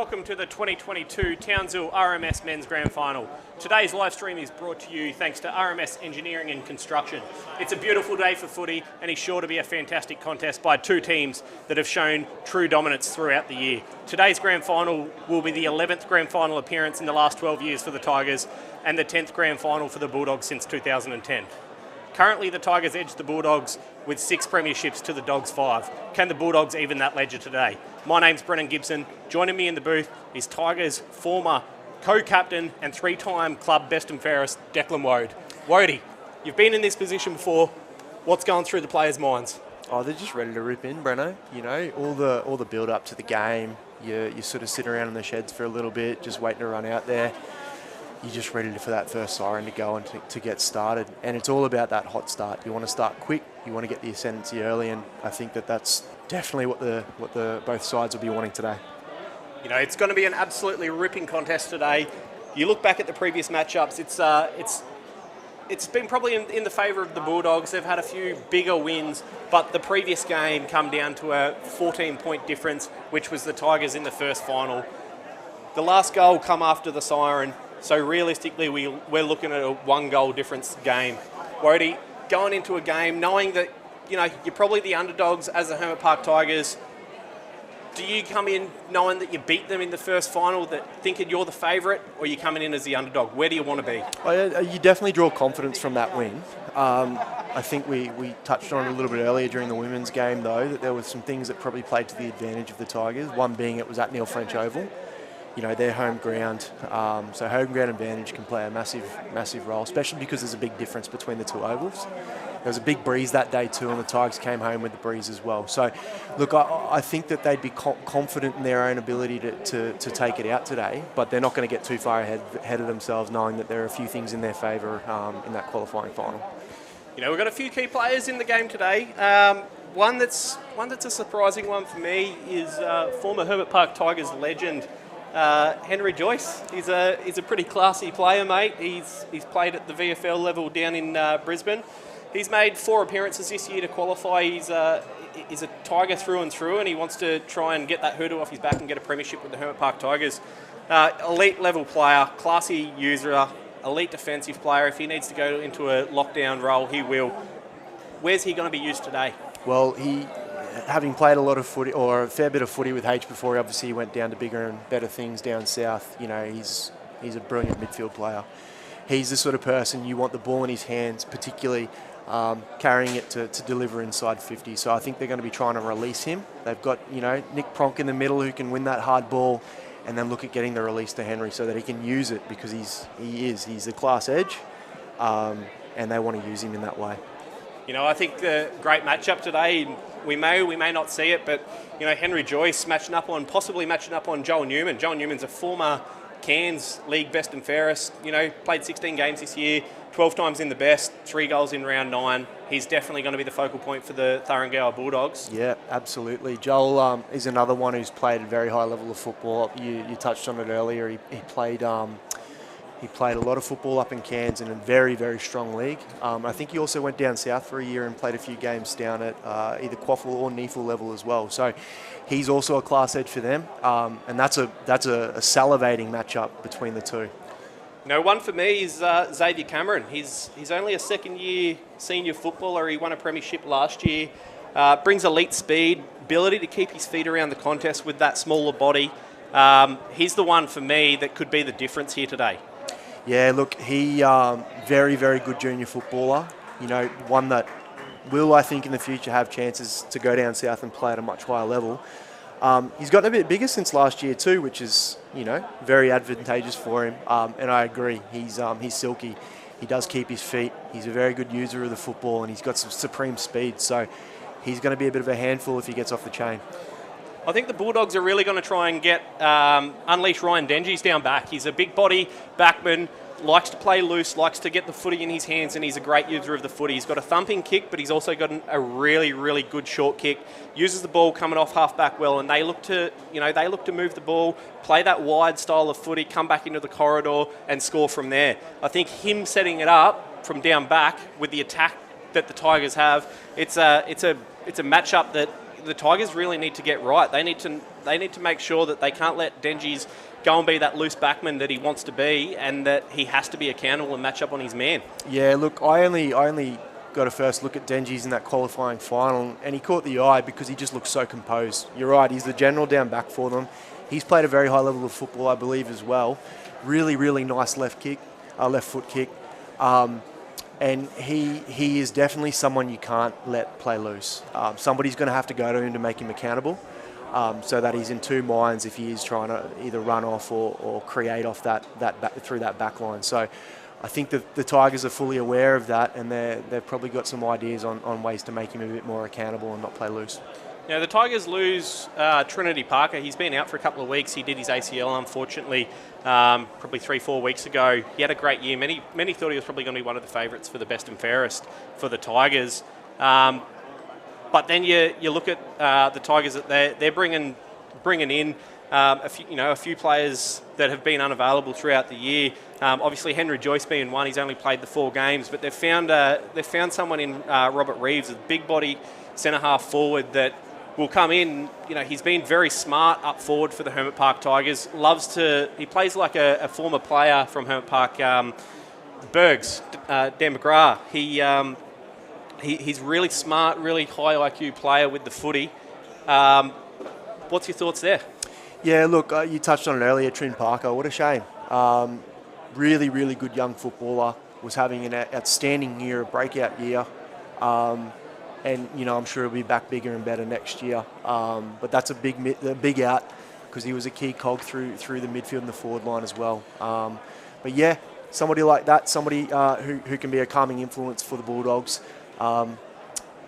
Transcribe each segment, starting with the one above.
welcome to the 2022 Townsville RMS Men's Grand Final. Today's live stream is brought to you thanks to RMS Engineering and Construction. It's a beautiful day for footy and is sure to be a fantastic contest by two teams that have shown true dominance throughout the year. Today's Grand Final will be the 11th Grand Final appearance in the last 12 years for the Tigers and the 10th Grand Final for the Bulldogs since 2010. Currently, the Tigers edge the Bulldogs with 6 premierships to the Dogs' 5. Can the Bulldogs even that ledger today? My name's Brennan Gibson. Joining me in the booth is Tigers' former co-captain and 3-time club best and fairest, Declan Wode. Wodey, you've been in this position before. What's going through the players' minds? Oh, they're just ready to rip in, Brenno. You know, all the build up to the game. You sort of sit around in the sheds for a little bit, just waiting to run out there. You're just ready for that first siren to go and to get started. And it's all about that hot start. You want to start quick. You want to get the ascendancy early, and I think that's definitely what the both sides will be wanting today. You know, it's going to be an absolutely ripping contest today. You look back at the previous matchups. It's been probably in the favour of the Bulldogs. They've had a few bigger wins, but the previous game come down to a 14-point difference, which was the Tigers in the first final. The last goal come after the siren. So realistically, we're looking at a 1-goal difference game. Wodey, going into a game, knowing that you're probably the underdogs as the Hermit Park Tigers, do you come in knowing that you beat them in the first final, thinking you're the favourite, or are you coming in as the underdog? Where do you want to be? You definitely draw confidence from that win. I think we touched on it a little bit earlier during the women's game, though, that there were some things that probably played to the advantage of the Tigers. One being it was at Neil French Oval. You know, their home ground, so home ground advantage can play a massive role, especially because there's a big difference between the two ovals. There was a big breeze that day too, and the Tigers came home with the breeze as well. So, look, I think that they'd be confident in their own ability to take it out today, but they're not going to get too far ahead of themselves, knowing that there are a few things in their favour in that qualifying final. You know, we've got a few key players in the game today. One that's a surprising one for me is former Hermit Park Tigers legend, Henry Joyce. He's a pretty classy player, mate. He's played at the VFL level down in Brisbane. He's made 4 appearances this year to qualify. He's a Tiger through and through, and he wants to try and get that hurdle off his back and get a premiership with the Hermit Park Tigers. Elite level player, classy user, elite defensive player. If he needs to go into a lockdown role, he will. Where's he going to be used today? Well, having played a lot of footy, or a fair bit of footy with H before, obviously he went down to bigger and better things down south. You know, he's a brilliant midfield player. He's the sort of person you want the ball in his hands, particularly carrying it to deliver inside 50. So I think they're going to be trying to release him. They've got, Nick Pronk in the middle who can win that hard ball, and then look at getting the release to Henry so that he can use it, because he's a class edge, and they want to use him in that way. You know, I think the great matchup today, we may not see it, but, Henry Joyce possibly matching up on Joel Newman. Joel Newman's a former Cairns League best and fairest, played 16 games this year, 12 times in the best, 3 goals in round 9. He's definitely going to be the focal point for the Thuringowa Bulldogs. Yeah, absolutely. Joel is another one who's played at a very high level of football. You touched on it earlier. He played a lot of football up in Cairns in a very, very strong league. I think he also went down south for a year and played a few games down at either Quaffle or Neefle level as well. So he's also a class edge for them, and that's a salivating matchup between the two. One for me is Xavier Cameron. He's only a second-year senior footballer. He won a premiership last year. Brings elite speed, ability to keep his feet around the contest with that smaller body. He's the one for me that could be the difference here today. Yeah, look, he very, very good junior footballer. One that will, I think, in the future have chances to go down south and play at a much higher level. He's gotten a bit bigger since last year too, which is, very advantageous for him. And I agree, he's silky. He does keep his feet. He's a very good user of the football, and he's got some supreme speed. So he's going to be a bit of a handful if he gets off the chain. I think the Bulldogs are really going to try and unleash Ryan Dengies down back. He's a big body backman, likes to play loose, likes to get the footy in his hands, and he's a great user of the footy. He's got a thumping kick, but he's also got a really, really good short kick. Uses the ball coming off half back well, and they look to move the ball, play that wide style of footy, come back into the corridor and score from there. I think him setting it up from down back with the attack that the Tigers have, it's a matchup that the Tigers really need to get right. They need to make sure that they can't let Denji's go and be that loose backman that he wants to be, and that he has to be accountable and match up on his man. Yeah, look, I only got a first look at Denji's in that qualifying final, and he caught the eye because he just looks so composed. You're right, he's the general down back for them. He's played a very high level of football, I believe, as well. Really, really nice left foot kick. And he is definitely someone you can't let play loose. Somebody's going to have to go to him to make him accountable, so that he's in two minds if he is trying to either run off or create off through that back line. So I think that the Tigers are fully aware of that, and they've probably got some ideas on ways to make him a bit more accountable and not play loose. Now, the Tigers lose Trinity Parker. He's been out for a couple of weeks. He did his ACL, unfortunately, probably 3-4 weeks ago. He had a great year. Many thought he was probably going to be one of the favourites for the best and fairest for the Tigers. But then you look at the Tigers that they're bringing in a few players that have been unavailable throughout the year. Obviously, Henry Joyce being one. He's only played the 4 games, but they've found someone in Robert Reeves, a big body centre half forward that will come in. He's been very smart up forward for the Hermit Park Tigers. He plays like a former player from Hermit Park, Bergs, Dan McGrath. He's really smart, really high IQ player with the footy. What's your thoughts there? Yeah, look, you touched on it earlier, Trin Parker. What a shame. Really, really good young footballer. Was having an outstanding year, a breakout year. And I'm sure he'll be back bigger and better next year. But that's a big out, because he was a key cog through the midfield and the forward line as well. But yeah, somebody like that, somebody who can be a calming influence for the Bulldogs,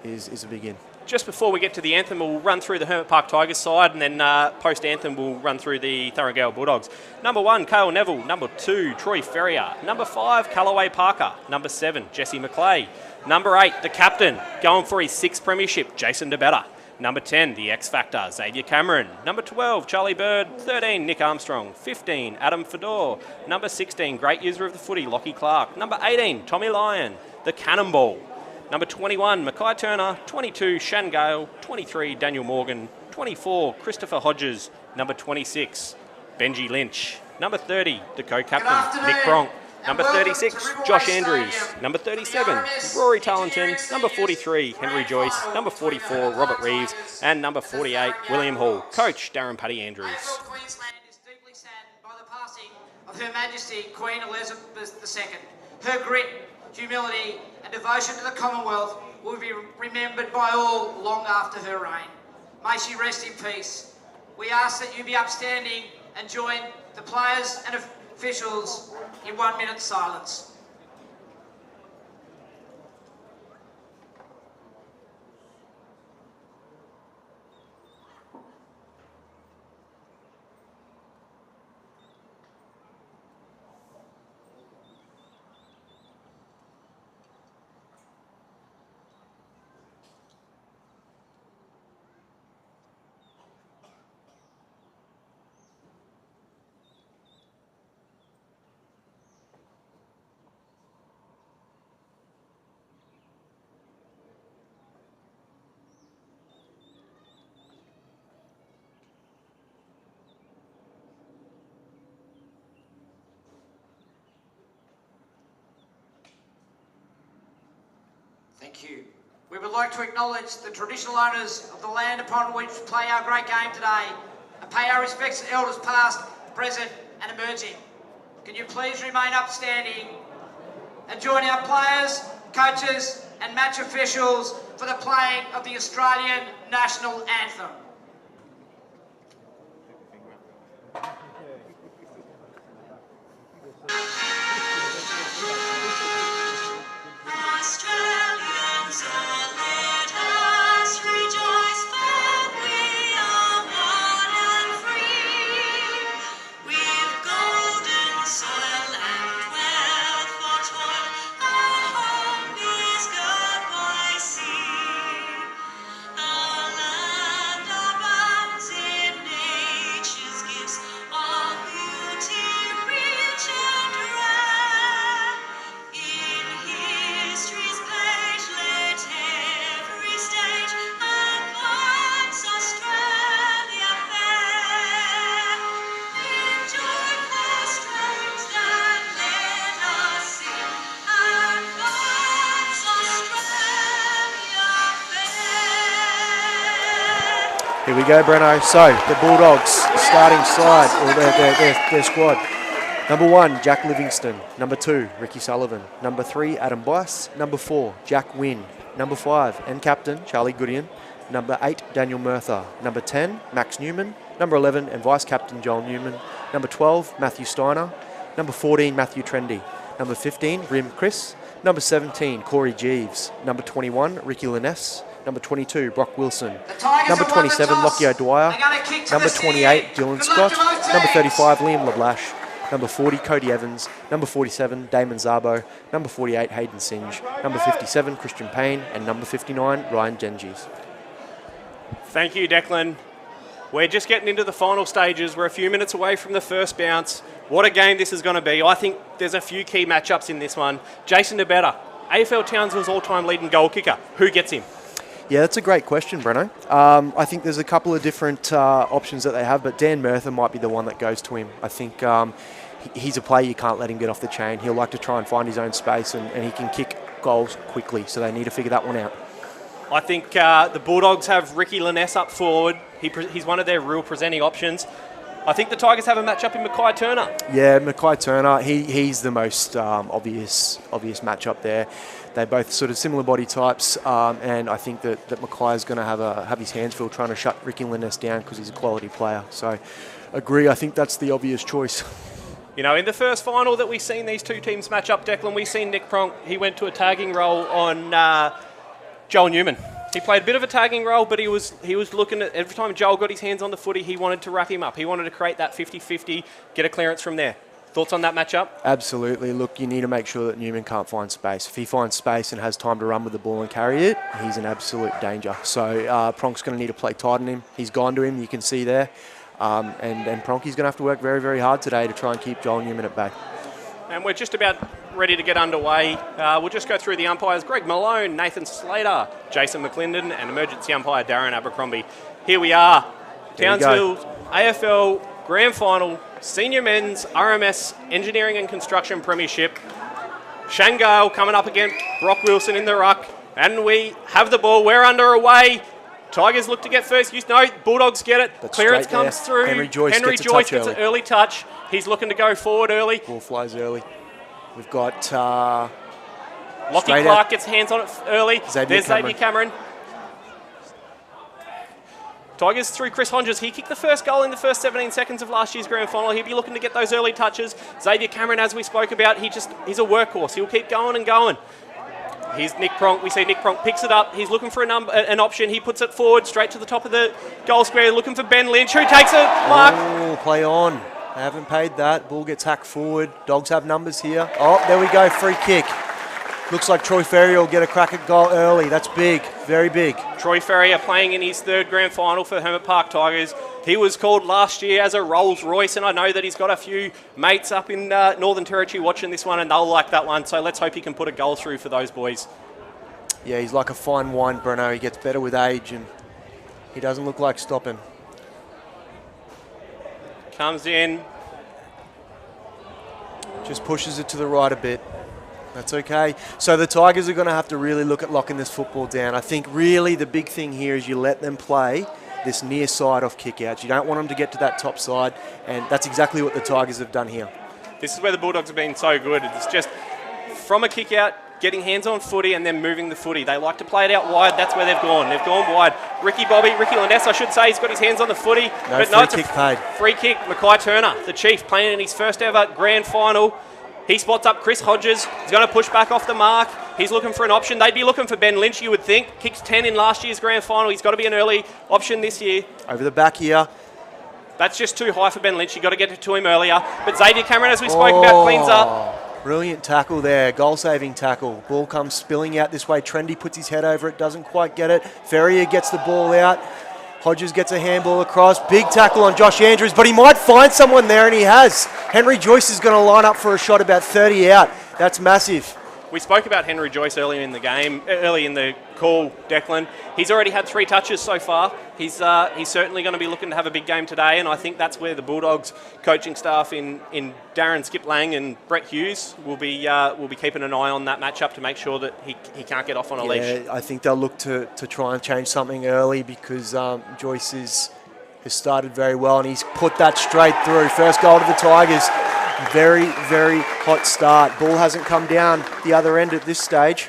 is a big in. Just before we get to the anthem, we'll run through the Hermit Park Tigers side, and then post-anthem we'll run through the Thurrogale Bulldogs. Number 1, Cale Neville. Number 2, Troy Ferrier. Number 5, Callaway Parker. Number 7, Jesse McClay. Number 8, the captain, going for his 6th premiership, Jason DeBetta. Number 10, the X Factor, Xavier Cameron. Number 12, Charlie Bird. 13, Nick Armstrong. 15, Adam Fedor. Number 16, great user of the footy, Lockie Clark. Number 18, Tommy Lyon, the Cannonball. Number 21, Mackay Turner. 22, Shan Gale. 23, Daniel Morgan. 24, Christopher Hodges. Number 26, Benji Lynch. Number 30, the co-captain, Nick Bronk. Number 36, Josh Andrews. Number 37, Rory Tarleton. Number 43, Henry Joyce. Number 44, Robert Reeves. And number 48, William Hall. Coach, Darren Paddy Andrews. AFL Queensland is deeply saddened by the passing of Her Majesty Queen Elizabeth II. Her grit, humility and devotion to the Commonwealth will be remembered by all long after her reign. May she rest in peace. We ask that you be upstanding and join the players and officials in 1 minute silence. Thank you. We would like to acknowledge the traditional owners of the land upon which we play our great game today and pay our respects to elders past, present and emerging. Can you please remain upstanding and join our players, coaches and match officials for the playing of the Australian National Anthem. Australians, oh, let us rejoice, for we are one and free. We've golden soil and wealth for toil, our home is God by sea. Our land, Here we go, Breno. So, the Bulldogs starting side, or their squad. Number 1, Jack Livingston. Number 2, Ricky Sullivan. Number 3, Adam Bice. Number 4, Jack Wynn. Number 5, and captain, Charlie Goodian. Number 8, Daniel Murtha. Number 10, Max Newman. Number 11, and vice-captain, Joel Newman. Number 12, Matthew Steiner. Number 14, Matthew Trendy. Number 15, Rim Chris. Number 17, Corey Jeeves. Number 21, Ricky Liness. Number 22, Brock Wilson. Number 27, Lockie O'Dwyer. Number 28, Dylan Scott. Number 35, Liam LeBlash. Number 40, Cody Evans. Number 47, Damon Zabo. Number 48, Hayden Singe. Number 57, Christian Payne. And number 59, Ryan Genges. Thank you, Declan. We're just getting into the final stages. We're a few minutes away from the first bounce. What a game this is going to be. I think there's a few key matchups in this one. Jason DeBetta, AFL Townsville's all-time leading goal kicker. Who gets him? Yeah, that's a great question, Breno. I think there's a couple of different options that they have, but Dan Murtha might be the one that goes to him. I think he's a player you can't let him get off the chain. He'll like to try and find his own space, and he can kick goals quickly, so they need to figure that one out. I think the Bulldogs have Ricky Liness up forward. He's one of their real presenting options. I think the Tigers have a matchup in Mackay Turner. Yeah, Mackay Turner, he's the most obvious matchup there. They're both sort of similar body types, and I think that Mackay is going to have his hands full trying to shut Ricky Liness down because he's a quality player. So, agree. I think that's the obvious choice. You know, in the first final that we've seen these two teams match up, Declan, we've seen Nick Pronk. He went to a tagging role on Joel Newman. He played a bit of a tagging role, but he was looking at every time Joel got his hands on the footy, he wanted to wrap him up. He wanted to create that 50-50, get a clearance from there. Thoughts on that matchup? Absolutely. Look, you need to make sure that Newman can't find space. If he finds space and has time to run with the ball and carry it, he's in absolute danger. So Pronk's going to need to play tight on him. He's gone to him, you can see there. And Pronky's going to have to work very, very hard today to try and keep Joel Newman at bay. And we're just about ready to get underway. We'll just go through the umpires. Greg Malone, Nathan Slater, Jason McClendon, and emergency umpire Darren Abercrombie. Here we are. Townsville AFL Grand Final, Senior Men's RMS Engineering and Construction Premiership. Shane coming up against Brock Wilson in the ruck. And we have the ball. We're underway. Tigers look to get first use. No, Bulldogs get it. That's clearance comes through. Henry Joyce gets an early touch. He's looking to go forward early. Ball flies early. We've got Lockie Clark gets hands on it early. There's Xavier Cameron. Tigers through Chris Hodges. He kicked the first goal in the first 17 seconds of last year's grand final. He'll be looking to get those early touches. Xavier Cameron, as we spoke about, he's a workhorse. He'll keep going and going. Here's Nick Pronk. We see Nick Pronk picks it up. He's looking for an option. He puts it forward straight to the top of the goal square, looking for Ben Lynch, who takes a mark. Oh, play on. They haven't paid that. Ball gets hacked forward. Dogs have numbers here. Oh, there we go. Free kick. Looks like Troy Ferrier will get a crack at goal early. That's big. Very big. Troy Ferrier playing in his third grand final for Hermit Park Tigers. He was called last year as a Rolls Royce, and I know that he's got a few mates up in Northern Territory watching this one, and they'll like that one. So let's hope he can put a goal through for those boys. Yeah, he's like a fine wine, Breno. He gets better with age, and he doesn't look like stopping. Comes in. Just pushes it to the right a bit. That's okay. So the Tigers are going to have to really look at locking this football down. I think really the big thing here is you let them play this near side off kickouts. You don't want them to get to that top side, and that's exactly what the Tigers have done here. This is where the Bulldogs have been so good. It's just from a kick out, getting hands on footy and then moving the footy. They like to play it out wide. That's where they've gone. They've gone wide. Ricky Liness, I should say, he's got his hands on the footy. It's a paid. Free kick. Mackay Turner, the Chief, playing in his first ever grand final. He spots up Chris Hodges. He's going to push back off the mark. He's looking for an option. They'd be looking for Ben Lynch, you would think. Kicked 10 in last year's grand final. He's got to be an early option this year. Over the back here. That's just too high for Ben Lynch. You've got to get it to him earlier. But Xavier Cameron, as we spoke about, cleans up. Brilliant tackle there. Goal-saving tackle. Ball comes spilling out this way. Trendy puts his head over it. Doesn't quite get it. Ferrier gets the ball out. Hodges gets a handball across. Big tackle on Josh Andrews, but he might find someone there, and he has. Henry Joyce is going to line up for a shot about 30 out. That's massive. We spoke about Henry Joyce early in the game, early in the call, Declan. He's already had 3 touches so far. He's certainly going to be looking to have a big game today, and I think that's where the Bulldogs coaching staff in Darren Skip Lang and Brett Hughes will be keeping an eye on that matchup to make sure that he can't get off on a leash. I think they'll look to try and change something early because Joyce has started very well and he's put that straight through. First goal to the Tigers. Very, very hot start. Ball hasn't come down the other end at this stage.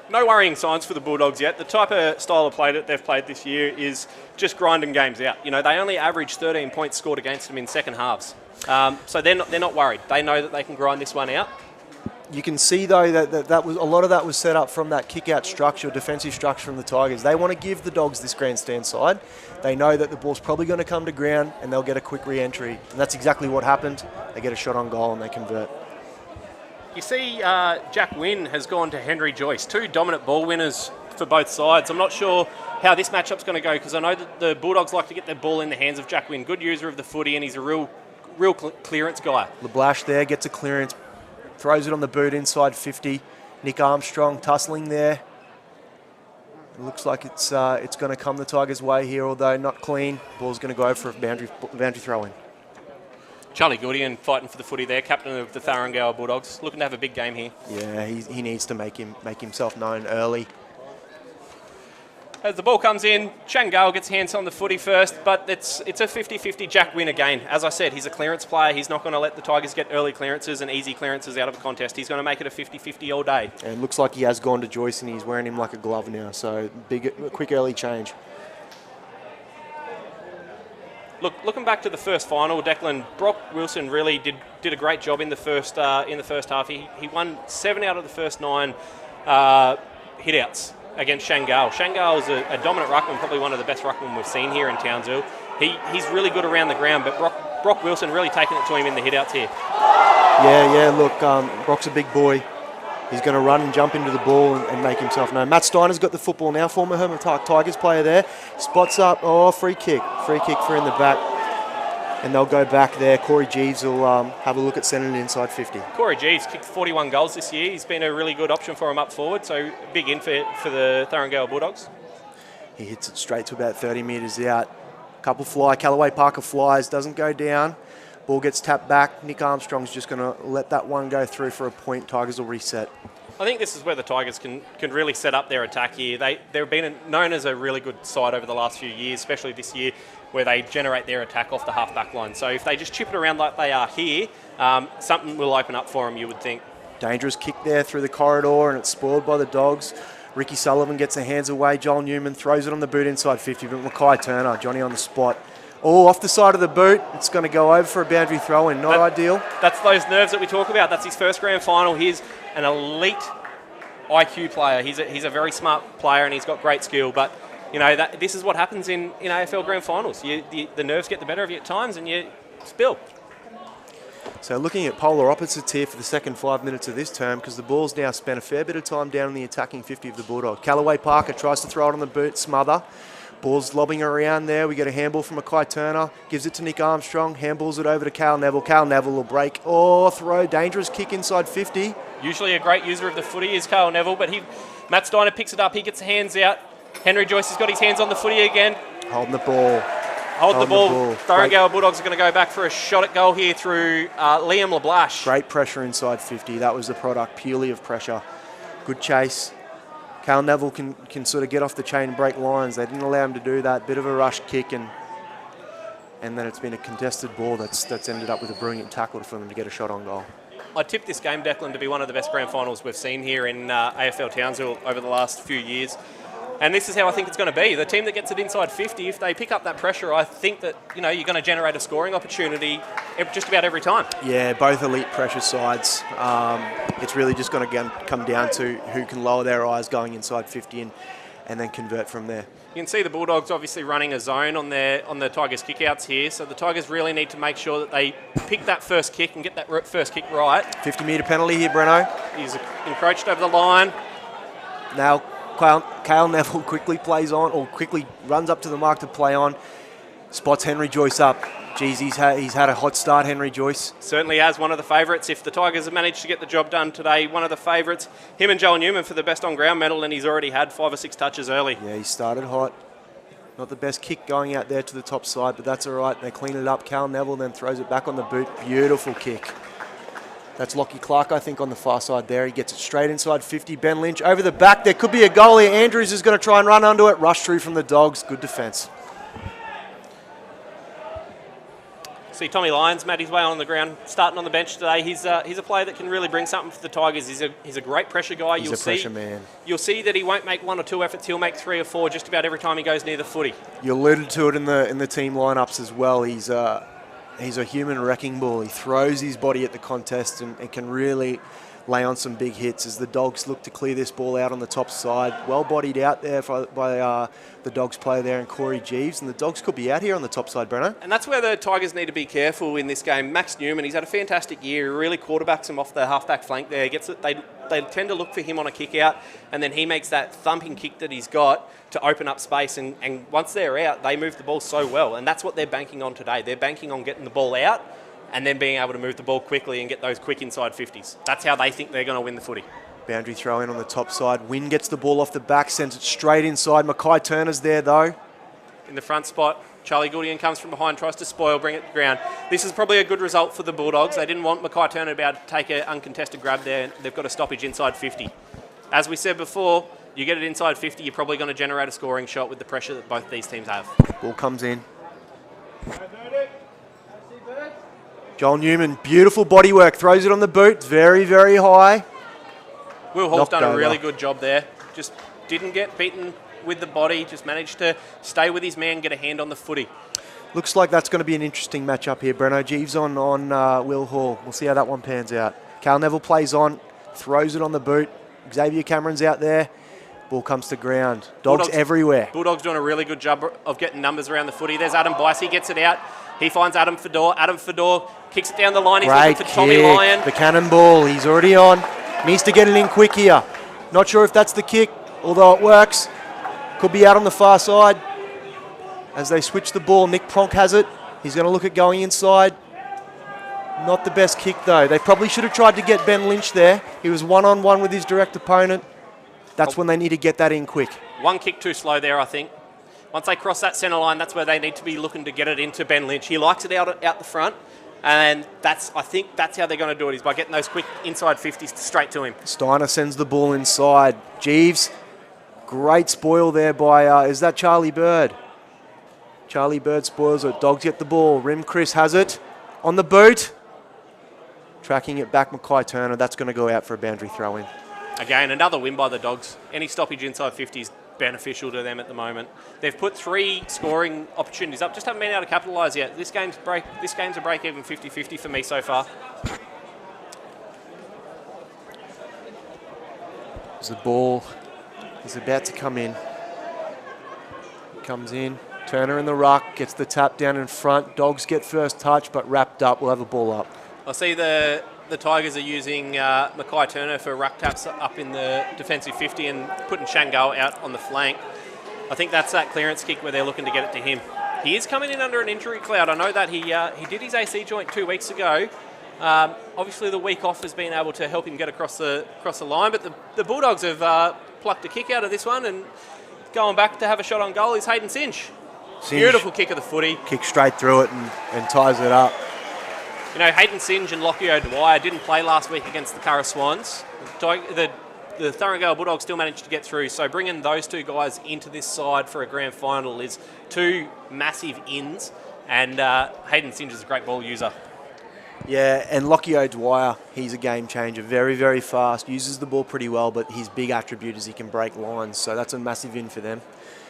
No worrying signs for the Bulldogs yet. The type of style of play that they've played this year is just grinding games out. You know, they only average 13 points scored against them in second halves. So they're not worried. They know that they can grind this one out. You can see though that was a lot of that was set up from that kick-out structure, defensive structure from the Tigers. They want to give the Dogs this grandstand side. They know that the ball's probably going to come to ground and they'll get a quick re-entry. And that's exactly what happened. They get a shot on goal and they convert. You see, Jack Wynn has gone to Henry Joyce, 2 dominant ball winners for both sides. I'm not sure how this matchup's going to go because I know that the Bulldogs like to get their ball in the hands of Jack Wynn. Good user of the footy and he's a real clearance guy. LeBlash there gets a clearance. Throws it on the boot inside 50. Nick Armstrong tussling there. It looks like it's going to come the Tigers' way here, although not clean. Ball's going to go over for a boundary throw-in. Charlie Goodian fighting for the footy there, captain of the Tharangao Bulldogs, looking to have a big game here. Yeah, he needs to make himself known early. As the ball comes in, Shangal gets hands on the footy first, but it's a 50-50 Jack Wynn again. As I said, he's a clearance player. He's not going to let the Tigers get early clearances and easy clearances out of a contest. He's going to make it a 50-50 all day. And it looks like he has gone to Joyce and he's wearing him like a glove now, so quick early change. Looking back to the first final, Declan, Brock Wilson really did a great job in the first half. He won 7 out of the first 9 hit-outs against Shangal. Shangal is a dominant ruckman, probably one of the best ruckmen we've seen here in Townsville. He's really good around the ground, but Brock Wilson really taking it to him in the hit-outs here. Yeah, look, Brock's a big boy. He's going to run and jump into the ball and make himself known. Matt Steiner's got the football now, former Herman Tigers player there. Spots up, free kick for in the back. And they'll go back there. Corey Jeeves will have a look at sending it inside 50. Corey Jeeves kicked 41 goals this year. He's been a really good option for him up forward, so big in for the Tharangao Bulldogs. He hits it straight to about 30 metres out. Couple fly, Callaway Parker flies, doesn't go down. Ball gets tapped back. Nick Armstrong's just going to let that one go through for a point. Tigers will reset. I think this is where the Tigers can really set up their attack here. They've been known as a really good side over the last few years, especially this year, where they generate their attack off the half-back line. So if they just chip it around like they are here, something will open up for them, you would think. Dangerous kick there through the corridor, and it's spoiled by the Dogs. Ricky Sullivan gets the hands away. Joel Newman throws it on the boot inside 50, but Mackay Turner, Johnny on the spot. Off the side of the boot. It's going to go over for a boundary throw-in. Not ideal. That's those nerves that we talk about. That's his first grand final. He's an elite IQ player. He's a very smart player and he's got great skill. But you know this is what happens in AFL grand finals. The nerves get the better of you at times and you spill. So looking at polar opposites here for the second 5 minutes of this term, because the ball's now spent a fair bit of time down in the attacking 50 of the Bulldogs. Callaway Parker tries to throw it on the boot, smother. Ball's lobbing around there. We get a handball from Mackay Turner. Gives it to Nick Armstrong. Handballs it over to Cal Neville. Cal Neville will break. Throw. Dangerous kick inside 50. Usually a great user of the footy is Cal Neville, but Matt Steiner picks it up. He gets the hands out. Henry Joyce has got his hands on the footy again. Holding the ball. Hold the ball. Tharangao Bulldogs are going to go back for a shot at goal here through Liam LeBlash. Great pressure inside 50. That was the product purely of pressure. Good chase. Cal Neville can sort of get off the chain and break lines. They didn't allow him to do that. Bit of a rushed kick and then it's been a contested ball that's ended up with a brilliant tackle for them to get a shot on goal. I tipped this game, Declan, to be one of the best grand finals we've seen here in AFL Townsville over the last few years. And this is how I think it's going to be. The team that gets it inside 50, if they pick up that pressure, I think that you're going to generate a scoring opportunity just about every time. Yeah, both elite pressure sides. It's really just going to come down to who can lower their eyes going inside 50 and then convert from there. You can see the Bulldogs obviously running a zone on the Tigers kickouts here, so the Tigers really need to make sure that they pick that first kick and get that first kick right. 50-metre penalty here, Breno. He's encroached over the line. Now Cale Neville quickly plays on, or quickly runs up to the mark to play on. Spots Henry Joyce up. Geez, he's had a hot start, Henry Joyce. Certainly has, one of the favourites. If the Tigers have managed to get the job done today, one of the favourites. Him and Joel Newman for the best on-ground medal, and he's already had 5 or 6 touches early. Yeah, he started hot. Not the best kick going out there to the top side, but that's all right. They clean it up. Cal Neville then throws it back on the boot. Beautiful kick. That's Lockie Clark, I think, on the far side there. He gets it straight inside 50. Ben Lynch over the back. There could be a goal here. Andrews is going to try and run under it. Rush through from the Dogs. Good defence. See Tommy Lyons made his way on the ground, starting on the bench today. He's a player that can really bring something for the Tigers. He's a great pressure guy. He's a pressure man. You'll see that he won't make 1 or 2 efforts. He'll make 3 or 4 just about every time he goes near the footy. You alluded to it in the team lineups as well. He's a human wrecking ball. He throws his body at the contest and can really lay on some big hits as the Dogs look to clear this ball out on the top side. Well bodied out there by the Dogs player there and Corey Jeeves, and the Dogs could be out here on the top side, Breno. And that's where the Tigers need to be careful in this game. Max Newman, he's had a fantastic year. He really quarterbacks him off the halfback flank there. They tend to look for him on a kick out, and then he makes that thumping kick that he's got to open up space. And once they're out, they move the ball so well, and that's what they're banking on today. They're banking on getting the ball out and then being able to move the ball quickly and get those quick inside 50s. That's how they think they're going to win the footy. Boundary throw in on the top side. Wynn gets the ball off the back, sends it straight inside. Mackay Turner's there though. In the front spot, Charlie Goodian comes from behind, tries to spoil, bring it to the ground. This is probably a good result for the Bulldogs. They didn't want Mackay Turner to be able to take an uncontested grab there. They've got a stoppage inside 50. As we said before, you get it inside 50, you're probably going to generate a scoring shot with the pressure that both these teams have. Ball comes in. Joel Newman, beautiful body work, throws it on the boot, very, very high. Will Hall's done a over. really good job there. Just didn't get beaten with the body, just managed to stay with his man, get a hand on the footy. Looks like that's going to be an interesting matchup here. Breno Jeeves on Will Hall. We'll see how that one pans out. Cal Neville plays on, throws it on the boot. Xavier Cameron's out there. Ball comes to ground. Dogs everywhere. Bulldogs doing a really good job of getting numbers around the footy. There's Adam Bice, he gets it out. He finds Adam Fedor. Adam Fedor kicks it down the line. He's Great looking for Tommy kick. Lyon. The cannonball, he's already on. Needs to get it in quick here. Not sure if that's the kick, although it works. Could be out on the far side. As they switch the ball, Nick Pronk has it. He's going to look at going inside. Not the best kick though. They probably should have tried to get Ben Lynch there. He was one-on-one with his direct opponent. That's when they need to get that in quick. One kick too slow there, I think. Once they cross that centre line, that's where they need to be looking to get it into Ben Lynch. He likes it out the front, and I think that's how they're going to do it, is by getting those quick inside 50s straight to him. Steiner sends the ball inside. Jeeves, great spoil there by, is that Charlie Bird? Charlie Bird spoils it. Dogs get the ball. Rim Chris has it on the boot. Tracking it back, Mackay Turner. That's going to go out for a boundary throw in. Again, another win by the Dogs. Any stoppage inside 50 is beneficial to them at the moment. They've put 3 scoring opportunities up, just haven't been able to capitalise yet. This game's a break-even 50-50 for me so far. As the ball is about to come in. Comes in. Turner in the ruck, gets the tap down in front. Dogs get first touch, but wrapped up. We'll have a ball up. I see the Tigers are using Mackay Turner for ruck taps up in the defensive 50 and putting Shango out on the flank. I think that's that clearance kick where they're looking to get it to him. He is coming in under an injury cloud. I know that he did his AC joint 2 weeks ago. Obviously, the week off has been able to help him get across the line, but the Bulldogs have plucked a kick out of this one, and going back to have a shot on goal is Hayden Singe. Beautiful kick of the footy. Kick straight through it and ties it up. You know, Hayden Singe and Lockie O'Dwyer didn't play last week against the Curra Swans. The Thurngale Bulldogs still managed to get through, so bringing those 2 guys into this side for a grand final is 2 massive ins, and Hayden Singe is a great ball user. Yeah, and Lockie O'Dwyer, he's a game changer. Very, very fast, uses the ball pretty well, but his big attribute is he can break lines, so that's a massive in for them.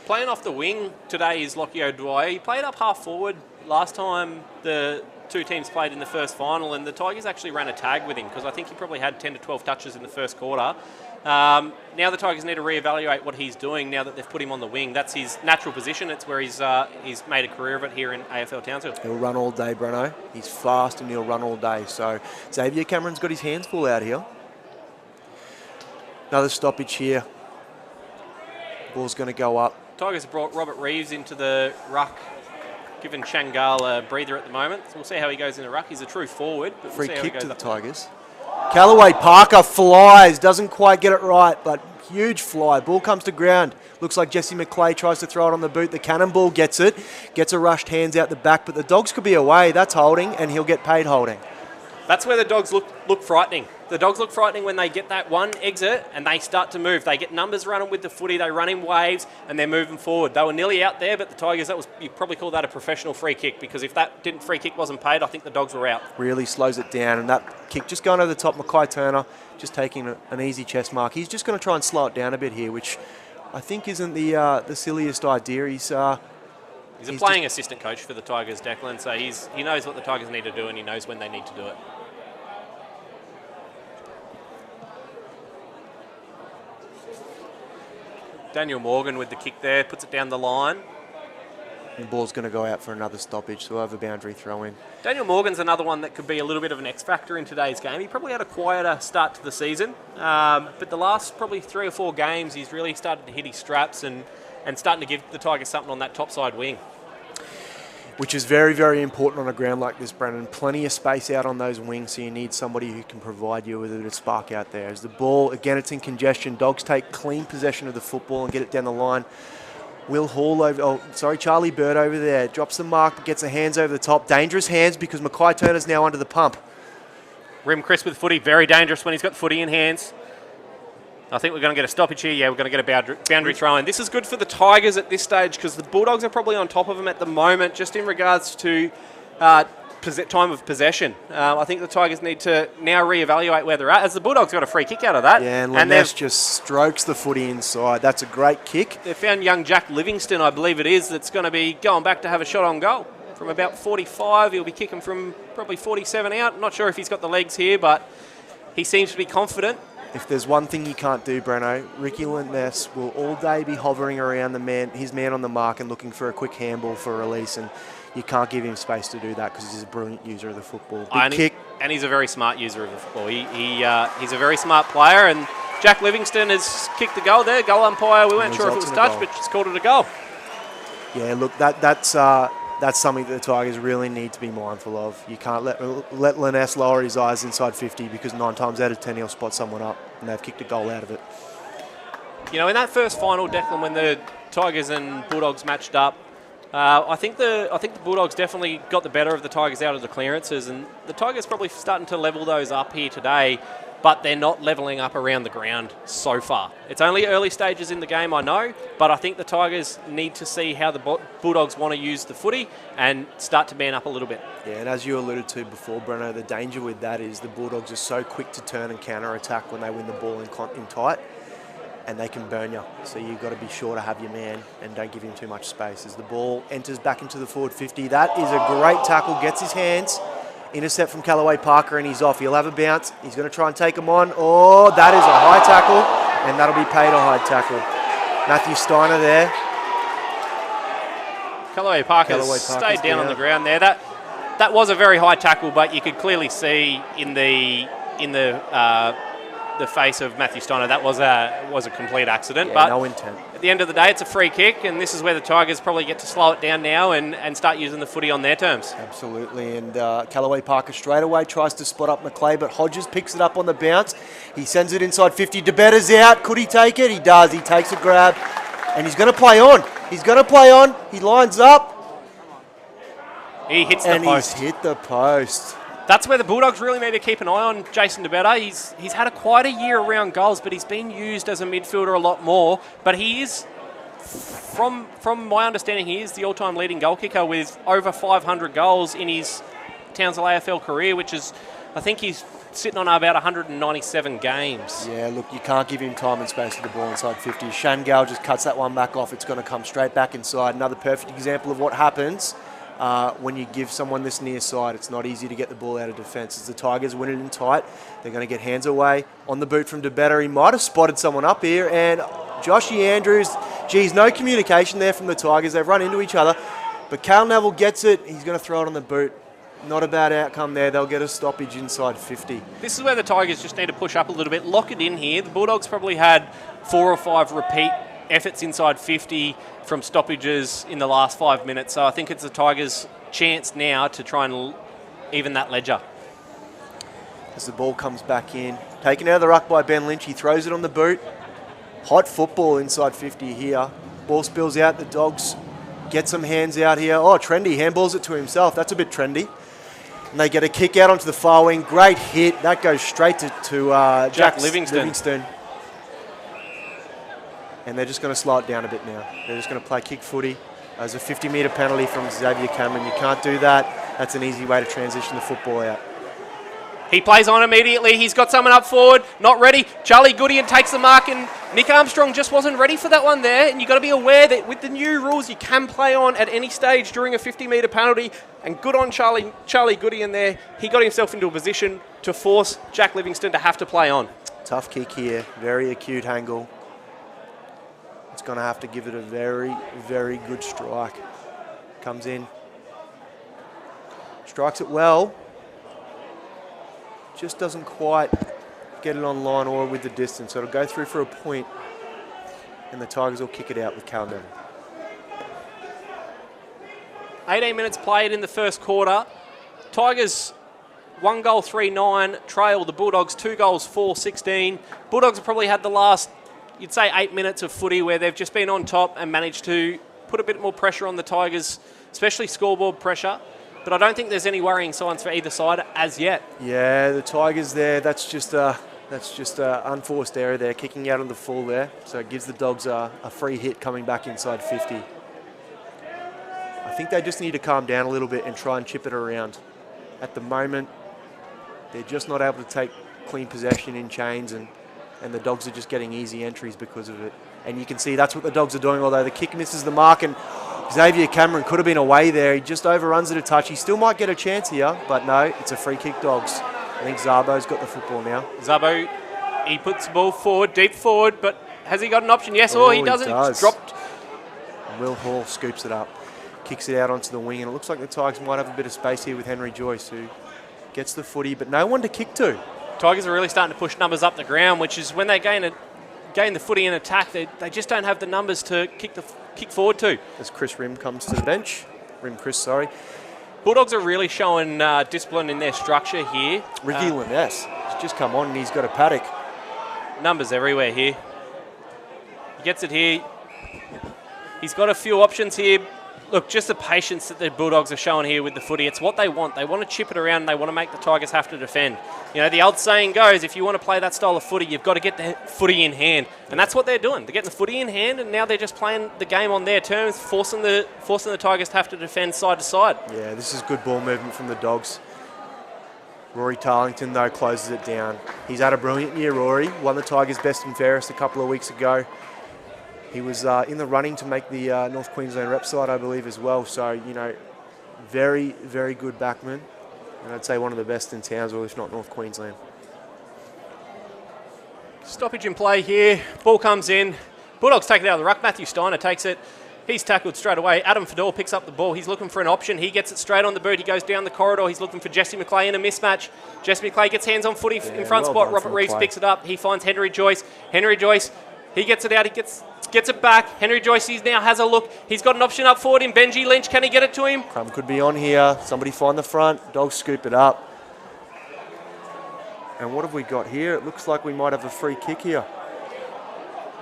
Playing off the wing today is Lockie O'Dwyer. He played up half forward last time the 2 teams played in the first final, and the Tigers actually ran a tag with him because I think he probably had 10 to 12 touches in the first quarter. Now the Tigers need to reevaluate what he's doing now that they've put him on the wing. That's his natural position. It's where he's made a career of it here in AFL Townsville. He'll run all day, Breno. He's fast and he'll run all day. So Xavier Cameron's got his hands full out here. Another stoppage here. Ball's going to go up. Tigers brought Robert Reeves into the ruck giving Shangal a breather at the moment. So we'll see how he goes in the ruck. He's a true forward. But Free we'll see how he kick goes to the up. Tigers. Callaway Parker flies, doesn't quite get it right, but huge fly. Ball comes to ground. Looks like Jesse McClay tries to throw it on the boot. The cannonball gets it, gets a rushed hands out the back, but the Dogs could be away. That's holding, and he'll get paid holding. That's where the Dogs look frightening. The Dogs look frightening when they get that one exit and they start to move. They get numbers running with the footy, they run in waves, and they're moving forward. They were nearly out there, but the Tigers, you probably call that a professional free kick, because if that free kick wasn't paid, I think the Dogs were out. Really slows it down, and that kick just going over the top. Mackay Turner just taking an easy chest mark. He's just going to try and slow it down a bit here, which I think isn't the silliest idea. He's a playing assistant coach for the Tigers, Declan, so he knows what the Tigers need to do and he knows when they need to do it. Daniel Morgan with the kick there, puts it down the line. The ball's going to go out for another stoppage, so over boundary throw in. Daniel Morgan's another one that could be a little bit of an X factor in today's game. He probably had a quieter start to the season, but the last probably 3 or 4 games, he's really started to hit his straps and starting to give the Tigers something on that top side wing. Which is very, very important on a ground like this, Brennan. Plenty of space out on those wings, so you need somebody who can provide you with a bit of spark out there. As the ball, again, it's in congestion. Dogs take clean possession of the football and get it down the line. Charlie Bird over there. Drops the mark, but gets the hands over the top. Dangerous hands because Mackay Turner's now under the pump. Rim Chris with footy, very dangerous when he's got footy in hands. I think we're going to get a stoppage here. Yeah, we're going to get a boundary throw in. This is good for the Tigers at this stage because the Bulldogs are probably on top of them at the moment just in regards to time of possession. I think the Tigers need to now reevaluate where they're at, as the Bulldogs got a free kick out of that. Yeah, and Lanesh just strokes the footy inside. That's a great kick. They found young Jack Livingston, I believe it is, that's going to be going back to have a shot on goal. From about 45, he'll be kicking from probably 47 out. Not sure if he's got the legs here, but he seems to be confident. If there's one thing you can't do, Breno, Ricky Lanesh will all day be hovering around his man on the mark and looking for a quick handball for a release, and you can't give him space to do that because he's a brilliant user of the football. Big kick. And he's a very smart user of the football. He's a very smart player, and Jack Livingston has kicked the goal there. Goal umpire, we weren't sure if it was touched, but just called it a goal. Yeah, look, that's something that the Tigers really need to be mindful of. You can't let Lanesh lower his eyes inside 50 because 9 times out of 10 he'll spot someone up, and they've kicked a goal out of it. You know, in that first final, Declan, when the Tigers and Bulldogs matched up, I think the Bulldogs definitely got the better of the Tigers out of the clearances, and the Tigers probably starting to level those up here today, but they're not levelling up around the ground so far. It's only early stages in the game, I know, but I think the Tigers need to see how the Bulldogs want to use the footy and start to man up a little bit. Yeah, and as you alluded to before, Breno, the danger with that is the Bulldogs are so quick to turn and counter-attack when they win the ball in tight, and they can burn you. So you've got to be sure to have your man and don't give him too much space. As the ball enters back into the forward 50, that is a great tackle, gets his hands. Intercept from Callaway Parker, and he's off. He'll have a bounce. He's going to try and take him on. Oh, that is a high tackle, and that'll be paid a high tackle. Matthew Steiner there. Callaway Parker stayed down on the ground there. That was a very high tackle, but you could clearly see in the face of Matthew Steiner that was a complete accident. Yeah, but no intent. At the end of the day, it's a free kick, and this is where the Tigers probably get to slow it down now and start using the footy on their terms. Absolutely, and Callaway Parker straight away tries to spot up McClay, but Hodges picks it up on the bounce. He sends it inside 50. DeBetta's out. Could he take it? He does. He takes a grab, and he's going to play on. He lines up. He hits the post. He's hit the post. That's where the Bulldogs really need to keep an eye on Jason DeBetta. He's had quite a year around goals, but he's been used as a midfielder a lot more. But he is, from my understanding, he is the all-time leading goal kicker with over 500 goals in his Townsville AFL career, which is, I think he's sitting on about 197 games. Yeah, look, you can't give him time and space with the ball inside 50. Shangal just cuts that one back off. It's going to come straight back inside. Another perfect example of what happens when you give someone this near side. It's not easy to get the ball out of defence. As the Tigers win it in tight, they're going to get hands away on the boot from DeBetta. He might have spotted someone up here, and Joshy Andrews, geez, no communication there from the Tigers. They've run into each other, but Cal Neville gets it. He's going to throw it on the boot. Not a bad outcome there. They'll get a stoppage inside 50. This is where the Tigers just need to push up a little bit, lock it in here. The Bulldogs probably had 4 or 5 repeat efforts inside 50 from stoppages in the last 5 minutes. So I think it's the Tigers' chance now to try and even that ledger. As the ball comes back in, taken out of the ruck by Ben Lynch, he throws it on the boot. Hot football inside 50 here. Ball spills out, the Dogs get some hands out here. Oh, trendy, handballs it to himself. That's a bit trendy. And they get a kick out onto the far wing. Great hit. That goes straight to Jack Livingston. And they're just going to slow it down a bit now. They're just going to play kick footy. There's a 50-metre penalty from Xavier Cameron. You can't do that. That's an easy way to transition the football out. He plays on immediately. He's got someone up forward. Not ready. Charlie Goodien takes the mark, and Nick Armstrong just wasn't ready for that one there. And you've got to be aware that with the new rules, you can play on at any stage during a 50-metre penalty. And good on Charlie Goodien there. He got himself into a position to force Jack Livingston to have to play on. Tough kick here. Very acute angle. It's going to have to give it a very, very good strike. Comes in. Strikes it well. Just doesn't quite get it on line or with the distance. So it'll go through for a point, and the Tigers will kick it out with Cal Neville. 18 minutes played in the first quarter. Tigers 1 goal 3-9 trail the Bulldogs 2 goals 4-16. Bulldogs have probably had the last, you'd say, 8 minutes of footy where they've just been on top and managed to put a bit more pressure on the Tigers, especially scoreboard pressure. But I don't think there's any worrying signs for either side as yet. Yeah, the Tigers there, that's just a unforced error there, kicking out on the full there. So it gives the Dogs a free hit coming back inside 50. I think they just need to calm down a little bit and try and chip it around. At the moment, they're just not able to take clean possession in chains, and the Dogs are just getting easy entries because of it. And you can see that's what the Dogs are doing, although the kick misses the mark, and Xavier Cameron could have been away there. He just overruns it a touch. He still might get a chance here, but no, it's a free kick, Dogs. I think Zabo's got the football now. Zabo, he puts the ball forward, deep forward, but has he got an option? Yes, or he doesn't. He does. It's dropped. Will Hall scoops it up, kicks it out onto the wing, and it looks like the Tigers might have a bit of space here with Henry Joyce, who gets the footy, but no one to kick to. Tigers are really starting to push numbers up the ground, which is when they gain the footy in attack, they just don't have the numbers to kick forward to. As Chris Rim comes to the bench. Bulldogs are really showing discipline in their structure here. Ricky Liness has just come on and he's got a paddock. Numbers everywhere here. He gets it here. He's got a few options here. Look, just the patience that the Bulldogs are showing here with the footy. It's what they want. They want to chip it around and they want to make the Tigers have to defend. You know, the old saying goes, if you want to play that style of footy, you've got to get the footy in hand. And that's what they're doing. They're getting the footy in hand, and now they're just playing the game on their terms, forcing the Tigers to have to defend side to side. Yeah, this is good ball movement from the Dogs. Rory Tarlington, though, closes it down. He's had a brilliant year, Rory. Won the Tigers best and fairest a couple of weeks ago. He was in the running to make the North Queensland rep side, I believe, as well. So, you know, very, very good backman. And I'd say one of the best in Townsville, if not North Queensland. Stoppage in play here. Ball comes in. Bulldogs take it out of the ruck. Matthew Steiner takes it. He's tackled straight away. Adam Fedor picks up the ball. He's looking for an option. He gets it straight on the boot. He goes down the corridor. He's looking for Jesse McClay in a mismatch. Jesse McClay gets hands on footy in front spot. Robert Reeves picks it up. He finds Henry Joyce. Henry Joyce, he gets it out. He gets it back. Henry Joyce now has a look. He's got an option up forward in Benji Lynch. Can he get it to him? Crum could be on here. Somebody find the front. Dogs scoop it up. And what have we got here? It looks like we might have a free kick here.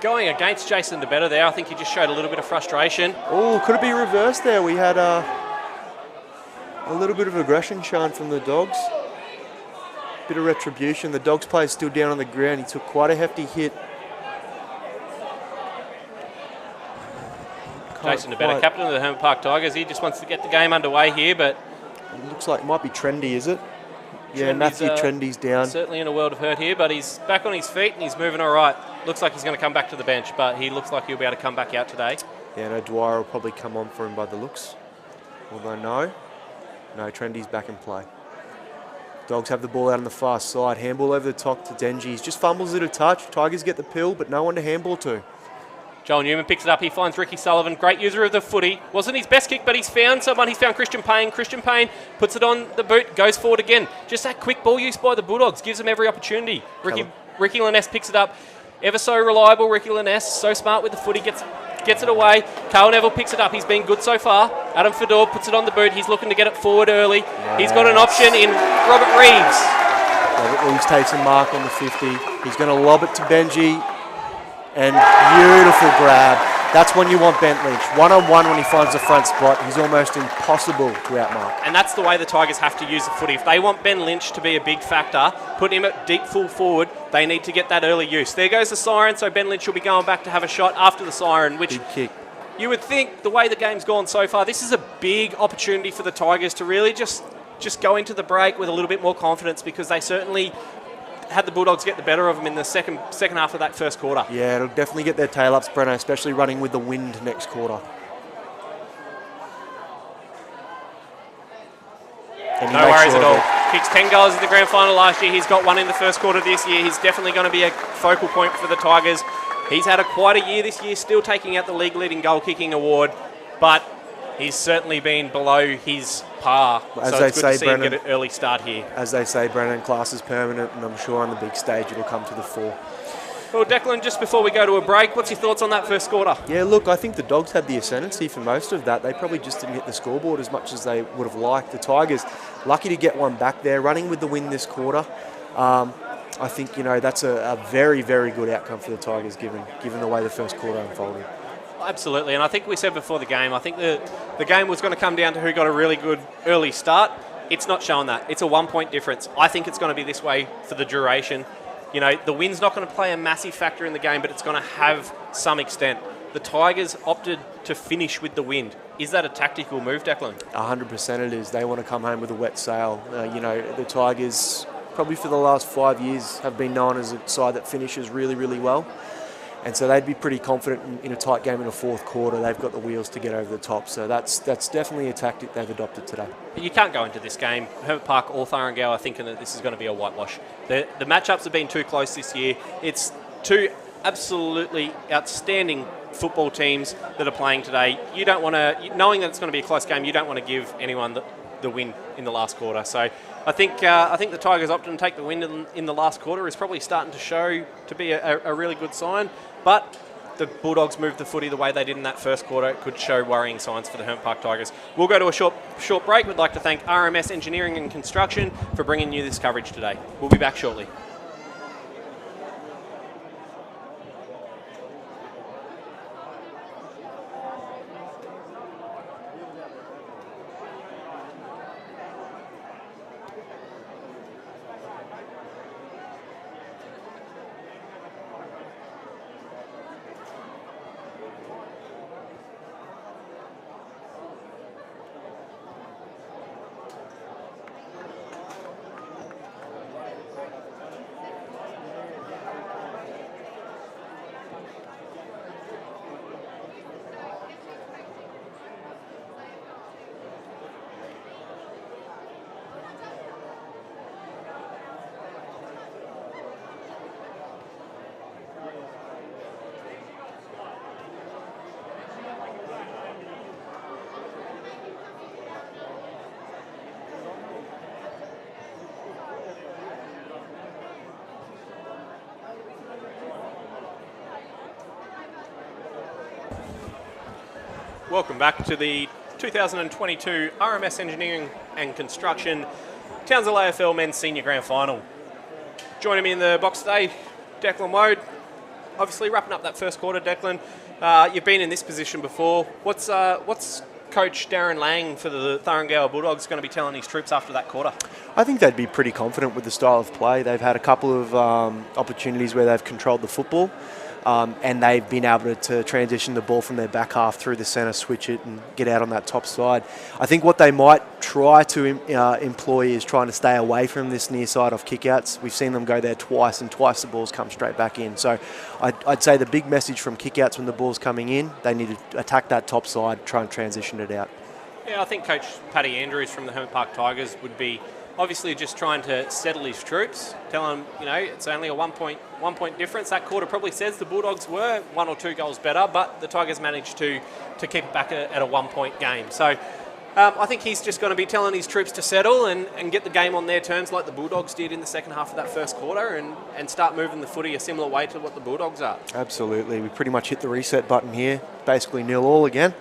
Going against Jason DeBetta there. I think he just showed a little bit of frustration. Oh, could it be reversed there? We had a little bit of aggression shown from the Dogs. Bit of retribution. The Dogs player is still down on the ground. He took quite a hefty hit. Jason DeBetta, captain of the Hermit Park Tigers. He just wants to get the game underway here, but it looks like it might be Trendy, is it? Yeah, Matthew Trendy's down. Certainly in a world of hurt here, but he's back on his feet and he's moving all right. Looks like he's going to come back to the bench, but he looks like he'll be able to come back out today. Yeah, no, Dwyer will probably come on for him by the looks. Although no, Trendy's back in play. Dogs have the ball out on the far side. Handball over the top to Denji. He just fumbles it a touch. Tigers get the pill, but no one to handball to. Joel Newman picks it up. He finds Ricky Sullivan. Great user of the footy. Wasn't his best kick, but he's found someone. He's found Christian Payne. Christian Payne puts it on the boot, goes forward again. Just that quick ball use by the Bulldogs gives them every opportunity. Ricky Liness picks it up. Ever so reliable, Ricky Liness, so smart with the footy, gets it away. Cale Neville picks it up. He's been good so far. Adam Fedor puts it on the boot. He's looking to get it forward early. Yes. He's got an option in Robert Reeves. Robert Reeves takes a mark on the 50. He's going to lob it to Benji. And beautiful grab. That's when you want Bent Lynch. One-on-one when he finds the front spot, he's almost impossible to outmark. And that's the way the Tigers have to use the footy. If they want Ben Lynch to be a big factor, put him at deep full forward, they need to get that early use. There goes the siren, so Ben Lynch will be going back to have a shot after the siren, which big kick. You would think the way the game's gone so far, this is a big opportunity for the Tigers to really just go into the break with a little bit more confidence, because they certainly had the Bulldogs get the better of them in the second half of that first quarter. Yeah, it'll definitely get their tail ups, Breno, especially running with the wind next quarter. No worries at all. Kicks 10 goals in the grand final last year. He's got one in the first quarter this year. He's definitely going to be a focal point for the Tigers. He's had quite a year this year, still taking out the league-leading goal-kicking award, but he's certainly been below his par. As so they it's good say, to see Brennan, him get an early start here. As they say, Brennan, class is permanent, and I'm sure on the big stage it'll come to the fore. Well, Declan, just before we go to a break, what's your thoughts on that first quarter? Yeah, look, I think the Dogs had the ascendancy for most of that. They probably just didn't hit the scoreboard as much as they would have liked. The Tigers, lucky to get one back there, running with the win this quarter. I think, that's a very, very good outcome for the Tigers, given the way the first quarter unfolded. Absolutely, and I think we said before the game, I think the game was going to come down to who got a really good early start. It's not showing that. It's a 1 point difference. I think it's going to be this way for the duration. The wind's not going to play a massive factor in the game, but it's going to have some extent. The Tigers opted to finish with the wind. Is that a tactical move, Declan? 100% it is. They want to come home with a wet sail. The Tigers, probably for the last 5 years, have been known as a side that finishes really, really well. And so they'd be pretty confident in a tight game in the fourth quarter. They've got the wheels to get over the top. So that's definitely a tactic they've adopted today. You can't go into this game, Herbert Park or Thuringowa, are thinking that this is going to be a whitewash. The matchups have been too close this year. It's two absolutely outstanding football teams that are playing today. You don't want to, knowing that it's going to be a close game, you don't want to give anyone the win in the last quarter. So I think the Tigers opting to take the win in the last quarter is probably starting to show to be a really good sign. But the Bulldogs moved the footy the way they did in that first quarter. It could show worrying signs for the Herbert Park Tigers. We'll go to a short break. We'd like to thank RMS Engineering and Construction for bringing you this coverage today. We'll be back shortly. Welcome back to the 2022 RMS Engineering and Construction Townsville AFL Men's Senior Grand Final. Joining me in the box today, Declan Woad. Obviously wrapping up that first quarter, Declan. You've been in this position before. What's Coach Darren Lang for the Thuringowa Bulldogs going to be telling his troops after that quarter? I think they'd be pretty confident with the style of play. They've had a couple of opportunities where they've controlled the football. And they've been able to transition the ball from their back half through the centre, switch it and get out on that top side. I think what they might try to employ is trying to stay away from this near side off kickouts. We've seen them go there twice, and twice the ball's come straight back in. So I'd say the big message from kickouts when the ball's coming in, they need to attack that top side, try and transition it out. Yeah, I think Coach Paddy Andrews from the Herbert Park Tigers would be obviously just trying to settle his troops, tell them, it's only a one point difference. That quarter probably says the Bulldogs were 1 or 2 goals better, but the Tigers managed to keep it back at a 1 point game. So I think he's just going to be telling his troops to settle and get the game on their terms like the Bulldogs did in the second half of that first quarter and start moving the footy a similar way to what the Bulldogs are. Absolutely. We pretty much hit the reset button here. Basically 0-all again.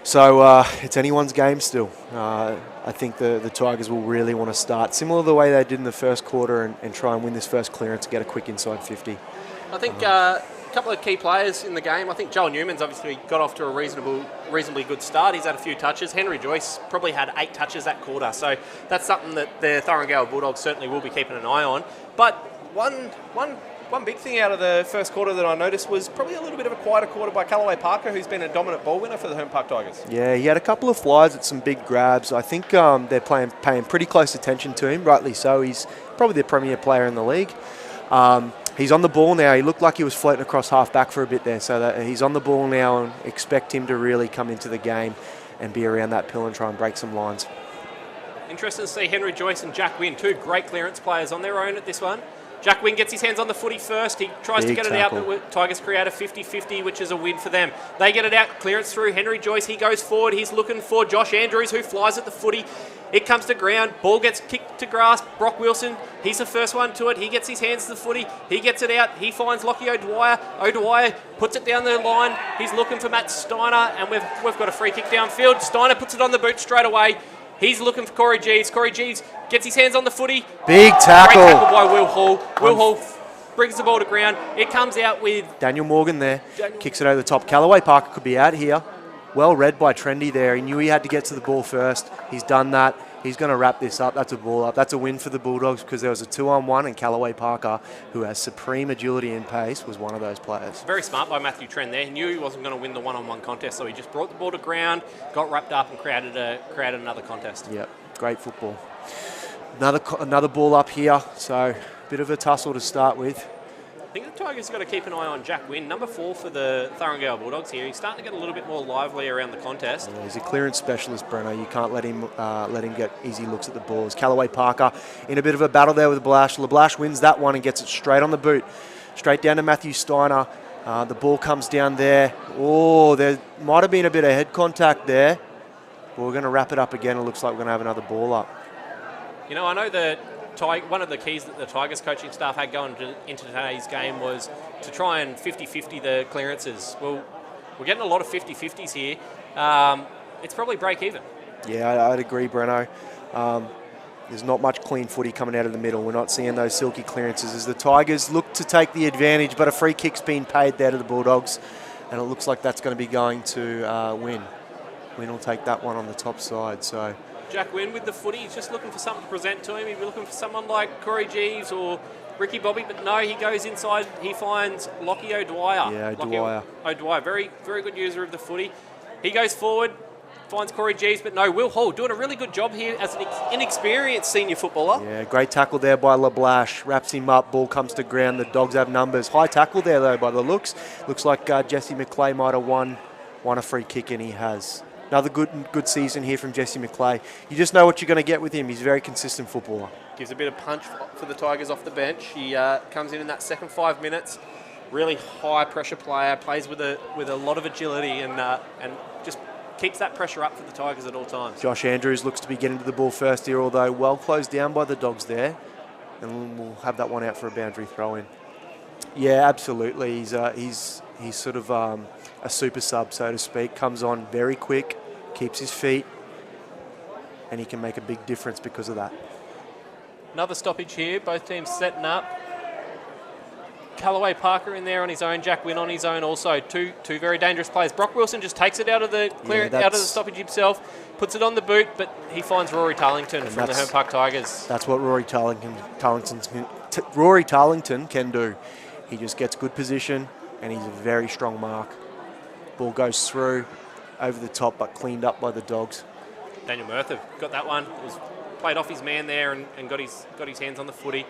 So it's anyone's game still. I think the Tigers will really want to start similar to the way they did in the first quarter and try and win this first clearance and get a quick inside 50. I think a couple of key players in the game. I think Joel Newman's obviously got off to a reasonably good start. He's had a few touches. Henry Joyce probably had 8 touches that quarter. So that's something that the Thurngale Bulldogs certainly will be keeping an eye on. But one big thing out of the first quarter that I noticed was probably a little bit of a quieter quarter by Callaway Parker, who's been a dominant ball winner for the Home Park Tigers. Yeah, he had a couple of flies at some big grabs. I think they're paying pretty close attention to him, rightly so. He's probably the premier player in the league. He's on the ball now. He looked like he was floating across half back for a bit there, so that he's on the ball now and expect him to really come into the game and be around that pill and try and break some lines. Interesting to see Henry Joyce and Jack Wynn, 2 great clearance players on their own at this one. Jack Wynn gets his hands on the footy first. He tries to get it out, but Tigers create a 50-50, which is a win for them. They get it out, clearance through Henry Joyce. He goes forward. He's looking for Josh Andrews, who flies at the footy. It comes to ground. Ball gets kicked to grass. Brock Wilson, he's the first one to it. He gets his hands to the footy. He gets it out. He finds Lockie O'Dwyer. O'Dwyer puts it down the line. He's looking for Matt Steiner, and we've got a free kick downfield. Steiner puts it on the boot straight away. He's looking for Corey Jeeves. Corey Jeeves gets his hands on the footy. Big tackle. Great tackle by Will Hall. Will Hall brings the ball to ground. It comes out with Daniel Morgan there. Kicks it over the top. Callaway Parker could be out here. Well read by Trendy there. He knew he had to get to the ball first. He's done that. He's going to wrap this up. That's a ball up. That's a win for the Bulldogs because there was a 2-on-1 and Callaway Parker, who has supreme agility and pace, was one of those players. Very smart by Matthew Trend there. He knew he wasn't going to win the one-on-one contest, so he just brought the ball to ground, got wrapped up and created another contest. Yep, great football. Another ball up here, so a bit of a tussle to start with. I think the Tigers have got to keep an eye on Jack Wynn, number 4 for the Thurngale Bulldogs here. He's starting to get a little bit more lively around the contest. Yeah, he's a clearance specialist, Breno. You can't let him get easy looks at the balls. Callaway Parker in a bit of a battle there with Blash. LeBlash wins that one and gets it straight on the boot, straight down to Matthew Steiner. The ball comes down there. Oh, there might have been a bit of head contact there. But we're going to wrap it up again. It looks like we're going to have another ball up. You know, I know that one of the keys that the Tigers coaching staff had going into today's game was to try and 50-50 the clearances. Well, we're getting a lot of 50-50s here. It's probably break even. Yeah, I'd agree, Breno. There's not much clean footy coming out of the middle. We're not seeing those silky clearances as the Tigers look to take the advantage, but a free kick's been paid there to the Bulldogs, and it looks like that's going to be going to Wynn. Wynn will take that one on the top side. So Jack Wynn with the footy, he's just looking for something to present to him. He'd be looking for someone like Corey Jeeves or Ricky Bobby, but no, he goes inside. He finds Lockie O'Dwyer. Yeah, O'Dwyer. O'Dwyer, very, very good user of the footy. He goes forward, finds Corey Jeeves, but no, Will Hall doing a really good job here as an inexperienced senior footballer. Yeah, great tackle there by LeBlash. Wraps him up, ball comes to ground. The Dogs have numbers. High tackle there, though, by the looks. Looks like Jesse McClay might have won a free kick, and he has. Another good season here from Jesse McClay. You just know what you're going to get with him. He's a very consistent footballer. Gives a bit of punch for the Tigers off the bench. He comes in that second 5 minutes. Really high pressure player. Plays with a lot of agility and just keeps that pressure up for the Tigers at all times. Josh Andrews looks to be getting to the ball first here, although well closed down by the Dogs there. And we'll have that one out for a boundary throw in. Yeah, absolutely. He's sort of a super sub, so to speak. Comes on very quick, keeps his feet, and he can make a big difference because of that. Another stoppage here. Both teams setting up. Callaway Parker in there on his own. Jack Wynn on his own also. Two very dangerous players. Brock Wilson just takes it out of the out of the stoppage himself, puts it on the boot, but he finds Rory Tarlington from the Home Park Tigers. That's what Rory Tarlington can do. He just gets good position, and he's a very strong mark. Ball goes through, over the top, but cleaned up by the Dogs. Daniel Murtha got that one. It was played off his man there and got his hands on the footy.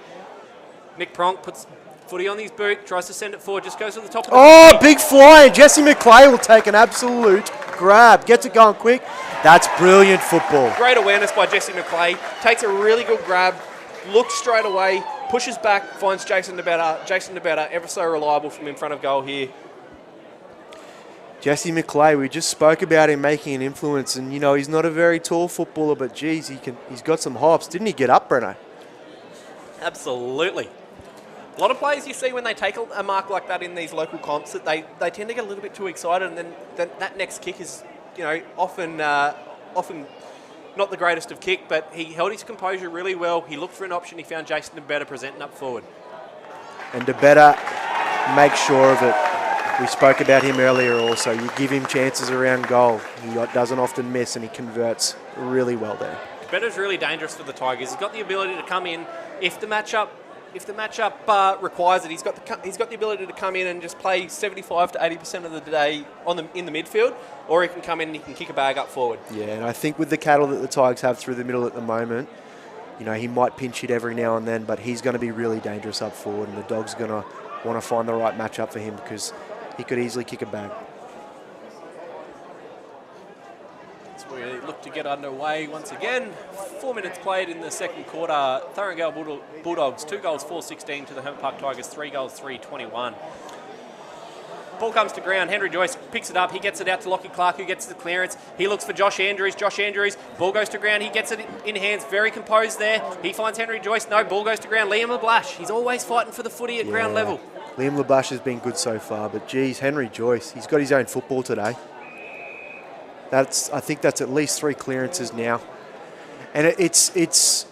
Nick Pronk puts footy on his boot, tries to send it forward, just goes to the top of the big fly, and Jesse McClay will take an absolute grab. Gets it going quick. That's brilliant football. Great awareness by Jesse McClay. Takes a really good grab, looks straight away, pushes back, finds Jason DeBetta. Jason DeBetta, ever so reliable from in front of goal here. Jesse McClay, we just spoke about him making an influence, and you know he's not a very tall footballer, but geez, he's got some hops. Didn't he get up, Breno? Absolutely. A lot of players you see when they take a mark like that in these local comps, that they tend to get a little bit too excited, and then that next kick is, you know, often not the greatest of kick, but he held his composure really well. He looked for an option. He found Jason DeBetta presenting up forward. And DeBetta makes sure of it. We spoke about him earlier also. You give him chances around goal. He doesn't often miss, and he converts really well there. DeBetta's really dangerous for the Tigers. He's got the ability to come in if the matchup requires it. He's got the ability to come in and just play 75 to 80% of the day in the midfield, or he can come in and he can kick a bag up forward. Yeah, and I think with the cattle that the Tigers have through the middle at the moment, you know, he might pinch hit every now and then, but he's going to be really dangerous up forward, and the Dogs are going to want to find the right matchup for him because he could easily kick a bag. So we look to get underway once again. 4 minutes played in the second quarter. Thurngale Bulldogs, 2 goals, 4-16 to the Home Park Tigers, 3 goals, 3-21. Ball comes to ground. Henry Joyce picks it up. He gets it out to Lockie Clark, who gets the clearance. He looks for Josh Andrews. Ball goes to ground. He gets it in hands. Very composed there. He finds Henry Joyce. No, ball goes to ground. Liam LeBlash. He's always fighting for the footy at ground level. Liam LeBlash has been good so far, but geez, Henry Joyce, he's got his own football today. I think that's at least 3 clearances now. And it's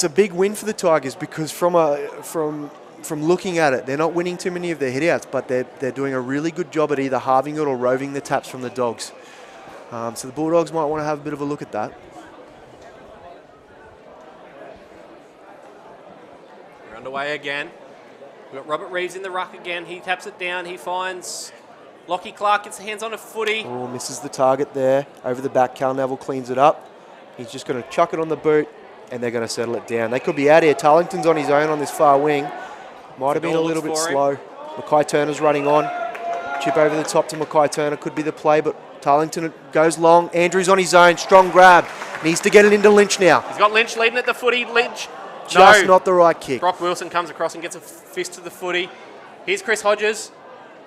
a big win for the Tigers because from looking at it, they're not winning too many of their hitouts, but they're doing a really good job at either halving it or roving the taps from the Dogs. So the Bulldogs might want to have a bit of a look at that. We're underway again. We've got Robert Reeves in the ruck again. He taps it down. He finds Lockie Clark, gets the hands on a footy. Oh, misses the target there. Over the back, Cal Neville cleans it up. He's just going to chuck it on the boot, and they're going to settle it down. They could be out here. Tarlington's on his own on this far wing. Might have been a little bit slow. Mackay Turner's running on. Chip over the top to Mackay Turner. Could be the play, but Tarlington goes long. Andrews on his own. Strong grab. Needs to get it into Lynch now. He's got Lynch leading at the footy. Lynch. Just not the right kick. Brock Wilson comes across and gets a fist to the footy. Here's Chris Hodges.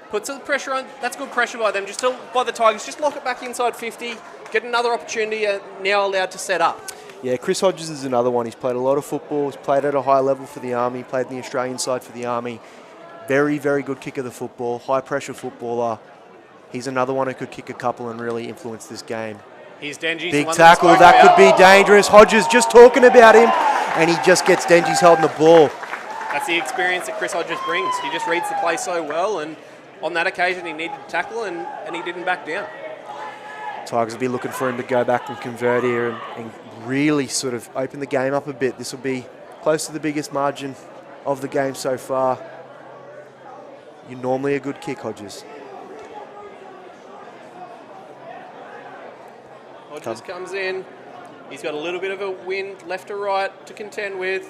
Puts the pressure on. That's good pressure by them. By the Tigers. Just lock it back inside 50. Get another opportunity. Now allowed to set up. Yeah, Chris Hodges is another one. He's played a lot of football. He's played at a high level for the Army. Played in the Australian side for the Army. Very, very good kick of the football. High pressure footballer. He's another one who could kick a couple and really influence this game. Here's Denji's. Big tackle. That could be dangerous. Hodges just talking about him, and he just gets Denji's holding the ball. That's the experience that Chris Hodges brings. He just reads the play so well, and on that occasion he needed to tackle, and he didn't back down. Tigers will be looking for him to go back and convert here and really sort of open the game up a bit. This will be close to the biggest margin of the game so far. You're normally a good kick, Hodges. Hodges comes in. He's got a little bit of a wind left to right to contend with.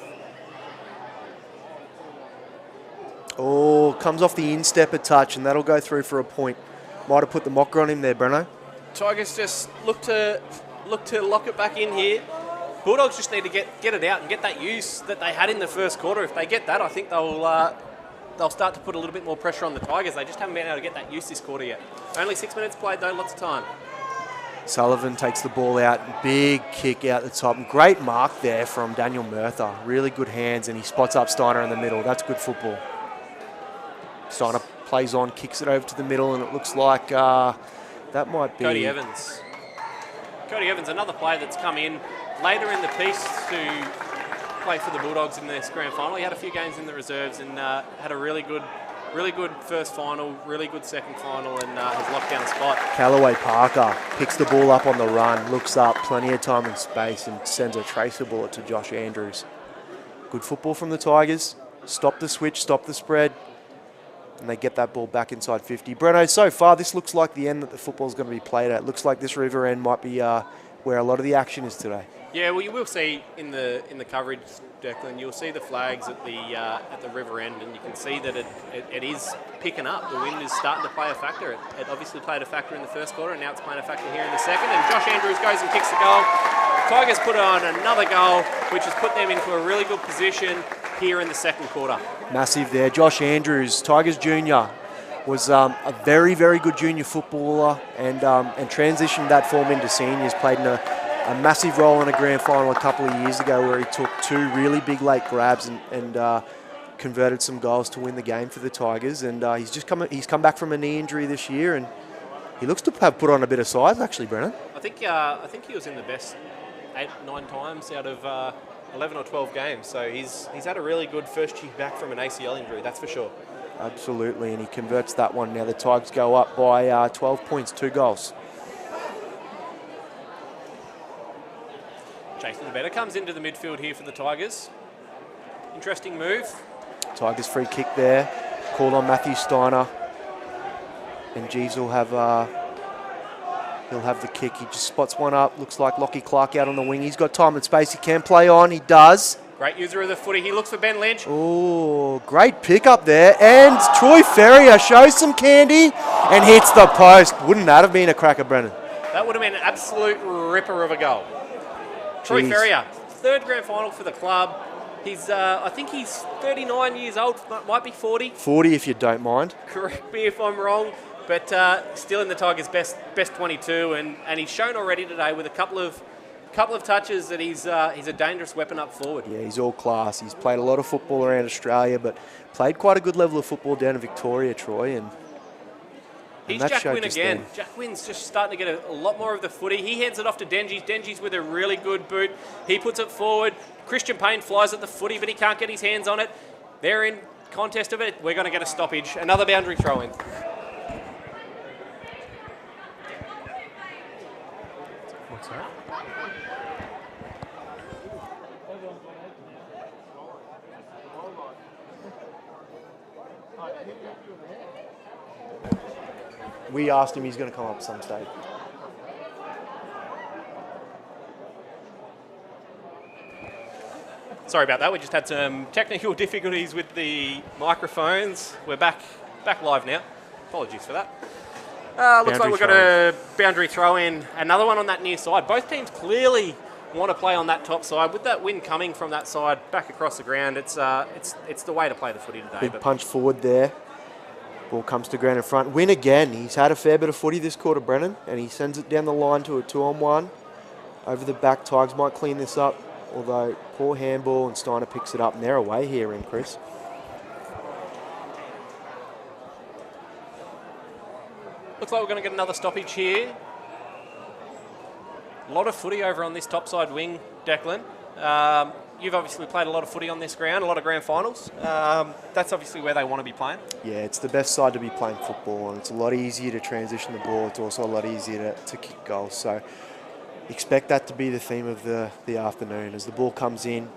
Oh, comes off the instep a touch, and that'll go through for a point. Might have put the mocker on him there, Breno. Tigers just look to lock it back in here. Bulldogs just need to get it out and get that use that they had in the first quarter. If they get that, I think they'll start to put a little bit more pressure on the Tigers. They just haven't been able to get that use this quarter yet. Only 6 minutes played though, lots of time. Sullivan takes the ball out, big kick out the top. Great mark there from Daniel Murtha. Really good hands, and he spots up Steiner in the middle. That's good football. Steiner plays on, kicks it over to the middle, and it looks like that might be... Cody Evans. Cody Evans, another player that's come in later in the piece to play for the Bulldogs in this grand final. He had a few games in the reserves and had a really good first final, really good second final, and has locked down a spot. Callaway Parker picks the ball up on the run, looks up, plenty of time and space, and sends a tracer bullet to Josh Andrews. Good football from the Tigers. Stop the switch, stop the spread, and they get that ball back inside 50. Breno, so far this looks like the end that the football's going to be played at. Looks like this river end might be where a lot of the action is today. Yeah, well, you will see in the coverage, Declan, you'll see the flags at the river end, and you can see that it is picking up. The wind is starting to play a factor. It obviously played a factor in the first quarter, and now it's playing a factor here in the second. And Josh Andrews goes and kicks the goal. Tigers put on another goal, which has put them into a really good position here in the second quarter. Massive there. Josh Andrews, Tigers junior, was a very, very good junior footballer and transitioned that form into seniors. Played in a massive role in a grand final a couple of years ago where he took 2 really big late grabs and converted some goals to win the game for the Tigers. And he's come back from a knee injury this year, and he looks to have put on a bit of size actually, Brennan. I think he was in the best 8-9 times out of 11 or 12 games. So he's had a really good first year back from an ACL injury, that's for sure. Absolutely, and he converts that one. Now the Tigers go up by 12 points, 2 goals. Jason DeBetta comes into the midfield here for the Tigers. Interesting move. Tigers free kick there, called on Matthew Steiner, and Jeeves will have the kick. He just spots one up. Looks like Lockie Clark out on the wing. He's got time and space. He can play on. He does. Great user of the footy. He looks for Ben Lynch. Oh, great pick up there. And Troy Ferrier shows some candy and hits the post. Wouldn't that have been a cracker, Brennan? That would have been an absolute ripper of a goal. Troy Ferrier, 3rd grand final for the club. He's, I think he's 39 years old, might be 40. 40 if you don't mind. Correct me if I'm wrong, but still in the Tigers' best 22, and he's shown already today with a couple of touches that he's a dangerous weapon up forward. Yeah, he's all class. He's played a lot of football around Australia, but played quite a good level of football down in Victoria, Troy, and he's Jack Wynn again. Then. Jack Wynn's just starting to get a lot more of the footy. He hands it off to Dengies. Dengies with a really good boot. He puts it forward. Christian Payne flies at the footy, but he can't get his hands on it. They're in contest of it. We're going to get a stoppage. Another boundary throw in. What's that? We asked him, he's going to come up at some stage. Sorry about that. We just had some technical difficulties with the microphones. We're back live now. Apologies for that. Looks like we've got a boundary throw in. Another one on that near side. Both teams clearly want to play on that top side. With that wind coming from that side back across the ground, it's the way to play the footy today. Big punch forward there. Ball comes to ground in front. Win again. He's had a fair bit of footy this quarter, Brennan, and he sends it down the line to a 2-on-1. Over the back, Tigers might clean this up, although poor handball and Steiner picks it up, and they're away here in Chris. Looks like we're going to get another stoppage here. A lot of footy over on this topside wing, Declan. You've obviously played a lot of footy on this ground, a lot of grand finals. That's obviously where they want to be playing. Yeah, it's the best side to be playing football, and it's a lot easier to transition the ball. It's also a lot easier to kick goals. So expect that to be the theme of the afternoon. As the ball comes in,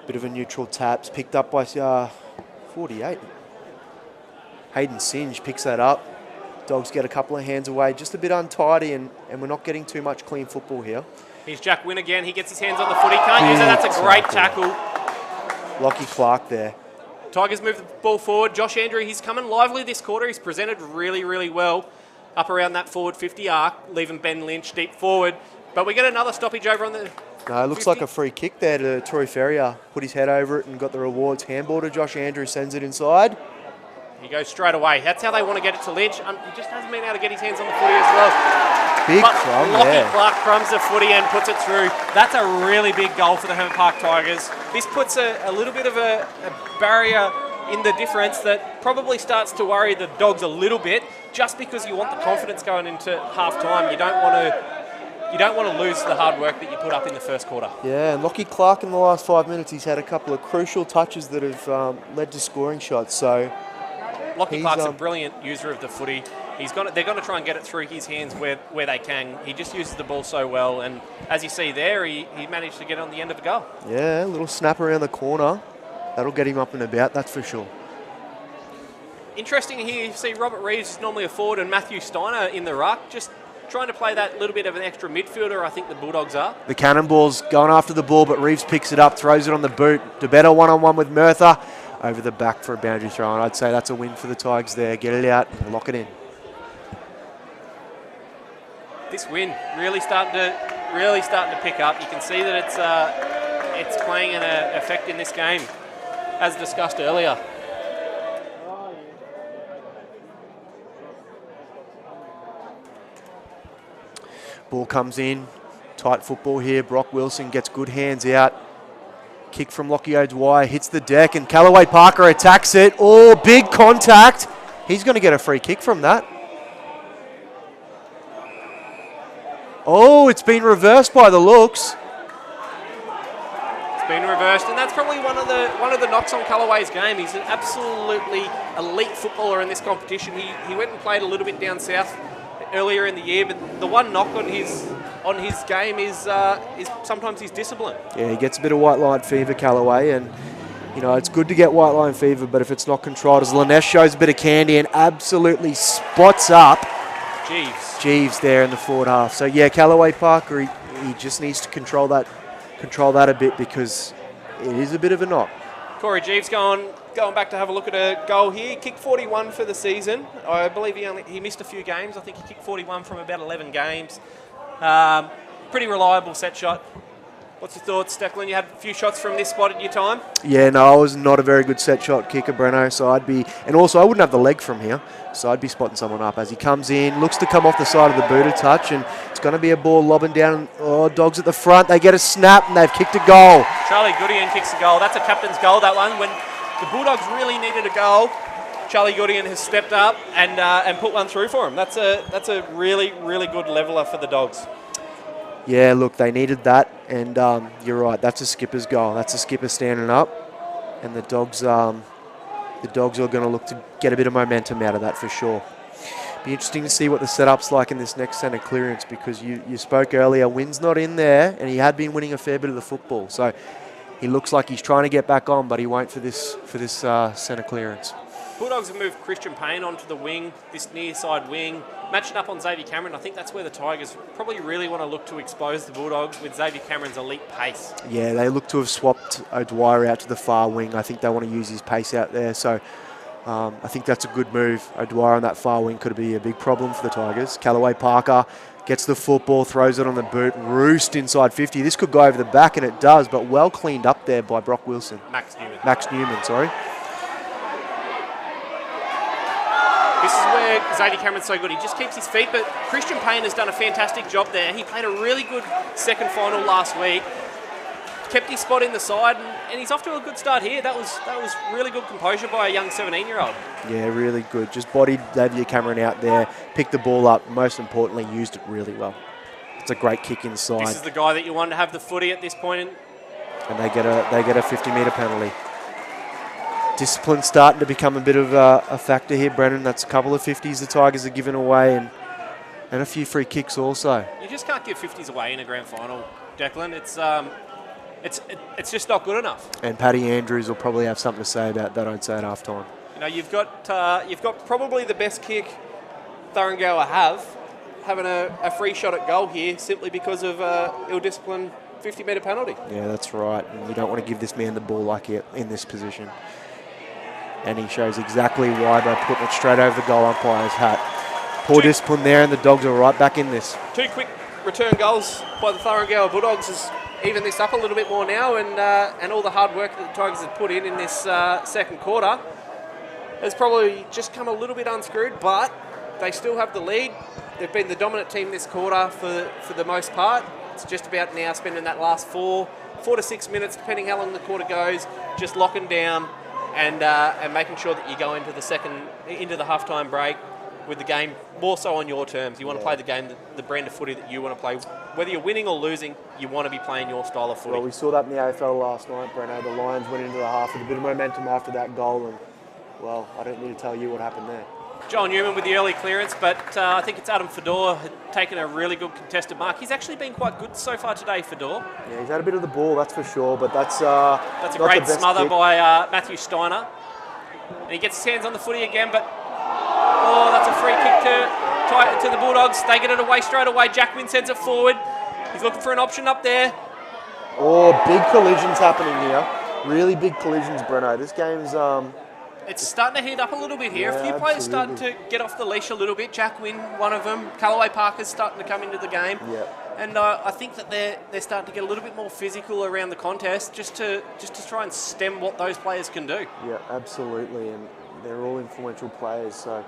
bit of a neutral taps, picked up by 48. Hayden Singe picks that up. Dogs get a couple of hands away, just a bit untidy, and we're not getting too much clean football here. Here's Jack Wynn again. He gets his hands on the footy. Can't use it. That's a great tackle. Lockie Clark there. Tigers move the ball forward. Josh Andrew, he's coming lively this quarter. He's presented really, really well up around that forward 50 arc, leaving Ben Lynch deep forward. But we get another stoppage over on the... No, it looks 50. like a free kick there to Troy Ferrier. Put his head over it and got the rewards. Handball to Josh Andrew, sends it inside. He goes straight away. That's how they want to get it to Lynch. He just hasn't been able to get his hands on the footy as well. Big crumb there. Lockie Clark crumbs the footy and puts it through. That's a really big goal for the Herman Park Tigers. This puts a little bit of a barrier in the difference that probably starts to worry the Dogs a little bit, just because you want the confidence going into half-time. You don't want to lose the hard work that you put up in the first quarter. Yeah, and Lockie Clark in the last 5 minutes, he's had a couple of crucial touches that have led to scoring shots. So Lockie Clark's a brilliant user of the footy. They're going to try and get it through his hands where they can. He just uses the ball so well, and as you see there, he managed to get on the end of the goal. Yeah, a little snap around the corner. That'll get him up and about, that's for sure. Interesting here, you see Robert Reeves is normally a forward and Matthew Steiner in the ruck, just trying to play that little bit of an extra midfielder, I think the Bulldogs are. The Cannonballs going after the ball, but Reeves picks it up, throws it on the boot. DeBetta one-on-one with Merthyr. Over the back for a boundary throw, and I'd say that's a win for the Tigers there. Get it out and lock it in. This win really starting to pick up. You can see that it's playing an effect in this game, as discussed earlier. Ball comes in, tight football here. Brock Wilson gets good hands out. Kick from Lockie O'Dwyer, hits the deck, and Callaway Parker attacks it. Oh, big contact. He's going to get a free kick from that. Oh, it's been reversed by the looks. It's been reversed, and that's probably one of the knocks on Callaway's game. He's an absolutely elite footballer in this competition. He went and played a little bit down south earlier in the year, but the one knock on his game is sometimes his discipline. Yeah, he gets a bit of white line fever, Callaway, and you know it's good to get white line fever, but if it's not controlled, as Lanesh shows a bit of candy and absolutely spots up Jeeves there in the forward half. So yeah, Callaway Parker, he just needs to control that a bit because it is a bit of a knock. Corey Jeeves going back to have a look at a goal here. He kicked 41 for the season. I believe he missed a few games. I think he kicked 41 from about 11 games. Pretty reliable set shot. What's your thoughts, Declan? You had a few shots from this spot at your time? Yeah, no, I was not a very good set shot kicker, Breno, so and also I wouldn't have the leg from here, so I'd be spotting someone up as he comes in, looks to come off the side of the boot a touch, and it's going to be a ball lobbing down. Oh, Dogs at the front, they get a snap, and they've kicked a goal. Charlie Goodien kicks a goal. That's a captain's goal, that one. When the Bulldogs really needed a goal, Charlie Goodien has stepped up and put one through for him. That's a really, really good leveller for the Dogs. Yeah, look, they needed that, and you're right. That's a skipper's goal. That's a skipper standing up, and the Dogs are going to look to get a bit of momentum out of that for sure. Be interesting to see what the setup's like in this next centre clearance because you spoke earlier. Wynn's not in there, and he had been winning a fair bit of the football, so he looks like he's trying to get back on, but he won't for this centre clearance. Bulldogs have moved Christian Payne onto the wing, this near side wing, matching up on Xavier Cameron. I think that's where the Tigers probably really want to look to expose the Bulldogs with Xavier Cameron's elite pace. Yeah, they look to have swapped O'Dwyer out to the far wing. I think they want to use his pace out there, so I think that's a good move. O'Dwyer on that far wing could be a big problem for the Tigers. Callaway Parker gets the football, throws it on the boot, roost inside 50. This could go over the back, and it does, but well cleaned up there by Brock Wilson. Max Newman, sorry. This is where Xavier Cameron's so good. He just keeps his feet, but Christian Payne has done a fantastic job there. He played a really good second final last week, kept his spot in the side, and he's off to a good start here. That was really good composure by a young 17-year-old. Yeah, really good. Just bodied Xavier Cameron out there, picked the ball up, most importantly, used it really well. It's a great kick inside. This is the guy that you want to have the footy at this point. And they get a 50-metre penalty. Discipline starting to become a bit of a factor here, Brennan. That's a couple of 50s the Tigers are giving away and a few free kicks also. You just can't give 50s away in a grand final, Declan. It's just not good enough. And Paddy Andrews will probably have something to say about that, I'd say, at halftime. You know, you've got probably the best kick Thuringower having a free shot at goal here simply because of ill-disciplined 50-metre penalty. Yeah, that's right. And you don't want to give this man the ball like it in this position. And he shows exactly why by putting it straight over the goal umpire's hat. Poor discipline there, and the Dogs are right back in this. 2 quick return goals by the Thuringower Bulldogs has evened this up a little bit more now, and all the hard work that the Tigers have put in this second quarter has probably just come a little bit unscrewed, but they still have the lead. They've been the dominant team this quarter for the most part. It's just about now spending that last 4 to 6 minutes, depending how long the quarter goes, just locking down and making sure that you go into the halftime break with the game more so on your terms. You want to play the game, the brand of footy that you want to play. Whether you're winning or losing, you want to be playing your style of footy. Well, we saw that in the AFL last night, Breno. The Lions went into the half with a bit of momentum after that goal, and, well, I don't need to tell you what happened there. Joel Newman with the early clearance, but I think it's Adam Fedor had taken a really good contested mark. He's actually been quite good so far today, Fedor. Yeah, he's had a bit of the ball, that's for sure, but that's a great smother kick by Matthew Steiner. And he gets his hands on the footy again, but that's a free kick to the Bulldogs. They get it away straight away. Jack Wynn sends it forward. He's looking for an option up there. Oh, big collisions happening here. Really big collisions, Breno. This game's... It's starting to heat up a little bit here. Yeah, a few players starting to get off the leash a little bit. Jack Wynn, one of them. Callaway Parker's starting to come into the game. Yeah. And I think that they're starting to get a little bit more physical around the contest just to try and stem what those players can do. Yeah, absolutely. And they're all influential players. So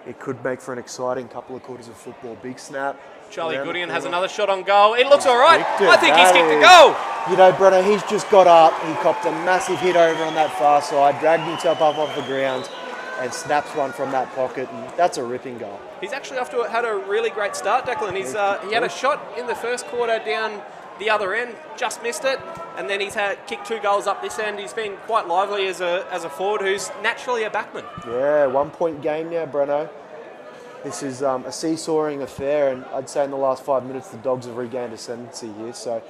it could make for an exciting couple of quarters of football. Big snap. Charlie Around the Goodin has corner. another shot on goal. It looks all right. Kicked it. I think he's That kicked a is- goal. You know, Brenno, he's just got up. He copped a massive hit over on that far side, dragged himself up off the ground, and snaps one from that pocket, and that's a ripping goal. He's actually had a really great start, Declan. He had a shot in the first quarter down the other end, just missed it, and then he's kicked 2 goals up this end. He's been quite lively as a forward who's naturally a backman. Yeah, 1 point game now, Brenno. This is a seesawing affair, and I'd say in the last 5 minutes the Dogs have regained ascendancy here. So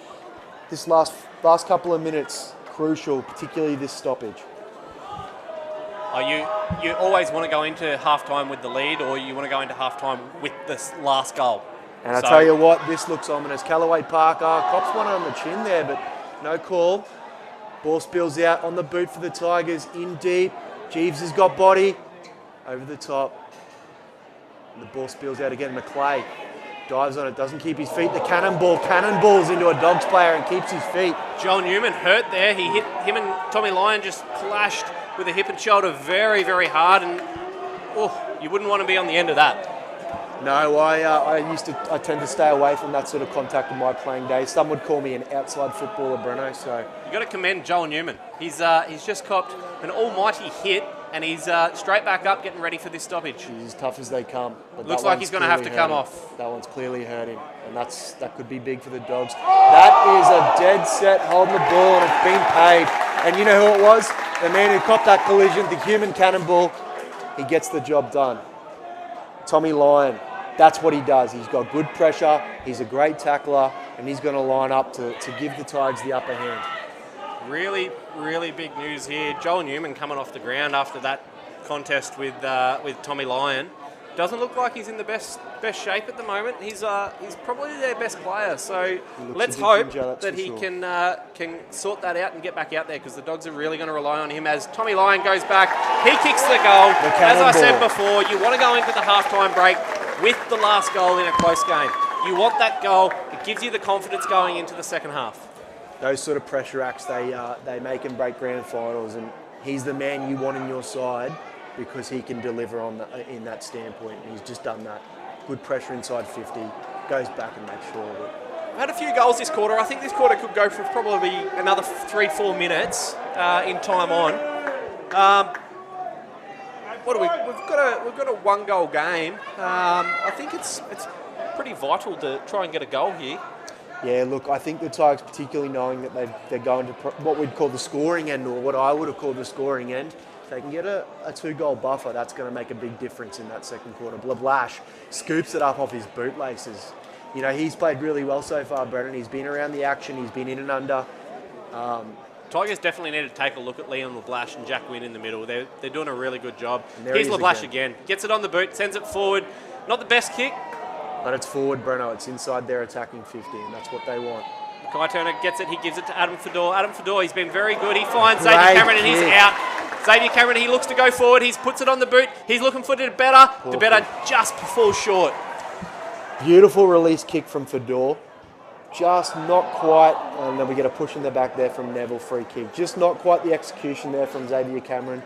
this last couple of minutes, crucial, particularly this stoppage. You always want to go into halftime with the lead, or you want to go into halftime with this last goal. And I tell you what, this looks ominous. Callaway Parker cops one on the chin there, but no call. Ball spills out on the boot for the Tigers, in deep. Jeeves has got body, over the top. And the ball spills out again. McClay dives on it, doesn't keep his feet. The cannonballs into a Dogs player and keeps his feet. Joel Newman hurt there. He hit him, and Tommy Lyon just clashed with a hip and shoulder very, very hard, and you wouldn't want to be on the end of that. No, I tend to stay away from that sort of contact in my playing days. Some would call me an outside footballer, Brenno. So You got to commend Joel Newman. He's just copped an almighty hit, and he's straight back up, getting ready for this stoppage. he's as tough as they come. But Looks that like one's he's going to have to clearly come hurt off. him. That one's clearly hurt him, and that could be big for the Dogs. That is a dead set holding the ball, and it's been paid. And you know who it was? The man who copped that collision, the human cannonball. He gets the job done. Tommy Lyon. That's what he does. He's got good pressure, he's a great tackler, and he's going to line up to give the Tigers the upper hand. Really, really big news here. Joel Newman coming off the ground after that contest with Tommy Lyon. Doesn't look like he's in the best shape at the moment. He's probably their best player. So let's hope that he can sort that out and get back out there, because the Dogs are really going to rely on him. As Tommy Lyon goes back, he kicks the goal. As I said before, you want to go into the halftime break with the last goal in a close game. You want that goal. It gives you the confidence going into the second half. Those sort of pressure acts, they make and break grand finals, and he's the man you want in your side because he can deliver in that standpoint, and he's just done that. Good pressure inside 50, goes back and makes sure of it. Had a few goals this quarter. I think this quarter could go for probably another 3-4 minutes in time on. What do we? We've got a 1-goal game. I think it's pretty vital to try and get a goal here. Yeah, look, I think the Tigers, particularly knowing that they're going to what we'd call the scoring end, or what I would have called the scoring end, if they can get a 2-goal buffer, that's going to make a big difference in that second quarter. Blablash scoops it up off his bootlaces. You know, he's played really well so far, Brennan. He's been around the action. He's been in and under. Tigers definitely need to take a look at Liam LeBlash and Jack Wynn in the middle. They're doing a really good job. Here's LeBlash again. Gets it on the boot, sends it forward. Not the best kick. But it's forward, Breno. It's inside their attacking 50, and that's what they want. Kai Turner gets it. He gives it to Adam Fedor. Adam Fedor, he's been very good. He finds Xavier Cameron, and he's out. Xavier Cameron, he looks to go forward. He puts it on the boot. He's looking for DeBetta. DeBetta just falls short. Beautiful release kick from Fedor. Just not quite, and then we get a push in the back there from Neville, free kick. Just not quite the execution there from Xavier Cameron.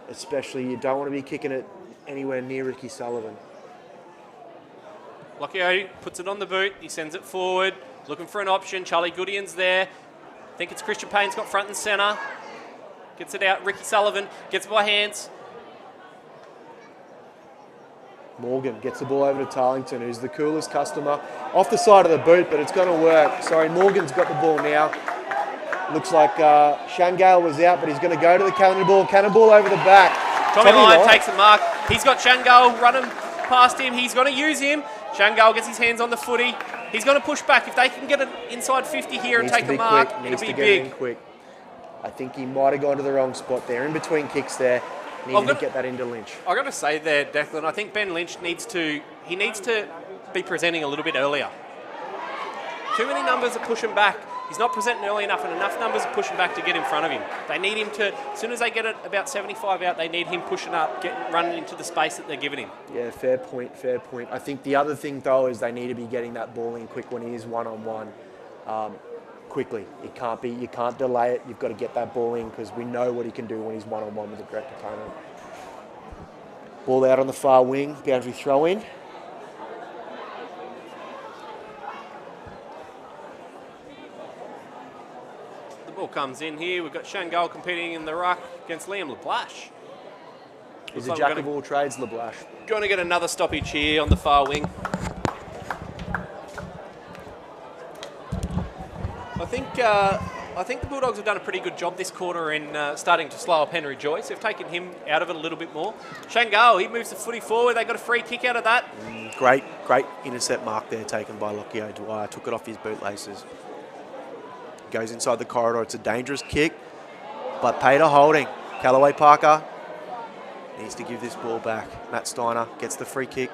Especially, you don't want to be kicking it anywhere near Ricky Sullivan. Lockio puts it on the boot. He sends it forward, looking for an option. Charlie Goodin's there. I think it's Christian Payne's got front and centre. Gets it out. Ricky Sullivan gets it by hands. Morgan gets the ball over to Tarlington, who's the coolest customer. Off the side of the boot, but it's going to work. Sorry, Morgan's got the ball now. Looks like Shangale was out, but he's going to go to the cannonball. Cannonball over the back. Tommy Lyon takes the mark. He's got Shangale running past him. He's going to use him. Shangale gets his hands on the footy. He's going to push back. If they can get it inside 50 here and take the mark, it'll be big. Quick. I think he might have gone to the wrong spot there. In between kicks there. Needed to get that into Lynch. I've got to say there, Declan, I think Ben Lynch needs to be presenting a little bit earlier. Too many numbers are pushing back. He's not presenting early enough, and enough numbers are pushing back to get in front of him. They need him to, as soon as they get it about 75 out, they need him pushing up, running into the space that they're giving him. Yeah, fair point, fair point. I think the other thing, though, is they need to be getting that ball in quick when he is one-on-one. Quickly. You can't delay it. You've got to get that ball in because we know what he can do when he's one-on-one with a direct opponent. Ball out on the far wing, boundary throw in. The ball comes in here. We've got Shangal competing in the ruck against Liam LeBlash. He's Looks a like jack we're of all trades, LeBlash. going to get another stoppage here on the far wing. I think the Bulldogs have done a pretty good job this quarter in starting to slow up Henry Joyce. They've taken him out of it a little bit more. Shangal, he moves the footy forward. They got a free kick out of that. Great intercept mark there taken by Lockie O'Dwyer. Took it off his bootlaces. Goes inside the corridor. It's a dangerous kick, but Pater holding. Callaway Parker needs to give this ball back. Matt Steiner gets the free kick.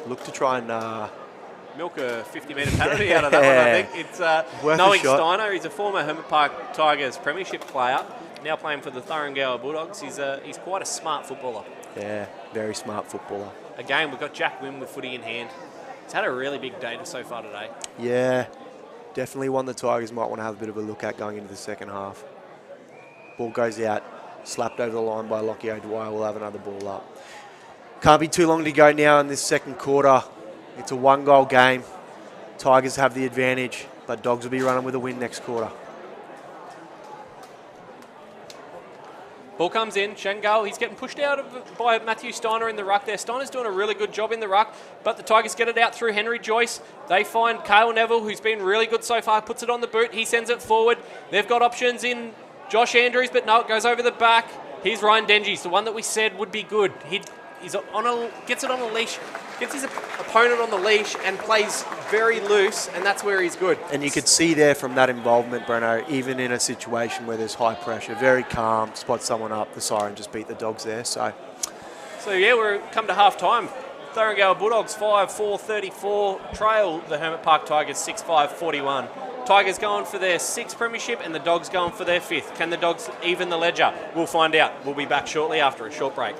Look to try and Milk a 50-metre penalty out of that one, I think. It's knowing Steiner, he's a former Hermit Park Tigers Premiership player, now playing for the Thurrangower Bulldogs. He's quite a smart footballer. Yeah, very smart footballer. Again, we've got Jack Wynn with footy in hand. He's had a really big day so far today. Yeah, definitely one the Tigers might want to have a bit of a look at going into the second half. Ball goes out, slapped over the line by Lockie O'Dwyer. We'll have another ball up. Can't be too long to go now in this second quarter. It's a one-goal game. Tigers have the advantage, but Dogs will be running with a win next quarter. Ball comes in, Shangal, he's getting pushed out by Matthew Steiner in the ruck there. Steiner's doing a really good job in the ruck, but the Tigers get it out through Henry Joyce. They find Cale Neville, who's been really good so far, puts it on the boot. He sends it forward. They've got options in Josh Andrews, but no, it goes over the back. Here's Ryan Dengies, the one that we said would be good. Gets it on a leash, gets his opponent on the leash and plays very loose, and that's where he's good. And you could see there from that involvement, Breno, even in a situation where there's high pressure, very calm, spots someone up, the siren just beat the Dogs there. So yeah, we're come to half time. Thurrangower Bulldogs 5-4-34 trail the Hermit Park Tigers 6-5-41. Tigers going for their 6th premiership and the Dogs going for their 5th. Can the Dogs even the ledger? We'll find out. We'll be back shortly after a short break.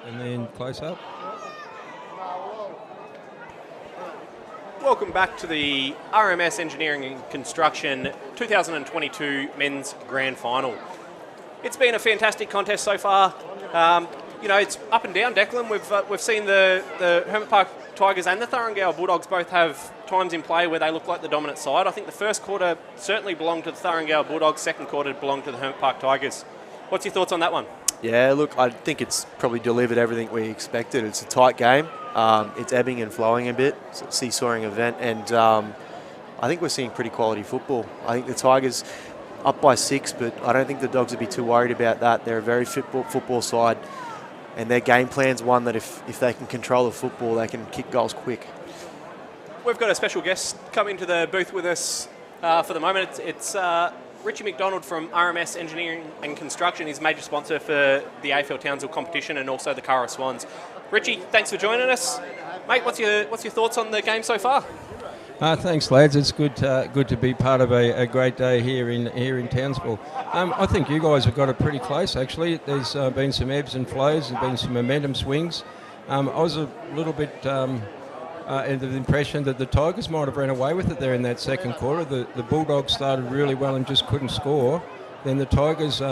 And then close up. Welcome back to the RMS Engineering and Construction 2022 Men's Grand Final. It's been a fantastic contest so far. It's up and down, Declan. We've seen the Hermit Park Tigers and the Thurungale Bulldogs both have times in play where they look like the dominant side. I think the first quarter certainly belonged to the Thurungale Bulldogs, second quarter belonged to the Hermit Park Tigers. What's your thoughts on that one? Yeah, look, I think it's probably delivered everything we expected. It's a tight game. It's ebbing and flowing a bit. It's a seesawing event, and I think we're seeing pretty quality football. I think the Tigers up by 6, but I don't think the Dogs would be too worried about that. They're a very fit football side, and their game plan's one that if they can control the football, they can kick goals quick. We've got a special guest come into the booth with us for the moment. It's Richie McDonald from RMS Engineering and Construction. He's major sponsor for the AFL Townsville competition and also the Cara Swans. Richie, thanks for joining us. Mate, what's your thoughts on the game so far? Thanks, lads. It's good to be part of a great day here in Townsville. I think you guys have got it pretty close, actually. There's been some ebbs and flows. There's been some momentum swings. I was a little bit under the impression that the Tigers might have ran away with it there in that second quarter. The Bulldogs started really well and just couldn't score. Then the Tigers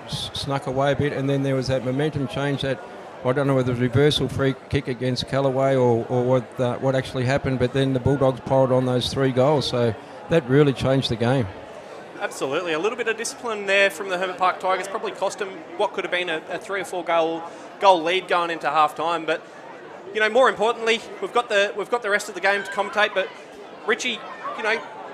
snuck away a bit, and then there was that momentum change that, I don't know whether it was a reversal free kick against Callaway or what actually happened, but then the Bulldogs piled on those 3 goals, so that really changed the game. Absolutely. A little bit of discipline there from the Hermit Park Tigers probably cost them what could have been a 3 or 4 goal lead going into half time, but more importantly, we've got the rest of the game to commentate. But Richie,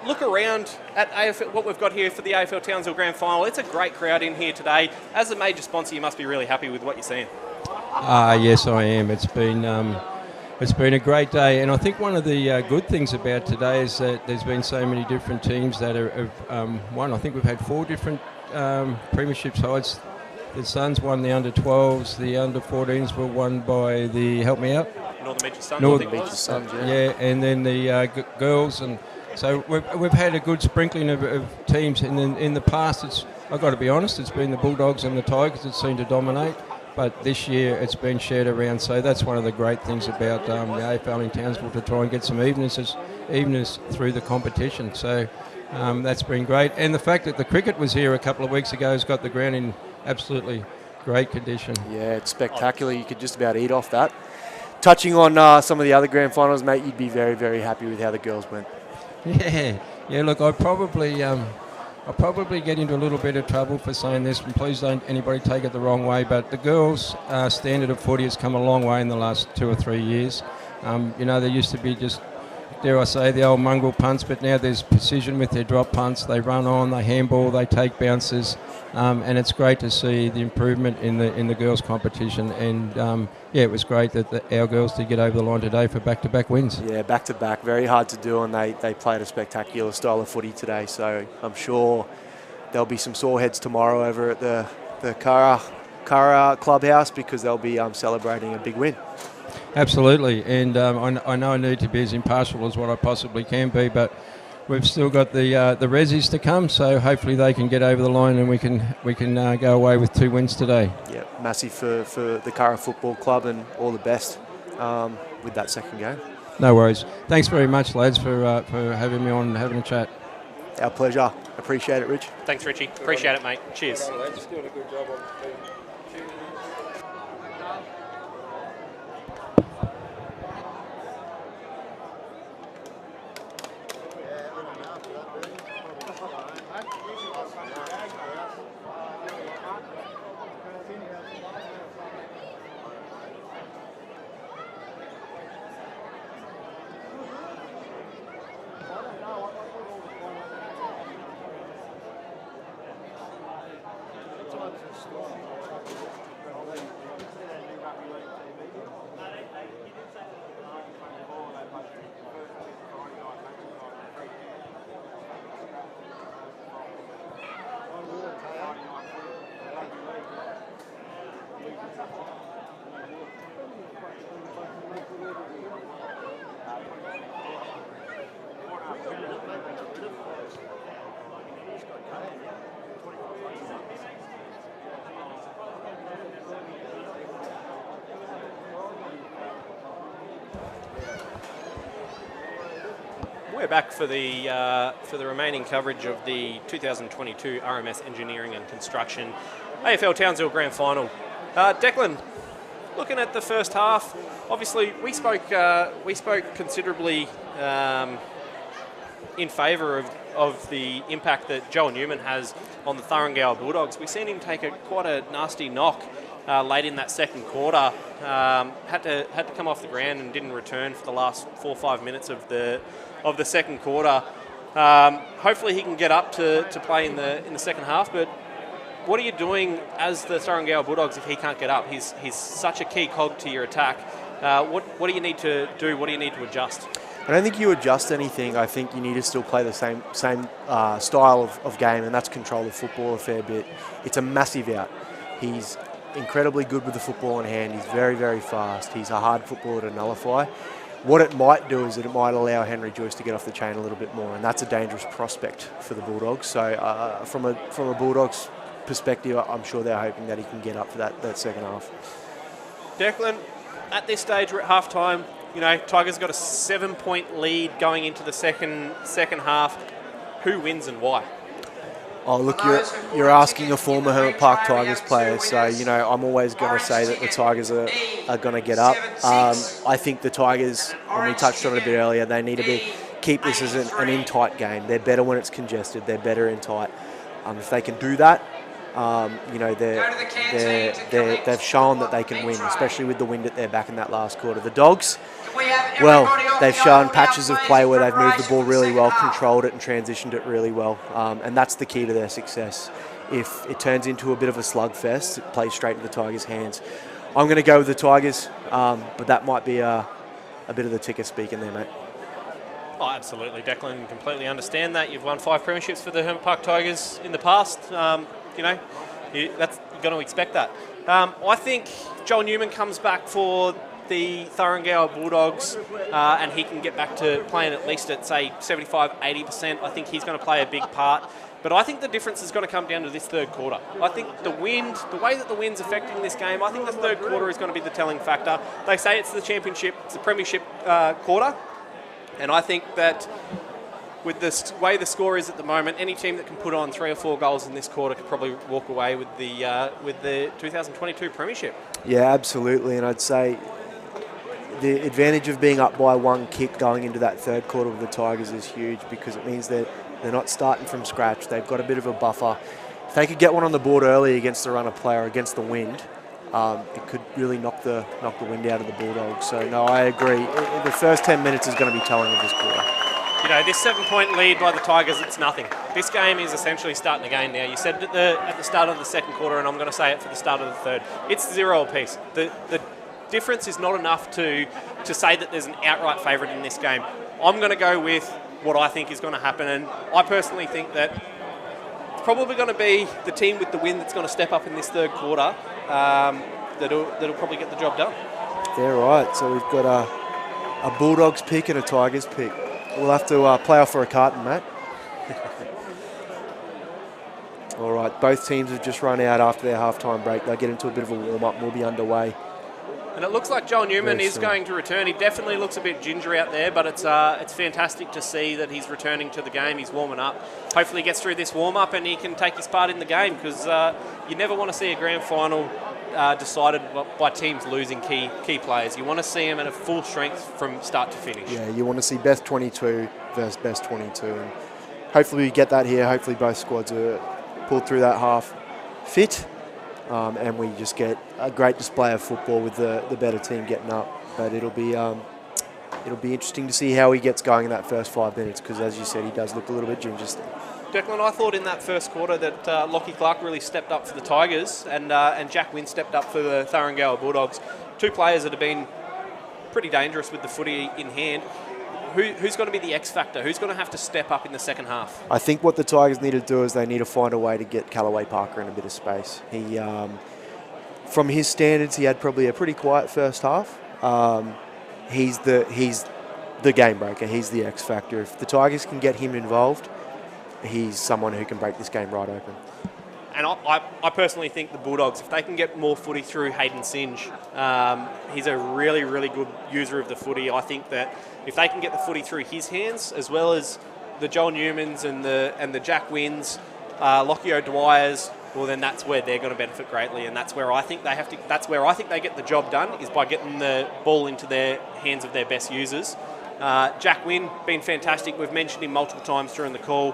look around at AFL, what we've got here for the AFL Townsville Grand Final. It's a great crowd in here today. As a major sponsor, you must be really happy with what you're seeing. Yes, I am. It's been a great day, and I think one of the good things about today is that there's been so many different teams that have won. I think we've had 4 different Premiership sides. The Suns won the under-12s, the under-14s were won by the, help me out? Northern Beaches Suns. Northern Beaches Suns, yeah, and then the girls, and so we've had a good sprinkling of teams. And in the past, I've got to be honest, it's been the Bulldogs and the Tigers that seem to dominate. But this year it's been shared around, so that's one of the great things about the AFL in Townsville, to try and get some evenness through the competition. So that's been great. And the fact that the cricket was here a couple of weeks ago has got the ground in absolutely great condition. Yeah, it's spectacular. You could just about eat off that. Touching on some of the other grand finals, mate, you'd be very, very happy with how the girls went. Yeah. Look, I'll probably get into a little bit of trouble for saying this, and please don't anybody take it the wrong way, but the girls' standard of footy has come a long way in the last 2 or 3 years. There used to be just, dare I say, the old mongrel punts, but now there's precision with their drop punts. They run on, they handball, they take bounces, and it's great to see the improvement in the girls' competition. And it was great that our girls did get over the line today for back-to-back wins. Yeah, back-to-back, very hard to do, and they played a spectacular style of footy today. So I'm sure there'll be some sore heads tomorrow over at the Cara clubhouse, because they'll be celebrating a big win. Absolutely, and I know I need to be as impartial as what I possibly can be, but we've still got the Rezzies to come, so hopefully they can get over the line and we can go away with 2 wins today. Yeah, massive for the Cara Football Club, and all the best with that second game. No worries. Thanks very much, lads, for having me on and having a chat. Our pleasure. Appreciate it, Rich. Thanks, Richie. Appreciate it, mate. Cheers. Doing a good job on We're back for the remaining coverage of the 2022 RMS Engineering and Construction AFL Townsville Grand Final. Declan, looking at the first half, obviously we spoke considerably in favour of the impact that Joel Newman has on the Thurrangower Bulldogs. We've seen him take quite a nasty knock late in that second quarter. Had to come off the ground and didn't return for the last 4 or 5 minutes of the second quarter. Hopefully he can get up to play in the second half. But what are you doing as the Thurrangower Bulldogs if he can't get up? He's such a key cog to your attack. What do you need to do? What do you need to adjust? I don't think you adjust anything. I think you need to still play the same style of game, and that's control the football a fair bit. It's a massive out. He's incredibly good with the football in hand. He's very, very fast. He's a hard footballer to nullify. What it might do is that it might allow Henry Joyce to get off the chain a little bit more, and that's a dangerous prospect for the Bulldogs. So from a Bulldogs perspective, I'm sure they're hoping that he can get up for that second half. Declan, at this stage we're at half time. You know, Tigers got a 7-point lead going into the second half. Who wins and why? Oh, look, you're asking a former Hermit Park Tigers player, so, you know, I'm always going to say that the Tigers are going to get up. I think the Tigers, when we touched on it a bit earlier, they need to keep this as an in-tight game. They're better when it's congested. They're better in tight. If they can do that, you know, they've shown that they can win, especially with the wind at their back in that last quarter. The Dogs, well, they've shown patches of play where they've moved the ball really well, controlled it and transitioned it really well, and that's the key to their success. If it turns into a bit of a slugfest, it plays straight into the Tigers' hands. I'm going to go with the Tigers, but that might be a bit of the ticker speaking there, mate. Oh, absolutely, Declan. Completely understand that. You've won 5 premierships for the Hermit Park Tigers in the past. You know, you're going to expect that. I think Joel Newman comes back for the Thurrangower Bulldogs and he can get back to playing at least at, say, 75-80%. I think he's going to play a big part. But I think the difference is going to come down to this third quarter. I think the way that the wind's affecting this game, I think the third quarter is going to be the telling factor. They say it's the championship, it's the premiership quarter. And I think that with the way the score is at the moment, any team that can put on 3 or 4 goals in this quarter could probably walk away with the 2022 premiership. Yeah, absolutely. And I'd say the advantage of being up by 1 kick going into that third quarter with the Tigers is huge, because it means that they're not starting from scratch. They've got a bit of a buffer. If they could get one on the board early against the runner player, against the wind, it could really knock the wind out of the Bulldogs. So, no, I agree. The first 10 minutes is going to be telling of this quarter. You know, this 7-point lead by the Tigers, it's nothing. This game is essentially starting again now. You said it at the start of the second quarter, and I'm going to say it for the start of the third. It's 0 apiece. The difference is not enough to say that there's an outright favourite in this game. I'm going to go with what I think is going to happen, and I personally think that it's probably going to be the team with the win that's going to step up in this third quarter that'll probably get the job done. Yeah, right. So we've got a Bulldogs pick and a Tigers pick. We'll have to play off for a carton, mate. All right, both teams have just run out after their halftime break. They get into a bit of a warm-up and we'll be underway. And it looks like Joel Newman is going to return. He definitely looks a bit gingery out there, but it's fantastic to see that he's returning to the game. He's warming up. Hopefully he gets through this warm-up and he can take his part in the game, because you never want to see a grand final decided by teams losing key players. You want to see them at a full strength from start to finish. Yeah, you want to see best 22 versus best 22. And hopefully we get that here. Hopefully both squads are pulled through that half fit. And we just get a great display of football with the better team getting up. But it'll be interesting to see how he gets going in that first 5 minutes, because, as you said, he does look a little bit ginger still. Declan, I thought in that first quarter that Lockie Clark really stepped up for the Tigers, and Jack Wynn stepped up for the Thurrangower Bulldogs. 2 players that have been pretty dangerous with the footy in hand. Who's going to be the X factor? Who's going to have to step up in the second half? I think what the Tigers need to do is they need to find a way to get Callaway Parker in a bit of space. He, from his standards, he had probably a pretty quiet first half. He's the game breaker. He's the X factor. If the Tigers can get him involved, he's someone who can break this game right open. And I personally think the Bulldogs, if they can get more footy through Hayden Singe, he's a really, really good user of the footy. I think that if they can get the footy through his hands, as well as the Joel Newmans and the Jack Wynns, Lockie O'Dwyer's, well, then that's where they're going to benefit greatly, and that's where I think they have to. That's where I think they get the job done, is by getting the ball into their hands of their best users. Jack Wynn been fantastic. We've mentioned him multiple times during the call.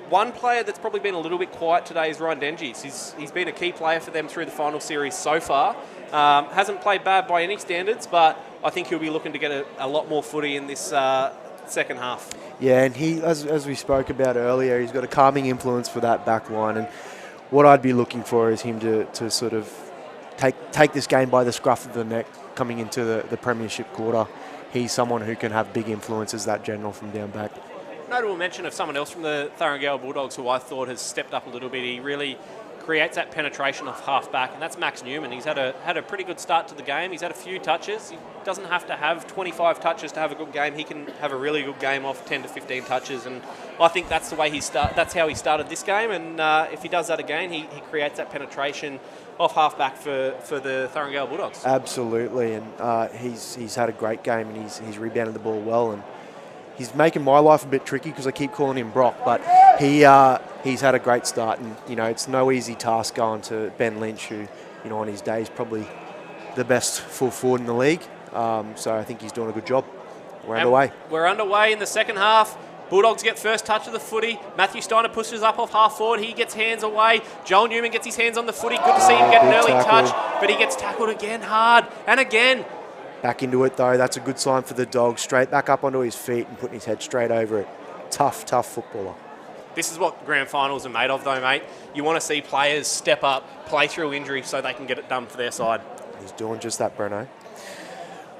One player that's probably been a little bit quiet today is Ryan Dengies. He's been a key player for them through the final series so far. Hasn't played bad by any standards, but I think he'll be looking to get a lot more footy in this second half. Yeah, and he, as we spoke about earlier, he's got a calming influence for that back line. And what I'd be looking for is him to sort of take this game by the scruff of the neck coming into the Premiership quarter. He's someone who can have big influence as that general from down back. Notable mention of someone else from the Thurangale Bulldogs who I thought has stepped up a little bit. He really creates that penetration off half back, and that's Max Newman. He's had a pretty good start to the game. He's had a few touches. He doesn't have to have 25 touches to have a good game. He can have a really good game off 10 to 15 touches, and I think that's the way that's how he started this game. And if he does that again, he creates that penetration off half back for the Thurangale Bulldogs. Absolutely, and he's had a great game, and he's rebounded the ball well, and he's making my life a bit tricky because I keep calling him Brock, but he's had a great start, and it's no easy task going to Ben Lynch, who on his day is probably the best full forward in the league. So I think he's doing a good job. We're underway. We're underway in the second half. Bulldogs get first touch of the footy. Matthew Steiner pushes up off half forward. He gets hands away. Joel Newman gets his hands on the footy. Good to see him get an early touch, but he gets tackled again hard and again. Back into it, though. That's a good sign for the Dogs. Straight back up onto his feet and putting his head straight over it. Tough footballer. This is what grand finals are made of, though, mate. You want to see players step up, play through injury so they can get it done for their side. He's doing just that, Breno.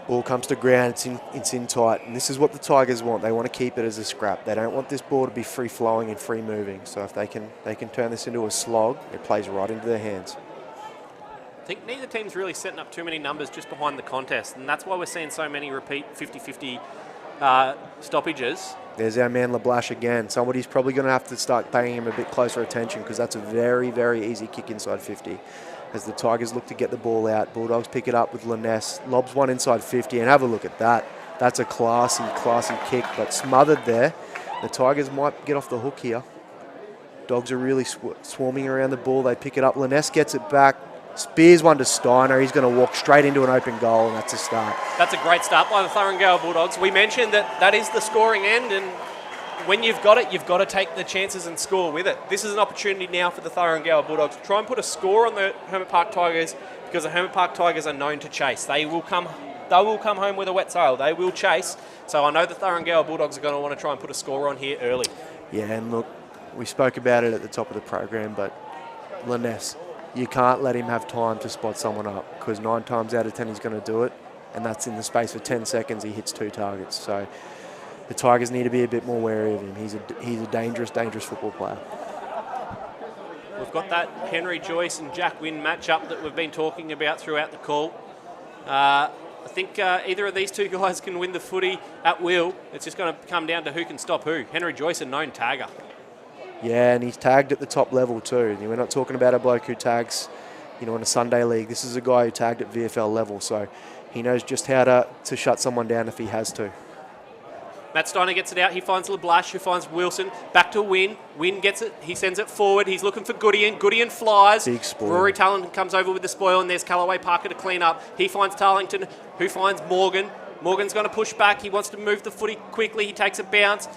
Ball comes to ground, it's in tight, and this is what the Tigers want. They want to keep it as a scrap. They don't want this ball to be free-flowing and free-moving. So if they can turn this into a slog, it plays right into their hands. I think neither team's really setting up too many numbers just behind the contest, and that's why we're seeing so many repeat 50-50 stoppages. There's our man LeBlash again. Somebody's probably going to have to start paying him a bit closer attention, because that's a very, very easy kick inside 50. As the Tigers look to get the ball out, Bulldogs pick it up with Laness, lobs one inside 50, and have a look at that. That's a classy kick, but smothered there. The Tigers might get off the hook here. Dogs are really swarming around the ball. They pick it up. Laness gets it back. Spears one to Steiner. He's going to walk straight into an open goal, and that's a start. That's a great start by the Thurangale Bulldogs. We mentioned that is the scoring end, and when you've got it, you've got to take the chances and score with it. This is an opportunity now for the Thurangale Bulldogs to try and put a score on the Hermit Park Tigers, because the Hermit Park Tigers are known to chase. They will come home with a wet sail. They will chase. So I know the Thurangale Bulldogs are going to want to try and put a score on here early. Yeah, and look, we spoke about it at the top of the program, but Laness, you can't let him have time to spot someone up, because 9 times out of 10 he's going to do it, and that's in the space of 10 seconds he hits 2 targets. So the Tigers need to be a bit more wary of him. He's a dangerous football player. We've got that Henry Joyce and Jack Wynn matchup that we've been talking about throughout the call. I think either of these two guys can win the footy at will. It's just going to come down to who can stop who. Henry Joyce, a known tagger. Yeah, and he's tagged at the top level too. We're not talking about a bloke who tags, in a Sunday league. This is a guy who tagged at VFL level, so he knows just how to shut someone down if he has to. Matt Steiner gets it out. He finds LeBlash, who finds Wilson. Back to Wynn. Wynn gets it. He sends it forward. He's looking for Goodyean. Goodyean flies. Big spoil. Rory Tarleton comes over with the spoil, and there's Callaway Parker to clean up. He finds Tarleton, who finds Morgan. Morgan's going to push back. He wants to move the footy quickly. He takes a bounce.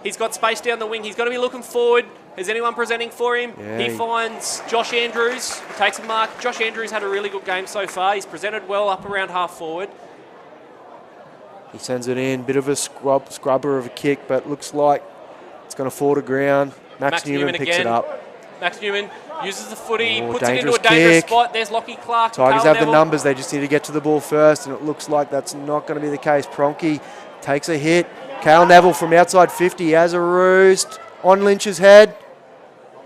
He's got space down the wing. He's got to be looking forward. Is anyone presenting for him? Yeah, he finds Josh Andrews. Takes a mark. Josh Andrews had a really good game so far. He's presented well up around half forward. He sends it in. Bit of a scrubber of a kick, but looks like it's going to fall to ground. Max Newman picks again. it up. Max Newman uses the footy, Oh, puts it into a dangerous dangerous kick. spot. There's Lockie Clark. Tigers Carl have the Neville. numbers. They just need to get to the ball first, and it looks like that's not going to be the case. Pronkey takes a hit. Carl Neville from outside 50 has a roost on Lynch's head.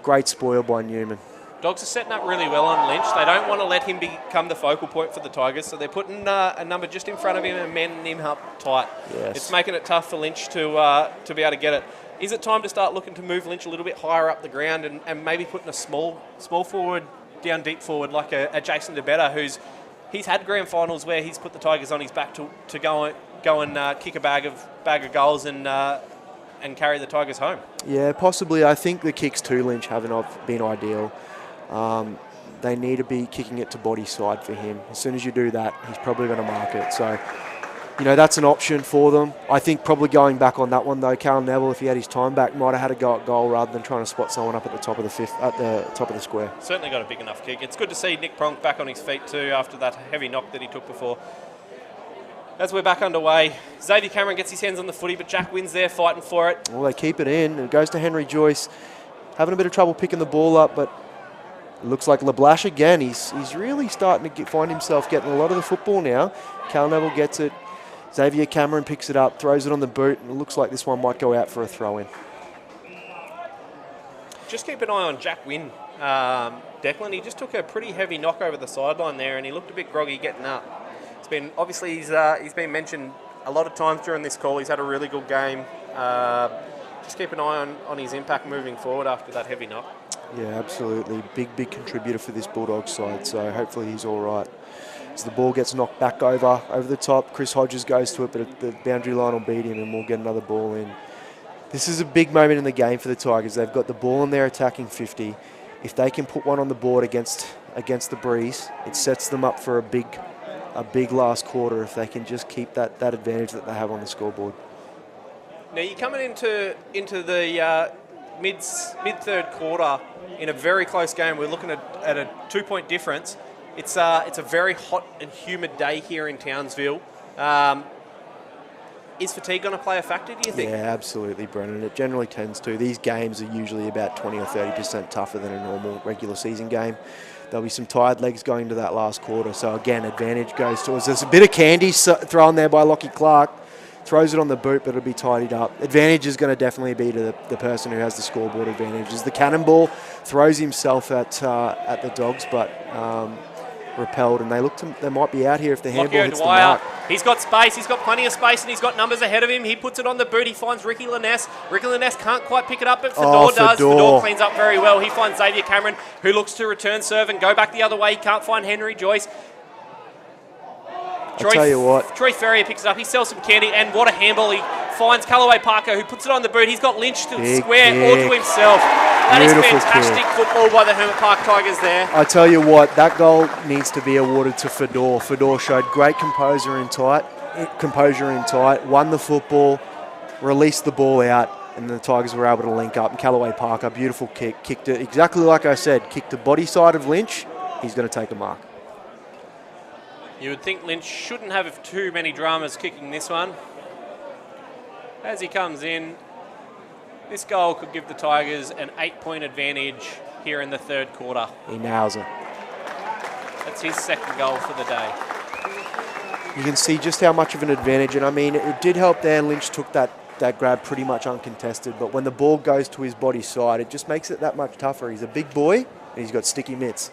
Great spoil by Newman. Dogs are setting up really well on Lynch. They don't want to let him become the focal point for the Tigers, so they're putting a number just in front of him and manning him up tight. Yes. It's making it tough for Lynch to be able to get it. Is it time to start looking to move Lynch a little bit higher up the ground and maybe putting a small forward down deep forward like a Jason DeBetta, he's had grand finals where he's put the Tigers on his back to go and kick a bag of goals and carry the Tigers home? Yeah, possibly. I think the kicks to Lynch haven't been ideal. They need to be kicking it to body side for him. As soon as you do that, he's probably going to mark it. So, that's an option for them. I think probably going back on that one though, Cal Neville, if he had his time back, might have had a go at goal rather than trying to spot someone up at the top of the square. Certainly got a big enough kick. It's good to see Nick Pronk back on his feet too after that heavy knock that he took before. As we're back underway, Xavier Cameron gets his hands on the footy, but Jack Wynn's there fighting for it. Well, they keep it in. It goes to Henry Joyce, having a bit of trouble picking the ball up, but it looks like LeBlash again. He's really starting to find himself getting a lot of the football now. Cal Neville gets it. Xavier Cameron picks it up, throws it on the boot, and it looks like this one might go out for a throw-in. Just keep an eye on Jack Wynn, Declan. He just took a pretty heavy knock over the sideline there, and he looked a bit groggy getting up. He's been mentioned a lot of times during this call. He's had a really good game. Just keep an eye on his impact moving forward after that heavy knock. Yeah, absolutely. Big contributor for this Bulldogs side, so hopefully he's all right. As the ball gets knocked back over the top, Chris Hodges goes to it, but the boundary line will beat him and we'll get another ball in. This is a big moment in the game for the Tigers. They've got the ball in their attacking 50. If they can put one on the board against the Breeze, it sets them up for a big last quarter if they can just keep that advantage that they have on the scoreboard. Now you're coming into the mid-third quarter in a very close game. We're looking at a 2-point difference. It's a very hot and humid day here in Townsville. Is fatigue going to play a factor, do you think? Yeah, absolutely, Brennan. It generally tends to. These games are usually about 20 or 30% tougher than a normal regular season game. There'll be some tired legs going into that last quarter. So, again, advantage goes to us. There's a bit of candy thrown there by Lockie Clark. Throws it on the boot, but it'll be tidied up. Advantage is going to definitely be to the person who has the scoreboard advantage. As the cannonball throws himself at the Dogs, but repelled, and they might be out here if the handball hits the mark. He's got space, he's got plenty of space, and he's got numbers ahead of him. He puts it on the boot, he finds Ricky Laness. Ricky Laness can't quite pick it up, but Fedor does. Fedor cleans up very well. He finds Xavier Cameron, who looks to return serve and go back the other way. He can't find Henry Joyce. I'll tell you what. Troy Ferrier picks it up, he sells some candy, and what a handball. He finds Callaway Parker, who puts it on the boot. He's got Lynch to the square all to himself. That is fantastic football by the Hermit Park Tigers there. I tell you what, that goal needs to be awarded to Fedor. Fedor showed great composure in tight, won the football, released the ball out, and the Tigers were able to link up. And Callaway Parker, beautiful kick, kicked it exactly like I said, kicked the body side of Lynch. He's going to take a mark. You would think Lynch shouldn't have too many dramas kicking this one. As he comes in, this goal could give the Tigers an 8-point advantage here in the third quarter. He nails it. That's his second goal for the day. You can see just how much of an advantage, and I mean, it did help there. Lynch took that grab pretty much uncontested, but when the ball goes to his body side, it just makes it that much tougher. He's a big boy, and he's got sticky mitts.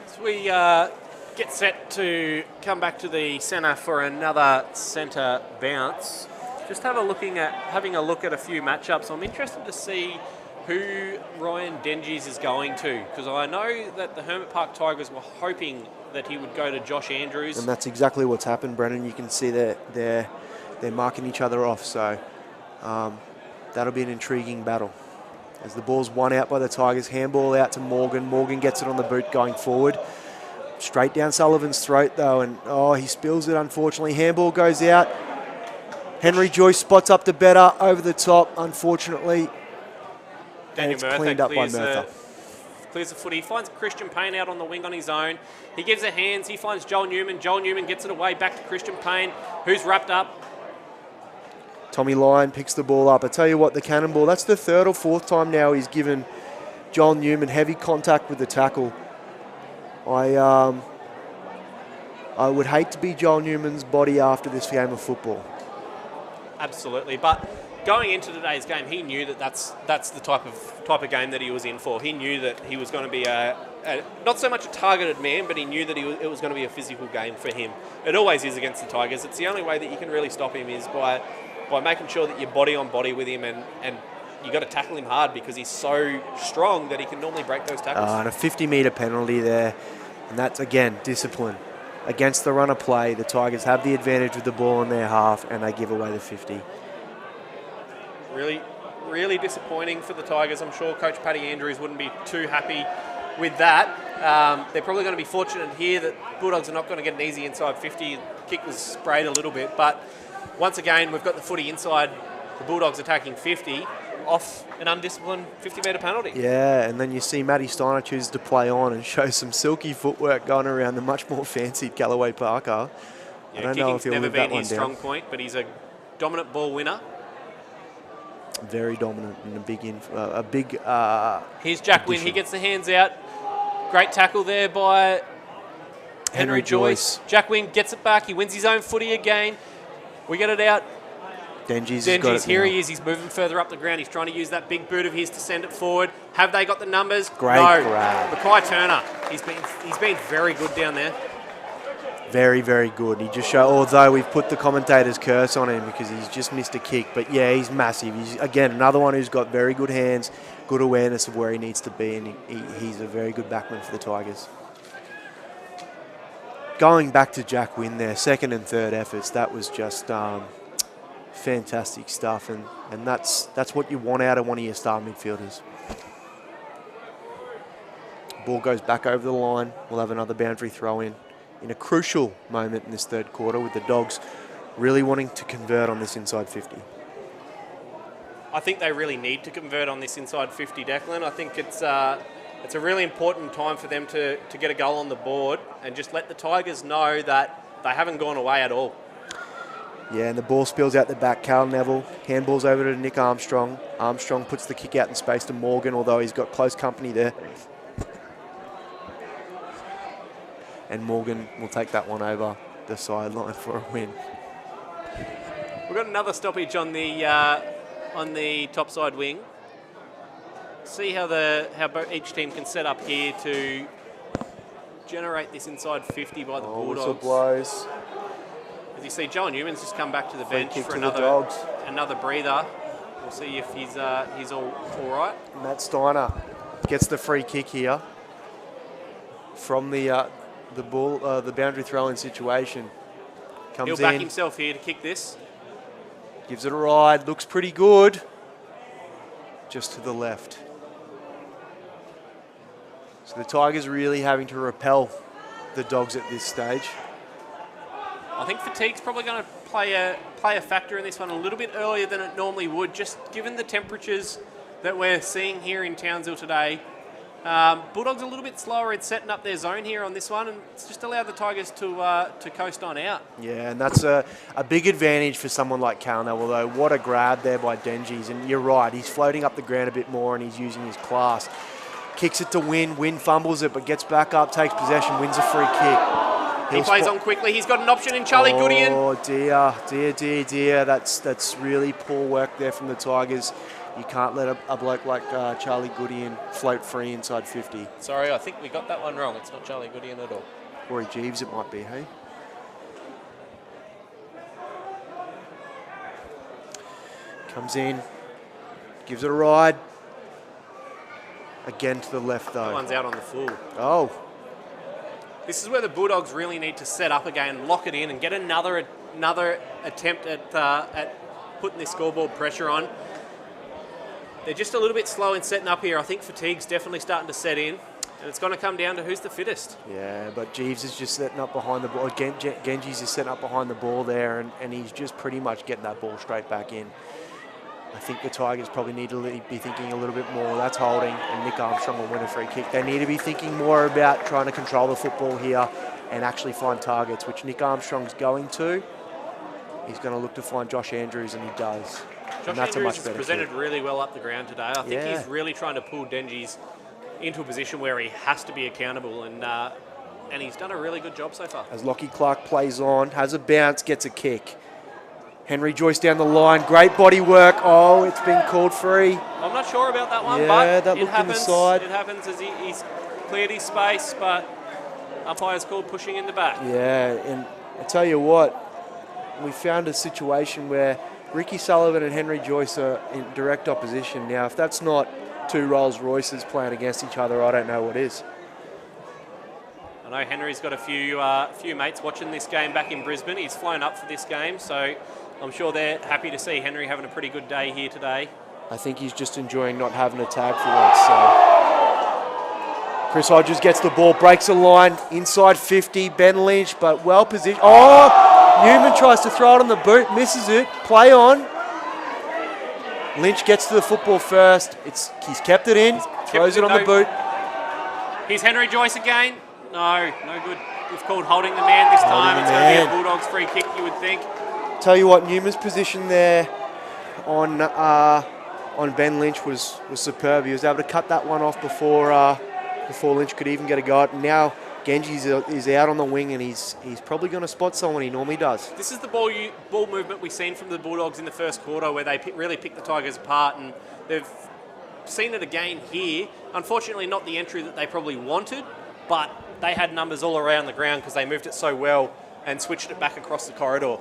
So we get set to come back to the centre for another centre bounce. Just having a look at a few matchups. I'm interested to see who Ryan Dengies is going to, because I know that the Hermit Park Tigers were hoping that he would go to Josh Andrews. And that's exactly what's happened, Brennan. You can see they're marking each other off, so that'll be an intriguing battle. As the ball's won out by the Tigers, handball out to Morgan. Morgan gets it on the boot going forward. Straight down Sullivan's throat, though, and he spills it, unfortunately. Handball goes out. Henry Joyce spots up to better over the top, unfortunately. Daniel Murtha cleaned up by Murtha. Clears the footy. He finds Christian Payne out on the wing on his own. He gives it hands. He finds Joel Newman. Joel Newman gets it away back to Christian Payne, who's wrapped up. Tommy Lyon picks the ball up. I tell you what, the cannonball, that's the third or fourth time now he's given Joel Newman heavy contact with the tackle. I would hate to be Joel Newman's body after this game of football. Absolutely, but going into today's game, he knew that that's the type of game that he was in for. He knew that he was going to be not so much a targeted man, but he knew that it was going to be a physical game for him. It always is against the Tigers. It's the only way that you can really stop him is by by making sure that you're body on body with him, and you got to tackle him hard because he's so strong that he can normally break those tackles. And a 50-metre penalty there, and that's, again, discipline. Against the run of play, the Tigers have the advantage with the ball in their half, and they give away the 50. Really, really disappointing for the Tigers. I'm sure Coach Paddy Andrews wouldn't be too happy with that. They're probably going to be fortunate here that Bulldogs are not going to get an easy inside 50. Kick was sprayed a little bit, but once again, we've got the footy inside. The Bulldogs attacking 50 off an undisciplined 50-metre penalty. Yeah, and then you see Matty Steiner choose to play on and show some silky footwork going around the much more fancied Galloway Parker. Yeah, I don't know if he'll never live that been one his down. strong point, but he's a dominant ball winner. Very dominant and a big. Here's Jack Wynn. addition. He gets the hands out. Great tackle there by Henry Joyce. Jack Wynn gets it back. He wins his own footy again. We get it out. Denji's got Denji's it here. now. He is. He's moving further up the ground. He's trying to use that big boot of his to send it forward. Have they got the numbers? Great no. grab. Mackay Turner. He's been very good down there. Very, very good. He just showed, although we've put the commentator's curse on him because he's just missed a kick. But yeah, he's massive. He's, again, another one who's got very good hands, good awareness of where he needs to be, and he's a very good backman for the Tigers. Going back to Jack Wynn there, second and third efforts, that was just fantastic stuff, and that's what you want out of one of your star midfielders. Ball goes back over the line. We'll have another boundary throw in a crucial moment in this third quarter with the Dogs really wanting to convert on this inside 50. I think they really need to convert on this inside 50, Declan. I think it's a really important time for them to get a goal on the board and just let the Tigers know that they haven't gone away at all. Yeah, and the ball spills out the back. Carl Neville handballs over to Nick Armstrong. Armstrong puts the kick out in space to Morgan, although he's got close company there. And Morgan will take that one over the sideline for a win. We've got another stoppage on the top side wing. See how each team can set up here to generate this inside 50 by the Bulldogs. Whistle blows. As you see, Joel Newman's just come back to the bench kick for to the Dogs. another breather. We'll see if he's all right. Matt Steiner gets the free kick here from the boundary throw-in situation. Comes He'll back in, himself here to kick this. gives it a ride, looks pretty good. Just to the left. So the Tigers really having to repel the Dogs at this stage. I think fatigue's probably going to play a factor in this one a little bit earlier than it normally would, just given the temperatures that we're seeing here in Townsville today. Bulldogs a little bit slower in setting up their zone here on this one, and it's just allowed the Tigers to coast on out. Yeah, and that's a big advantage for someone like Calnell, although what a grab there by Denji's. And you're right, he's floating up the ground a bit more and he's using his class. Kicks it to Wynn, Wynn fumbles it but gets back up, takes possession, wins a free kick. He plays on quickly, he's got an option in Charlie Goodien. Oh dear, that's really poor work there from the Tigers. You can't let a bloke like Charlie Goodien float free inside 50. Sorry, I think we got that one wrong. It's not Charlie Goodien at all. Corey Jeeves it might be, hey? Comes in, gives it a ride. Again to the left though. That one's out on the full. Oh, This is where the Bulldogs really need to set up again, lock it in, and get another attempt at putting this scoreboard pressure on. They're just a little bit slow in setting up here. I think fatigue's definitely starting to set in, and it's going to come down to who's the fittest. yeah, but Jeeves is just setting up behind the ball. Genji's is setting up behind the ball there, and he's just pretty much getting that ball straight back in. I think the Tigers probably need to be thinking a little bit more. That's holding, and Nick Armstrong will win a free kick. They need to be thinking more about trying to control the football here and actually find targets, which Nick Armstrong's going to. He's going to look to find Josh Andrews, and he does. Josh That's Andrews a much has better presented kick. really well up the ground today. I think Yeah. he's really trying to pull Denji's into a position where he has to be accountable, and he's done a really good job so far. As Lockie Clark plays on, has a bounce, gets a kick. Henry Joyce down the line, great body work. Oh, it's been called free. I'm not sure about that one, Yeah, but that it looked in the happens. side. It happens as he's cleared his space, but umpire's called pushing in the back. Yeah, and I tell you what, we found a situation where Ricky Sullivan and Henry Joyce are in direct opposition. Now, if that's not two Rolls Royces playing against each other, I don't know what is. I know Henry's got a few mates watching this game back in Brisbane. He's flown up for this game, so I'm sure they're happy to see Henry having a pretty good day here today. I think he's just enjoying not having a tag for once. So Chris Hodges gets the ball, breaks a line, inside 50, Ben Lynch, but well positioned. Oh, Newman tries to throw it on the boot, misses it, play on. Lynch gets to the football first. He's kept it in, throws it on the boot. Here's Henry Joyce again. No good. We've called holding the man this time. It's going to be a Bulldogs free kick, you would think. Tell you what, Newman's position there on Ben Lynch was superb. He was able to cut that one off before Lynch could even get a go. And now Genji is out on the wing, and he's probably going to spot someone. He normally does. This is the ball movement we've seen from the Bulldogs in the first quarter, where they really picked the Tigers apart, and they've seen it again here. Unfortunately, not the entry that they probably wanted, but they had numbers all around the ground because they moved it so well and switched it back across the corridor.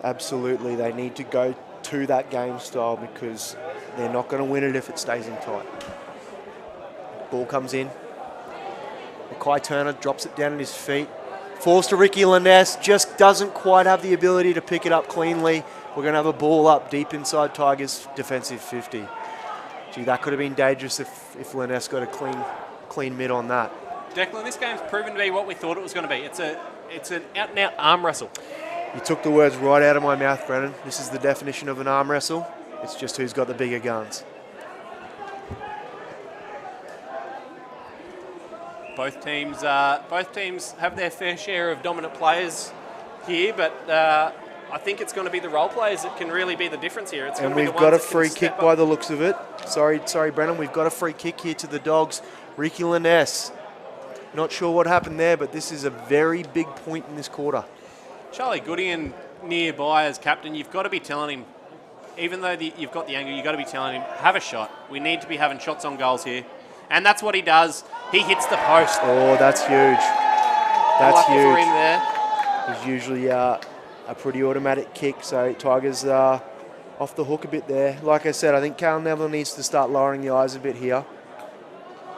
Absolutely, they need to go to that game style because they're not going to win it if it stays in tight. Ball comes in. Mackay Turner drops it down on his feet. Falls to Ricky Laness, just doesn't quite have the ability to pick it up cleanly. We're going to have a ball up deep inside Tigers' defensive 50. Gee, that could have been dangerous if Laness got a clean mid on that. Declan, this game's proven to be what we thought it was going to be. It's an out-and-out arm wrestle. You took the words right out of my mouth, Brennan. This is the definition of an arm wrestle. It's just who's got the bigger guns. Both teams have their fair share of dominant players here, but I think it's going to be the role players that can really be the difference here. It's and we've got a free kick by the looks of it. Sorry, Brennan. We've got a free kick here to the Dogs. Ricky Laness. Not sure what happened there, but this is a very big point in this quarter. Charlie Goodin nearby as captain, you've got to be telling him, even though you've got the angle, you've got to be telling him, have a shot. We need to be having shots on goals here. And that's what he does. He hits the post. Oh, that's huge. That's huge. For him there. It's usually a pretty automatic kick, so Tigers are off the hook a bit there. Like I said, I think Cal Neville needs to start lowering the eyes a bit here.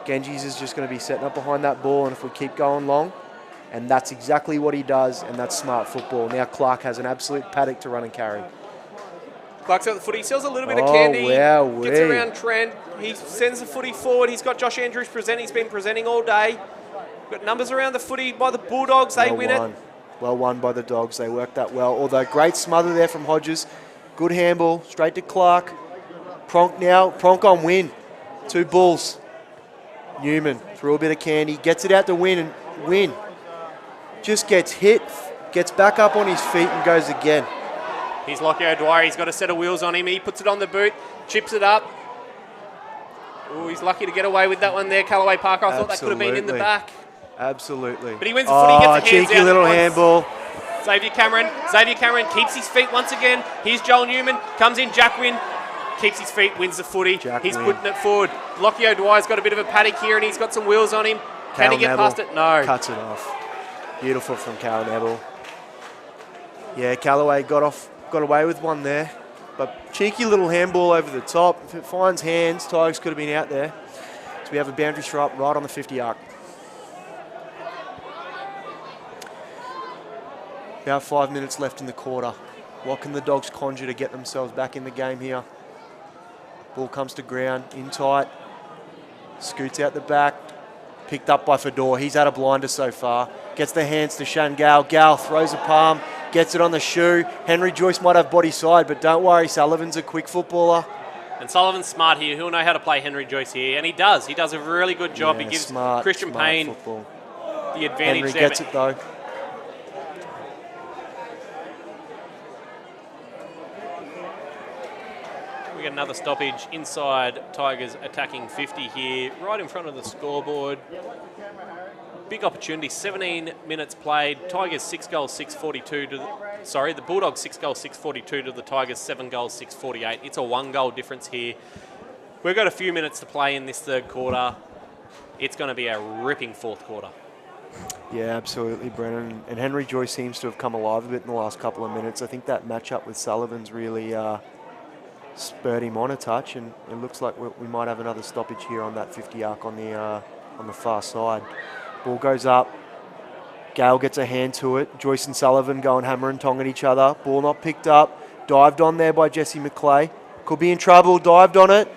Genjis is just going to be setting up behind that ball, and if we keep going long, and that's exactly what he does, and that's smart football. Now Clark has an absolute paddock to run and carry. Clark's got the footy, sells a little bit of candy, wow, gets around Trent, he sends the footy forward, he's got Josh Andrews presenting, he's been presenting all day. Got numbers around the footy by the Bulldogs, they win it. Well won by the Dogs, they worked that well. Although great smother there from Hodges, good handball, straight to Clark. Pronk now, Pronk on win, 2 Bulls. Newman threw a bit of candy, gets it out to win and win. Just gets hit, gets back up on his feet and goes again. Here's Lockie O'Dwyer, he's got a set of wheels on him, he puts it on the boot, chips it up. Oh, he's lucky to get away with that one there, Callaway Parker. I thought that could have been in the back. Absolutely. But he wins the footy, gets the hands cheeky out little handball. Xavier Cameron keeps his feet once again. Here's Joel Newman, comes in, Jack Wynn, keeps his feet, wins the footy. He's putting it forward. Lockie O'Dwyer's got a bit of a paddock here and he's got some wheels on him. Can he get past it? No. Cuts it off. Beautiful from Cal Neville. Yeah, Callaway got away with one there. But cheeky little handball over the top. If it finds hands, Tigers could have been out there. So we have a boundary stripe right on the 50 arc. About 5 minutes left in the quarter. What can the Dogs conjure to get themselves back in the game here? Ball comes to ground, in tight. Scoots out the back. Picked up by Fedor. He's had a blinder so far. Gets the hands to Shan Gal. Gal throws a palm. Gets it on the shoe. Henry Joyce might have body side, but don't worry, Sullivan's a quick footballer. And Sullivan's smart here. He'll know how to play Henry Joyce here, and he does. He does a really good job. He gives Christian Payne football. The advantage Henry there. gets it though. We get another stoppage inside Tigers attacking 50 here, right in front of the scoreboard. Big opportunity, 17 minutes played. Tigers 6 goals, 642 to the Bulldogs 6 goals, 642 to the Tigers 7 goals, 648. It's a 1 goal difference here. We've got a few minutes to play in this third quarter. It's going to be a ripping fourth quarter. Yeah, absolutely, Brennan. And Henry Joyce seems to have come alive a bit in the last couple of minutes. I think that matchup with Sullivan's really spurred him on a touch, and it looks like we might have another stoppage here on that 50 arc on the far side. Ball goes up. Gale gets a hand to it. Joyce and Sullivan going hammer and tong at each other. Ball not picked up. Dived on there by Jesse McClay. Could be in trouble. Dived on it.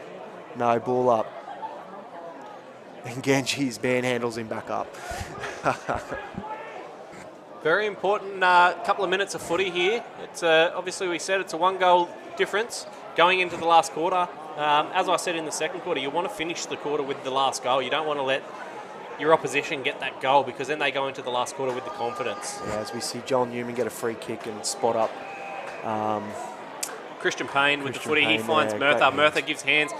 No, ball up. And Ganji's manhandles him back up. Very important couple of minutes of footy here. It's obviously, we said it's a 1-goal difference going into the last quarter. As I said in the second quarter, you want to finish the quarter with the last goal. You don't want to let your opposition get that goal, because then they go into the last quarter with the confidence. Yeah, as we see Joel Newman get a free kick and spot up. Christian Payne with the footy. Payne He finds there, Murtha. great Murtha gives hands.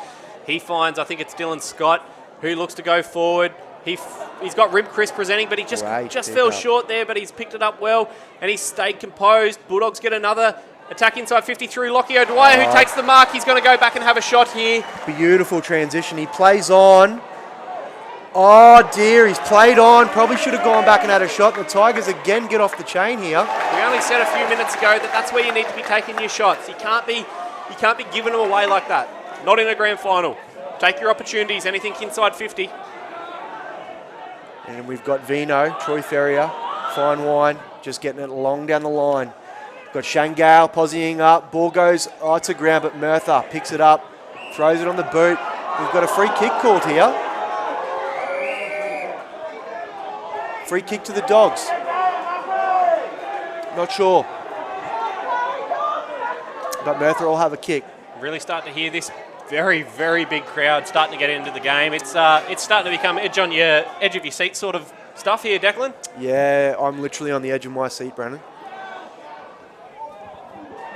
He finds, I think it's Dylan Scott, who looks to go forward. He's got Rib Chris presenting, but he just fell short there, but he's picked it up well, and he's stayed composed. Bulldogs get another attack inside 50 through Lockie O'Dwyer, who takes the mark. He's going to go back and have a shot here. Beautiful transition. He plays on. Oh dear, he's played on. Probably should have gone back and had a shot. The Tigers again get off the chain here. We only said a few minutes ago that that's where you need to be taking your shots. You can't be giving them away like that. Not in a grand final. Take your opportunities. Anything inside 50. And we've got Vino, Troy Ferrier, fine wine, just getting it long down the line. Got Shane Gale posying up. Ball goes to ground, but Murtha picks it up, throws it on the boot. We've got a free kick called here. Free kick to the Dogs. Not sure. But Murtha will have a kick. Really starting to hear this very, very big crowd starting to get into the game. It's starting to become edge of your seat sort of stuff here, Declan. Yeah, I'm literally on the edge of my seat, Brandon.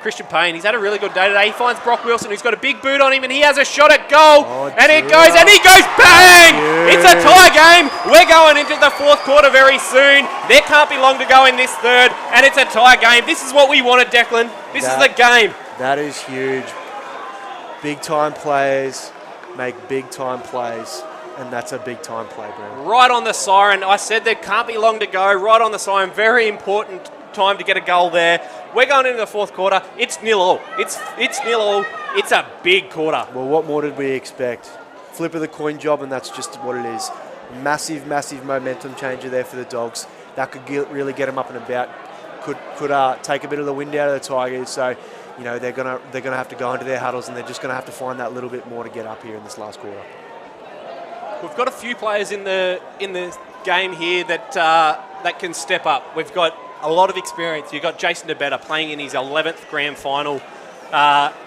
Christian Payne, he's had a really good day today. He finds Brock Wilson, who's got a big boot on him, and he has a shot at goal. And it goes, and he goes bang! It's a tie game. We're going into the fourth quarter very soon. There can't be long to go in this third, and it's a tie game. This is what we wanted, Declan. This is the game. That is huge. Big time players make big time plays, and that's a big time play, Brandon. Right on the siren. I said there can't be long to go. Right on the siren. Very important time to get a goal there. We're going into the fourth quarter. It's 0-0. It's 0-0. It's a big quarter. Well, what more did we expect? Flip of the coin job, and that's just what it is. Massive, massive momentum changer there for the Dogs. That could really get them up and about. Could take a bit of the wind out of the Tigers. So, you know, they're gonna have to go into their huddles, and they're just gonna have to find that little bit more to get up here in this last quarter. We've got a few players in the game here that can step up. We've got a lot of experience. You've got Jason DeBetta playing in his 11th grand final.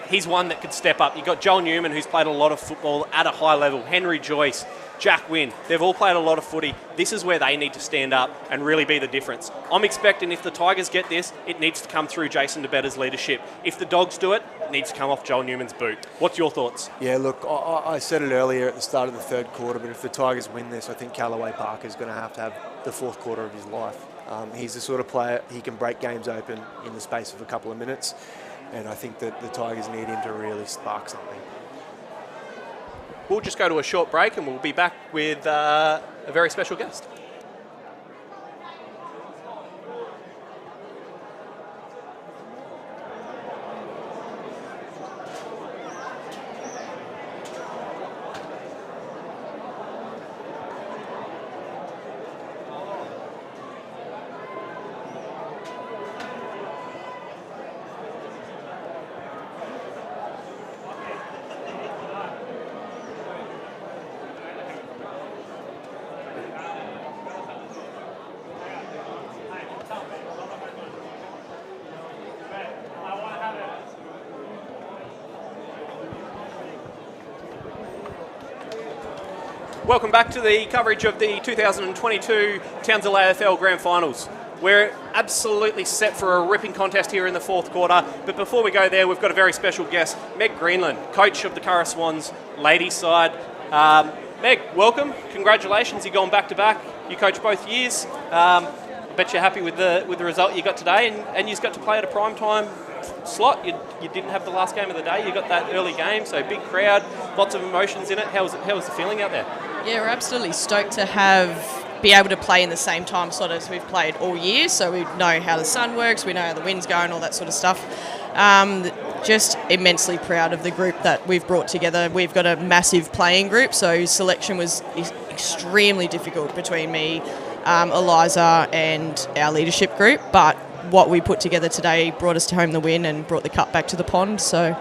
He's one that could step up. You've got Joel Newman, who's played a lot of football at a high level. Henry Joyce, Jack Wynn. They've all played a lot of footy. This is where they need to stand up and really be the difference. I'm expecting if the Tigers get this, it needs to come through Jason DeBetta's leadership. If the Dogs do it, it needs to come off Joel Newman's boot. What's your thoughts? Yeah, look, I said it earlier at the start of the third quarter, but if the Tigers win this, I think Callaway Parker's going to have the fourth quarter of his life. He's the sort of player, he can break games open in the space of a couple of minutes, and I think that the Tigers need him to really spark something. We'll just go to a short break and we'll be back with a very special guest. Welcome back to the coverage of the 2022 Townsville AFL Grand Finals. We're absolutely set for a ripping contest here in the fourth quarter, but before we go there, we've got a very special guest, Meg Greenland, coach of the Curra Swans ladies side. Meg, welcome. Congratulations, you've gone back-to-back. You coach both years. I bet you're happy with the result you got today, and you got to play at a prime time slot. You didn't have the last game of the day. You got that early game, so big crowd, lots of emotions in it. How was the feeling out there? Yeah, we're absolutely stoked to have be able to play in the same time slot as we've played all year, so we know how the sun works, we know how the wind's going, all that sort of stuff. Just immensely proud of the group that we've brought together. We've got a massive playing group, so selection was extremely difficult between me, Eliza and our leadership group, but what we put together today brought us home the win and brought the cup back to the pond, so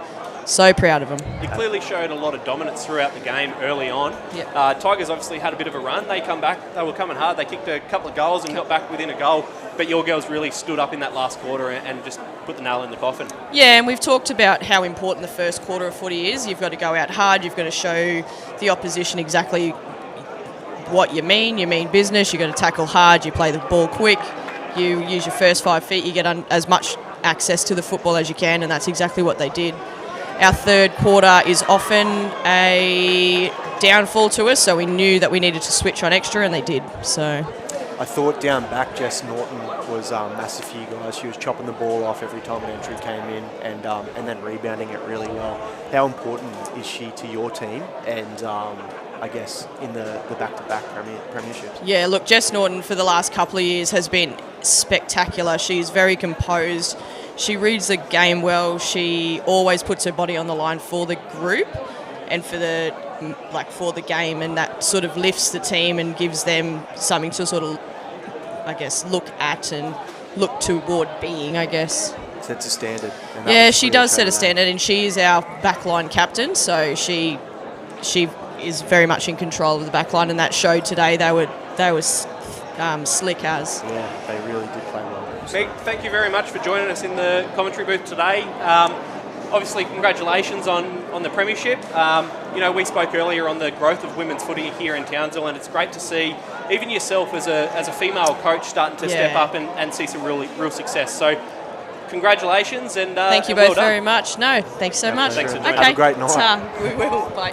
proud of them. You clearly showed a lot of dominance throughout the game early on. Yep. Tigers obviously had a bit of a run. They come back. They were coming hard. They kicked a couple of goals and got back within a goal. But your girls really stood up in that last quarter and just put the nail in the coffin. Yeah, and we've talked about how important the first quarter of footy is. You've got to go out hard. You've got to show the opposition exactly what you mean. You mean business. You've got to tackle hard. You play the ball quick. You use your first 5 feet. You get as much access to the football as you can, and that's exactly what they did. Our third quarter is often a downfall to us, so we knew that we needed to switch on extra, and they did. So I thought down back Jess Norton was massive for you guys. She was chopping the ball off every time an entry came in and then rebounding it really well. How important is she to your team and I guess in the back-to-back premierships? Yeah, look, Jess Norton for the last couple of years has been spectacular. She's very composed. She reads the game well. She always puts her body on the line for the group and for the game, and that sort of lifts the team and gives them something to sort of, I guess, look at and look toward being, I guess. Sets a standard. Yeah, she does set a standard, and she is our backline captain, so she is very much in control of the backline, and that showed today. They were slick as. Yeah, they really did play well. Meg, thank you very much for joining us in the commentary booth today. Obviously, congratulations on the Premiership. We spoke earlier on the growth of women's footy here in Townsville, and it's great to see even yourself as a female coach starting to step up and see some real success. So, congratulations and thank you both very much. No, thanks so much. Thanks for okay, Have a great night. We will. Bye.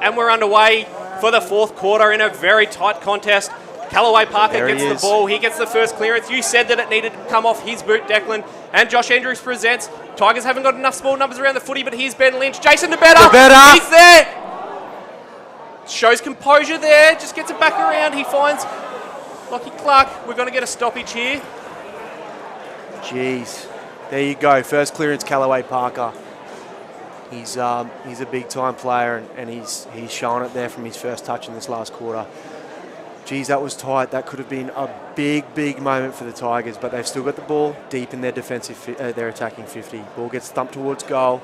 And we're underway for the fourth quarter in a very tight contest. Callaway Parker gets the ball. He gets the first clearance. You said that it needed to come off his boot, Declan. And Josh Andrews presents. Tigers haven't got enough small numbers around the footy, but here's Ben Lynch. Jason DeBetta. He's there. Shows composure there. Just gets it back around. He finds Lockie Clark. We're going to get a stoppage here. Jeez. There you go. First clearance, Callaway Parker. He's a big-time player, and he's shown it there from his first touch in this last quarter. Geez, that was tight. That could have been a big moment for the Tigers, but they've still got the ball deep in their their attacking 50. Ball gets thumped towards goal,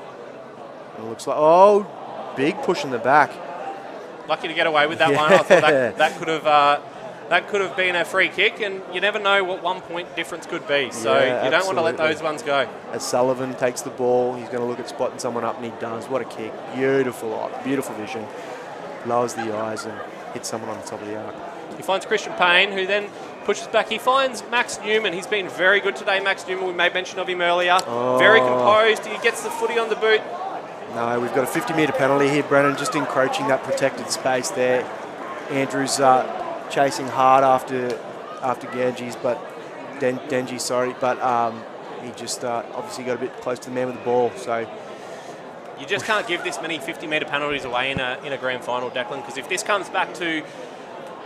and it looks like big push in the back. Lucky to get away with that one. I thought that could have been a free kick, and you never know what 1 point difference could be. So you don't want to let those ones go. As Sullivan takes the ball, he's going to look at spotting someone up, and he does. What a kick. Beautiful vision. Lowers the eyes and hits someone on the top of the arc. He finds Christian Payne, who then pushes back. He finds Max Newman. He's been very good today, Max Newman. We made mention of him earlier. Very composed. He gets the footy on the boot. No, we've got a 50-metre penalty here, Brennan, just encroaching that protected space there. Andrews chasing hard after Denji, but he just obviously got a bit close to the man with the ball. So you just can't give this many 50-metre penalties away in a grand final, Declan, because if this comes back to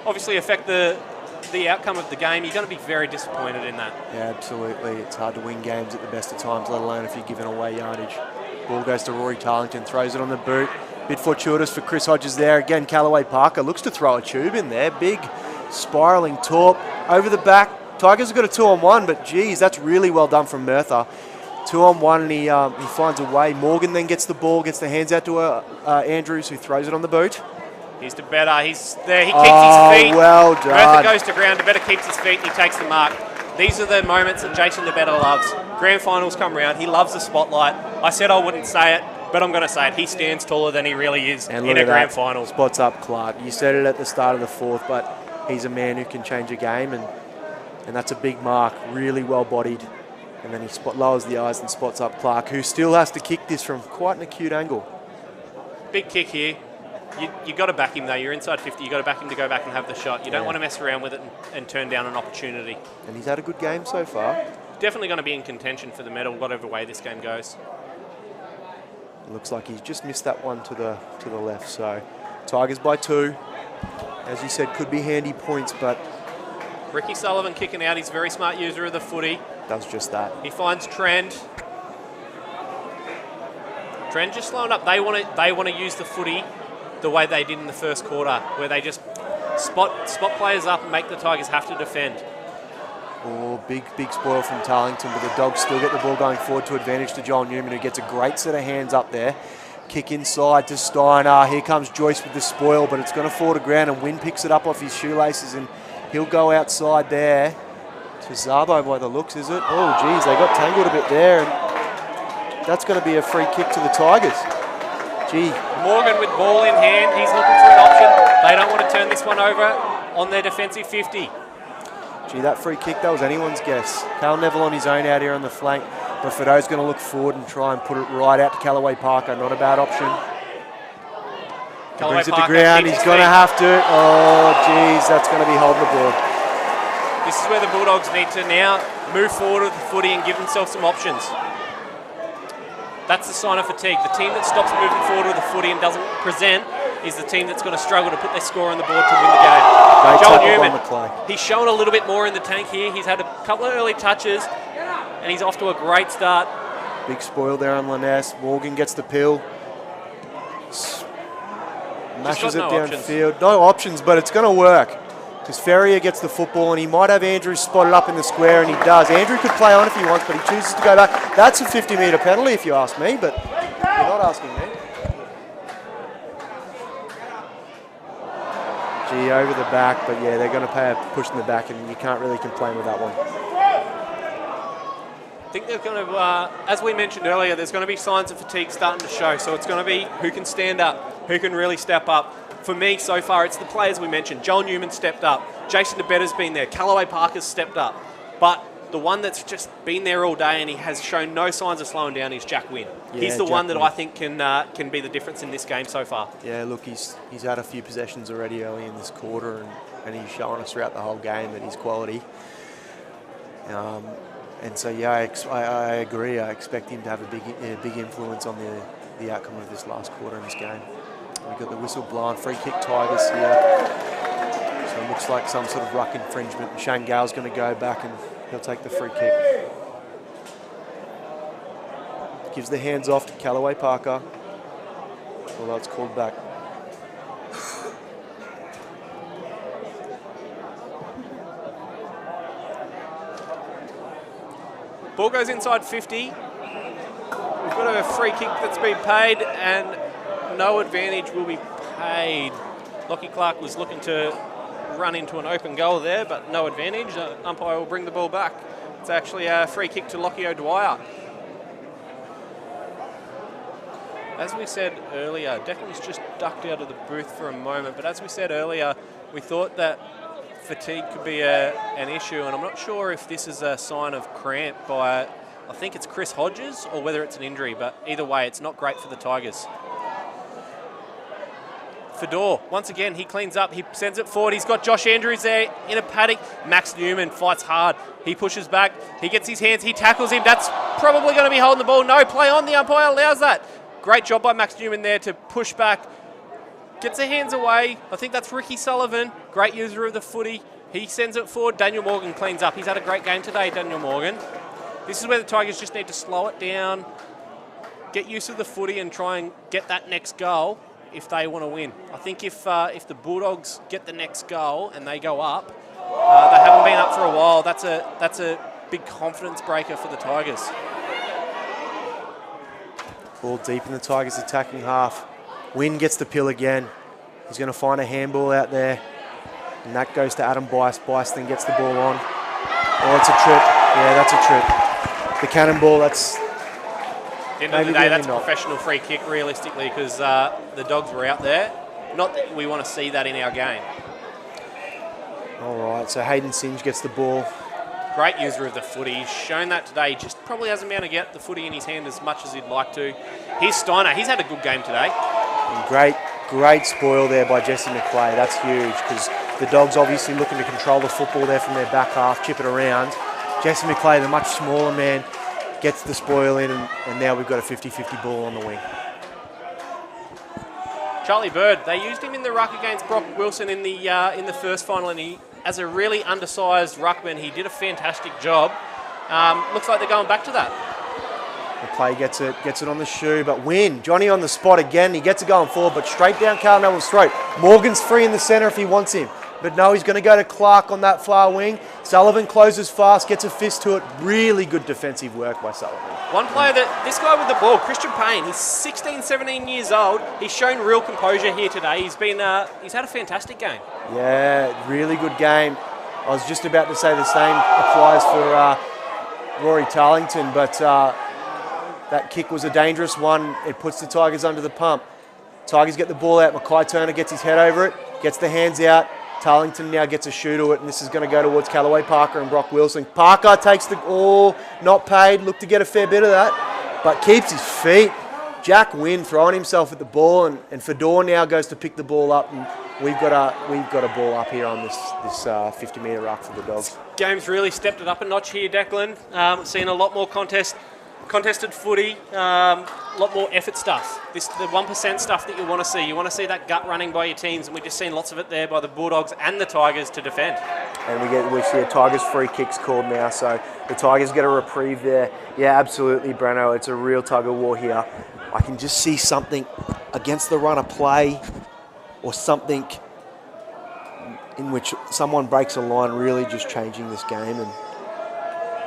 obviously affect the outcome of the game, you're going to be very disappointed in that. Yeah, absolutely. It's hard to win games at the best of times, let alone if you're giving away yardage. Ball goes to Rory Tarlington, throws it on the boot. Bit fortuitous for Chris Hodges there. Again, Callaway Parker looks to throw a tube in there. Big spiralling torp over the back. Tigers have got a 2-on-1, but geez, that's really well done from Merthyr. 2-on-1, and he finds a way. Morgan then gets the ball, gets the hands out to Andrews, who throws it on the boot. He's DeBetta. He's there. He keeps his feet. Well done. Merthyr goes to ground. DeBetta keeps his feet and he takes the mark. These are the moments that Jason DeBetta loves. Grand finals come around. He loves the spotlight. I said I wouldn't say it, but I'm going to say it. He stands taller than he really is in a grand final. Spots up Clark. You said it at the start of the fourth, but he's a man who can change a game, and that's a big mark. Really well bodied. And then he lowers the eyes and spots up Clark, who still has to kick this from quite an acute angle. Big kick here. You got to back him though. You're inside 50. You got to back him to go back and have the shot. You don't want to mess around with it and turn down an opportunity. And he's had a good game so far. Definitely going to be in contention for the medal, whatever way this game goes. Looks like he's just missed that one to the left. So Tigers by 2. As you said, could be handy points, but Ricky Sullivan kicking out. He's a very smart user of the footy. does just that. He finds Trend. Trend just slowing up. They want to use the footy the way they did in the first quarter, where they just spot players up and make the Tigers have to defend. Oh, big spoil from Tarlington, but the Dogs still get the ball going forward to advantage to Joel Newman, who gets a great set of hands up there. Kick inside to Steiner. Here comes Joyce with the spoil, but it's going to fall to ground, and Wynn picks it up off his shoelaces, and he'll go outside there to Zabo by the looks, is it? Oh, geez, they got tangled a bit there, and that's going to be a free kick to the Tigers. Gee. Morgan with ball in hand. He's looking for an option. They don't want to turn this one over on their defensive 50. Gee, that free kick, that was anyone's guess. Cal Neville on his own out here on the flank, but Fido's going to look forward and try and put it right out to Callaway Parker. Not a bad option. Brings it to ground. He's going to have to. Oh, geez, that's going to be holding the ball. This is where the Bulldogs need to now move forward with the footy and give themselves some options. That's the sign of fatigue. The team that stops moving forward with the footy and doesn't present is the team that's going to struggle to put their score on the board to win the game. Joel Newman, he's shown a little bit more in the tank here. He's had a couple of early touches, and he's off to a great start. Big spoil there on Laness. Morgan gets the pill. Mashes it downfield. No options, but it's going to work. Because Ferrier gets the football, and he might have Andrew spotted up in the square, and he does. Andrew could play on if he wants, but he chooses to go back. That's a 50-metre penalty if you ask me, but you're not asking me. Gee, over the back, but yeah, they're going to pay a push in the back, and you can't really complain with that one. I think they're going to, as we mentioned earlier, there's going to be signs of fatigue starting to show. So it's going to be who can stand up, who can really step up. For me, so far, it's the players we mentioned. Joel Newman stepped up. Jason DeBetter's been there. Callaway Parker's stepped up. But the one that's just been there all day and he has shown no signs of slowing down is Jack Wynn. Yeah, he's the Jack one that Wynn. I think can be the difference in this game so far. Yeah, look, he's had a few possessions already early in this quarter, and he's shown us throughout the whole game that he's quality. And so, yeah, I agree. I expect him to have a big influence on the outcome of this last quarter in this game. We've got the whistle blown, free kick Tigers here. So it looks like some sort of ruck infringement. And Shane Gale's going to go back and he'll take the free kick. Gives the hands off to Callaway Parker. Although it's called back. Ball goes inside 50. We've got a free kick that's been paid and no advantage will be paid. Lockie Clark was looking to run into an open goal there, but no advantage. Umpire will bring the ball back. It's actually a free kick to Lockie O'Dwyer. As we said earlier, Declan's just ducked out of the booth for a moment, but as we said earlier, we thought that fatigue could be an issue, and I'm not sure if this is a sign of cramp by, I think it's Chris Hodges, or whether it's an injury, but either way, it's not great for the Tigers. Fedor, once again, he cleans up, he sends it forward, he's got Josh Andrews there in a paddock. Max Newman fights hard, he pushes back, he gets his hands, he tackles him, that's probably going to be holding the ball. No play on, the umpire allows that. Great job by Max Newman there to push back, gets the hands away. I think that's Ricky Sullivan, great user of the footy. He sends it forward, Daniel Morgan cleans up. He's had a great game today, Daniel Morgan. This is where the Tigers just need to slow it down, get used to the footy and try and get that next goal if they want to win. I think if the Bulldogs get the next goal and they go up, they haven't been up for a while. That's a big confidence breaker for the Tigers. Ball deep in the Tigers' attacking half. Wynn gets the pill again. He's going to find a handball out there. And that goes to Adam Bice. Bice then gets the ball on. Oh, it's a trip. Yeah, that's a trip. The cannonball, that's... At the end of the day, that's a professional free kick, realistically, because the Dogs were out there. Not that we want to see that in our game. All right, so Hayden Singe gets the ball. Great user of the footy. He's shown that today. He just probably hasn't been able to get the footy in his hand as much as he'd like to. Here's Steiner. He's had a good game today. And great spoil there by Jesse McQuay. That's huge because the Dogs obviously looking to control the football there from their back half, chip it around. Jesse McQuay, the much smaller man, gets the spoil in, and now we've got a 50-50 ball on the wing. Charlie Bird, they used him in the ruck against Brock Wilson in the first final, and he, as a really undersized ruckman, he did a fantastic job. Looks like they're going back to that. The play gets it on the shoe, but Johnny on the spot again. He gets it going forward, but straight down Carl Neville's throat. Morgan's free in the centre if he wants him. But no, he's going to go to Clark on that far wing. Sullivan closes fast, gets a fist to it. Really good defensive work by Sullivan. One player this guy with the ball, Christian Payne, he's 16, 17 years old. He's shown real composure here today. He's had a fantastic game. Yeah, really good game. I was just about to say the same applies for Rory Tarlington, but that kick was a dangerous one. It puts the Tigers under the pump. Tigers get the ball out. Mackay Turner gets his head over it, gets the hands out. Tarlington now gets a shoe to it, and this is going to go towards Callaway Parker and Brock Wilson. Parker takes not paid, looked to get a fair bit of that, but keeps his feet. Jack Wynn throwing himself at the ball, and Fedor now goes to pick the ball up, and we've got a ball up here on this 50-metre ruck for the Dogs. Game's really stepped it up a notch here, Declan. Seeing a lot more contested footy, a lot more effort stuff. The 1% stuff that you want to see. You want to see that gut running by your teams, and we've just seen lots of it there by the Bulldogs and the Tigers to defend. And we see a Tigers free kicks called now, so the Tigers get a reprieve there. Yeah, absolutely, Breno. It's a real tug of war here. I can just see something against the run of play, or something in which someone breaks a line, really just changing this game. And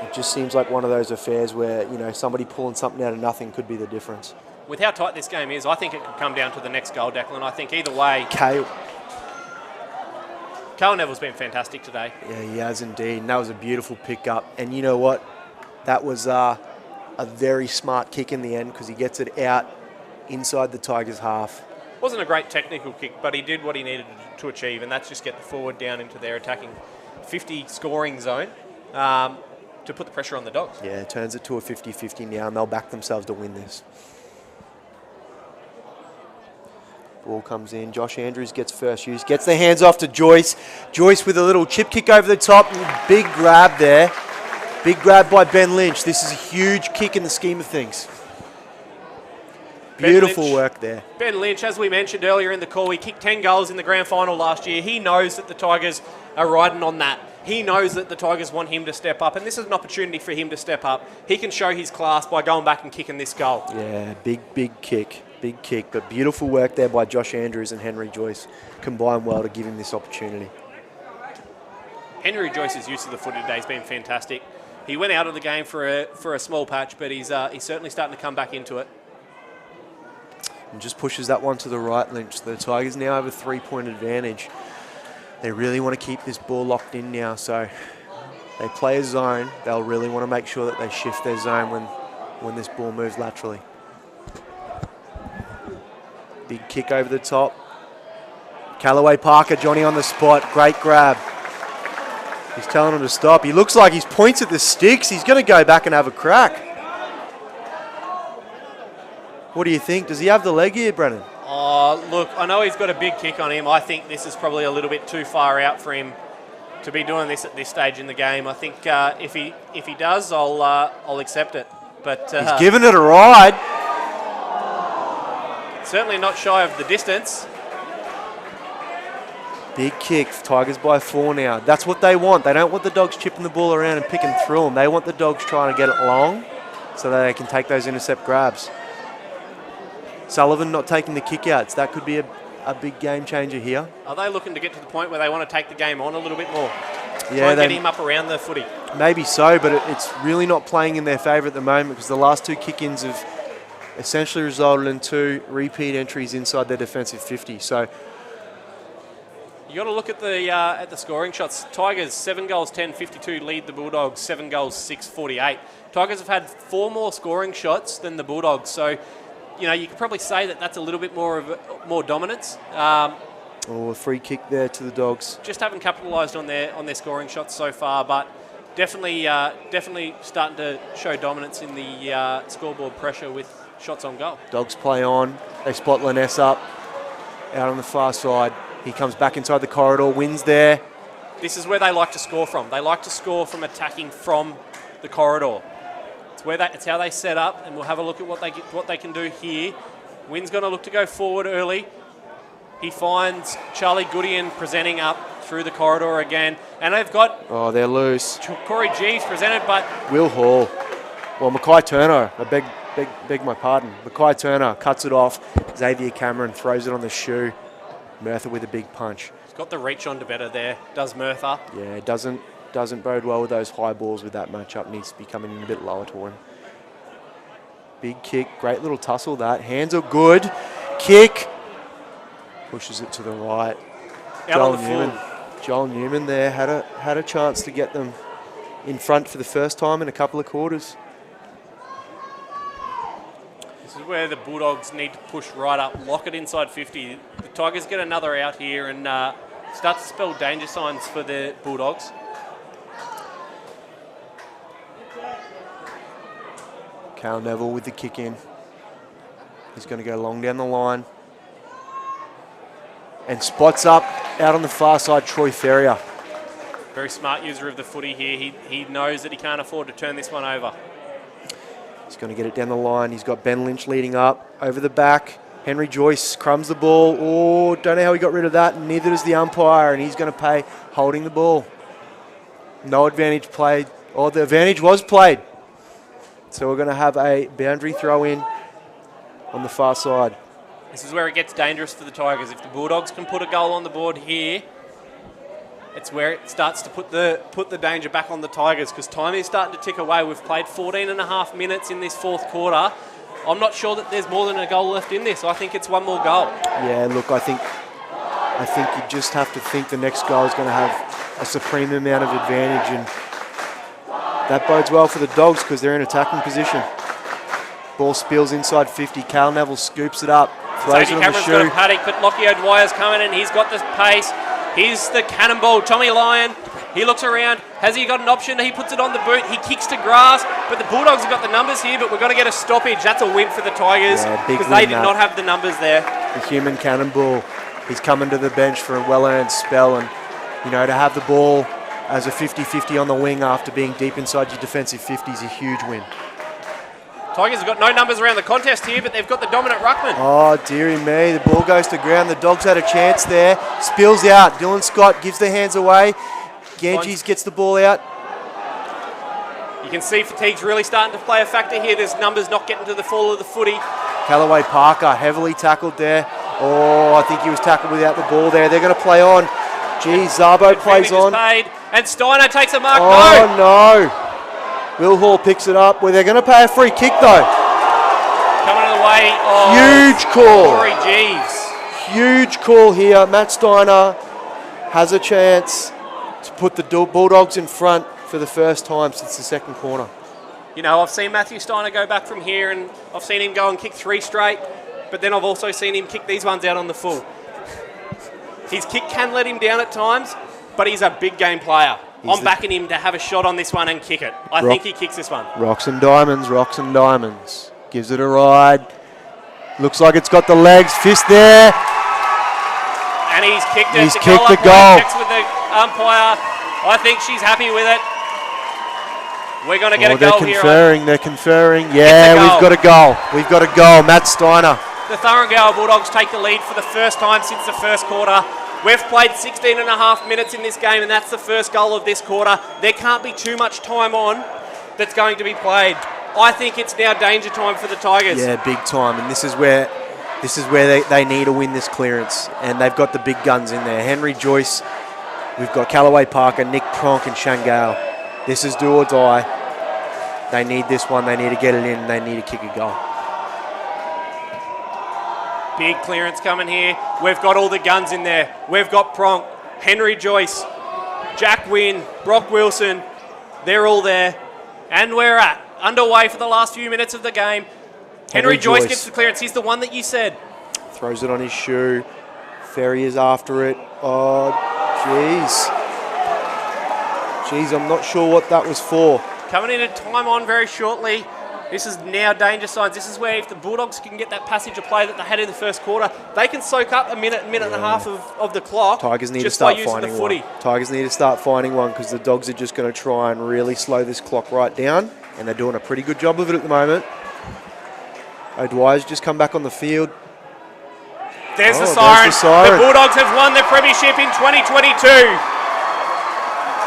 it just seems like one of those affairs where, somebody pulling something out of nothing could be the difference. With how tight this game is, I think it could come down to the next goal, Declan. I think either way... Cale Neville's been fantastic today. Yeah, he has indeed. And that was a beautiful pick-up. And you know what? That was a very smart kick in the end, because he gets it out inside the Tigers' half. Wasn't a great technical kick, but he did what he needed to achieve, and that's just get the forward down into their attacking 50 scoring zone. To put the pressure on the Dogs. Yeah, it turns it to a 50-50 now, and they'll back themselves to win this. Ball comes in. Josh Andrews gets first use. Gets the hands off to Joyce. Joyce with a little chip kick over the top. Big grab there. Big grab by Ben Lynch. This is a huge kick in the scheme of things. Beautiful work there. Ben Lynch, as we mentioned earlier in the call, he kicked 10 goals in the grand final last year. He knows that the Tigers are riding on that. He knows that the Tigers want him to step up, and this is an opportunity for him to step up. He can show his class by going back and kicking this goal. Yeah, big kick, but beautiful work there by Josh Andrews and Henry Joyce. Combined well to give him this opportunity. Henry Joyce's use of the footy today has been fantastic. He went out of the game for a small patch, but he's certainly starting to come back into it. And just pushes that one to the right, Lynch. The Tigers now have a 3-point advantage. They really want to keep this ball locked in now, so they play a zone. They'll really want to make sure that they shift their zone when this ball moves laterally. Big kick over the top. Callaway Parker, Johnny on the spot. Great grab. He's telling him to stop. He looks like he's points at the sticks. He's going to go back and have a crack. What do you think? Does he have the leg here, Brennan? Oh, look, I know he's got a big kick on him. I think this is probably a little bit too far out for him to be doing this at this stage in the game. I think if he does, I'll accept it. But he's giving it a ride. Certainly not shy of the distance. Big kick. Tigers by 4 now. That's what they want. They don't want the Dogs chipping the ball around and picking through them. They want the Dogs trying to get it long so that they can take those intercept grabs. Sullivan not taking the kick-outs. That could be a big game changer here. Are they looking to get to the point where they want to take the game on a little bit more? Yeah, Try and get him up around the footy. Maybe so, but it's really not playing in their favour at the moment, because the last 2 kick-ins have essentially resulted in 2 repeat entries inside their defensive 50. So you got to look at the scoring shots. Tigers 7 goals 10-52 lead the Bulldogs 7 goals 6-48. Tigers have had 4 more scoring shots than the Bulldogs, so you could probably say that that's a little bit more dominance. A free kick there to the Dogs. Just haven't capitalised on their scoring shots so far, but definitely starting to show dominance in the scoreboard pressure with shots on goal. Dogs play on. They spot Laness up out on the far side. He comes back inside the corridor, wins there. This is where they like to score from. They like to score from attacking from the corridor. It's how they set up, and we'll have a look at what they can do here. Wynn's going to look to go forward early. He finds Charlie Goodien presenting up through the corridor again. And they've got Oh, they're loose. Corey Jeeves presented, but Will Hall. Well, Mackay Turner, I beg my pardon. Mackay Turner cuts it off. Xavier Cameron throws it on the shoe. Merthyr with a big punch. he's got the reach on to better there, does Merthyr. Yeah, it doesn't bode well with those high balls with that matchup. Needs to be coming in a bit lower to him. Big kick, great little tussle that. Hands are good. Kick. Pushes it to the right. Out on the full. Joel Newman there had a chance to get them in front for the first time in a couple of quarters. This is where the Bulldogs need to push right up, lock it inside 50. The Tigers get another out here and start to spell danger signs for the Bulldogs. Cal Neville with the kick in. He's going to go long down the line. And spots up out on the far side, Troy Ferrier. Very smart user of the footy here. He knows that he can't afford to turn this one over. He's going to get it down the line. He's got Ben Lynch leading up over the back. Henry Joyce crumbs the ball. Oh, don't know how he got rid of that. And neither does the umpire, and he's going to pay holding the ball. No advantage played. Oh, the advantage was played. So we're going to have a boundary throw in on the far side. This is where it gets dangerous for the Tigers. If the Bulldogs can put a goal on the board here, it's where it starts to put the danger back on the Tigers, because time is starting to tick away. We've played 14 and a half minutes in this fourth quarter. I'm not sure that there's more than a goal left in this. I think it's one more goal. Yeah, look, I think you just have to think the next goal is going to have a supreme amount of advantage, and that bodes well for the Dogs because they're in attacking position. Ball spills inside 50. Cal Neville scoops it up, throws it on the Cameron's shoe. got a paddock, but Lockie O'Dwyer's coming in. He's got the pace. Here's the cannonball, Tommy Lyon. He looks around. Has he got an option? He puts it on the boot. He kicks to grass. But the Bulldogs have got the numbers here, but we've got to get a stoppage. That's a win for the Tigers because they did not have the numbers there. The human cannonball. He's coming to the bench for a well-earned spell, and to have the ball as a 50-50 on the wing after being deep inside your defensive 50 is a huge win. Tigers have got no numbers around the contest here, but they've got the dominant ruckman. Oh, dearie me. The ball goes to ground. The Dogs had a chance there. Spills out. Dylan Scott gives the hands away. Ganges gets the ball out. You can see fatigue's really starting to play a factor here. There's numbers not getting to the fall of the footy. Callaway Parker heavily tackled there. Oh, I think he was tackled without the ball there. They're going to play on. Geez, Zabo plays on. Paid, and Steiner takes a mark. Oh, no. Will Hall picks it up. Well, they're going to pay a free kick, though. Coming to the way of huge call. Corey Jeeves. Huge call here. Matt Steiner has a chance to put the Bulldogs in front for the first time since the second quarter. I've seen Matthew Steiner go back from here, and I've seen him go and kick 3 straight, but then I've also seen him kick these ones out on the full. His kick can let him down at times, but he's a big game player. I'm backing him to have a shot on this one and kick it. I think he kicks this one. Rocks and diamonds, rocks and diamonds. Gives it a ride. Looks like it's got the legs. Fist there. And he's kicked it. He's kicked the goal. Checks with the umpire. I think she's happy with it. We're going to get a goal here. They're conferring. Yeah, we've got a goal. We've got a goal. Matt Steiner. The Thurangale Bulldogs take the lead for the first time since the first quarter. We've played 16 and a half minutes in this game, and that's the first goal of this quarter. There can't be too much time on that's going to be played. I think it's now danger time for the Tigers. Yeah, big time. And this is where they need to win this clearance. And they've got the big guns in there. Henry Joyce, we've got Callaway Parker, Nick Pronk, and Shangale. This is do or die. They need this one. They need to get it in. They need to kick a goal. Big clearance coming here. We've got all the guns in there. We've got Pronk, Henry Joyce, Jack Wynn, Brock Wilson. They're all there. And we're underway for the last few minutes of the game. Henry Joyce gets the clearance. He's the one that you said. Throws it on his shoe. Ferry is after it. Oh, jeez. Jeez, I'm not sure what that was for. Coming in at time on very shortly. This is now danger signs. This is where if the Bulldogs can get that passage of play that they had in the first quarter, they can soak up a minute and a half of the clock. Tigers need just to start by using finding the footy. one. Tigers need to start finding one because the Dogs are just going to try and really slow this clock right down, and they're doing a pretty good job of it at the moment. O'Dwyer's just come back on the field. There's the There's siren. the siren. The Bulldogs have won the Premiership in 2022.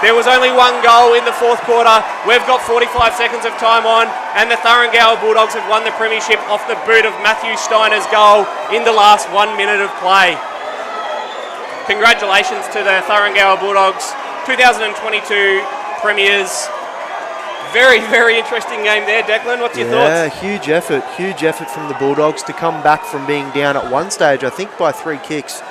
There was only one goal in the fourth quarter. We've got 45 seconds of time on, and the Thuringowa Bulldogs have won the Premiership off the boot of Matthew Steiner's goal in the last 1 minute of play. Congratulations to the Thuringowa Bulldogs, 2022 Premiers. Very, very interesting game there. Declan, what's your thoughts? Yeah, huge effort from the Bulldogs to come back from being down at one stage, I think by 3 kicks.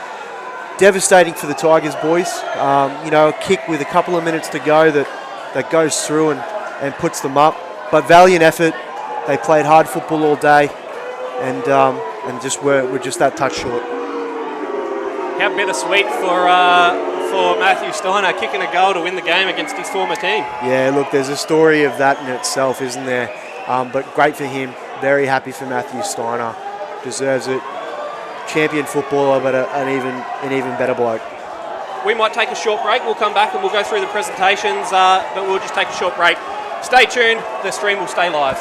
Devastating for the Tigers, boys. A kick with a couple of minutes to go that goes through and puts them up. But valiant effort. They played hard football all day, and just were just that touch short. How bittersweet for Matthew Steiner kicking a goal to win the game against his former team. Yeah, look, there's a story of that in itself, isn't there? But great for him. Very happy for Matthew Steiner. Deserves it. Champion footballer, but an even better bloke. We might take a short break. We'll come back and we'll go through the presentations, but we'll just take a short break. Stay tuned. The stream will stay live.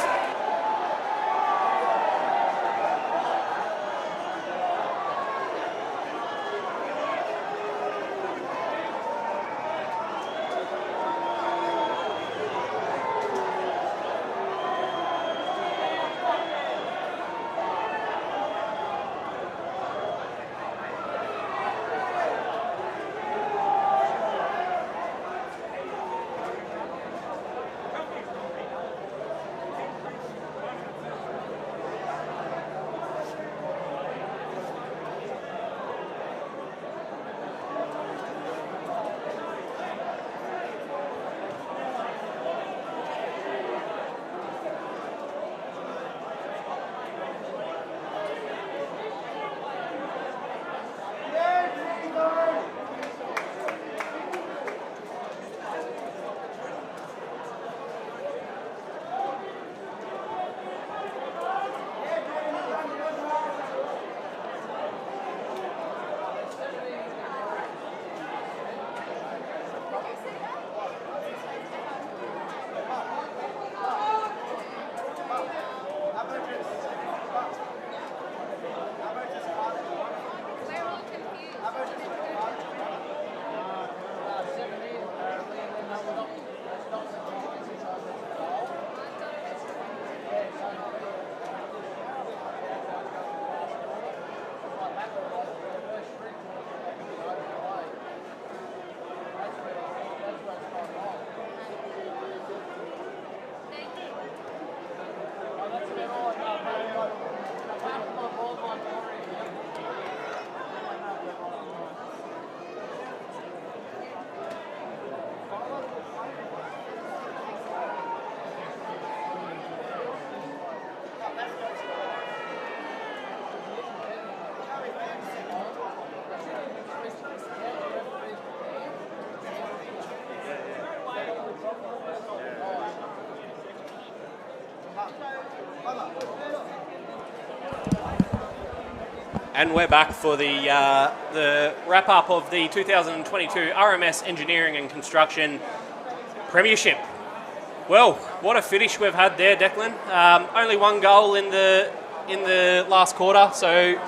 And we're back for the wrap-up of the 2022 RMS Engineering and Construction Premiership. Well, what a finish we've had there, Declan. Only one goal in the last quarter, so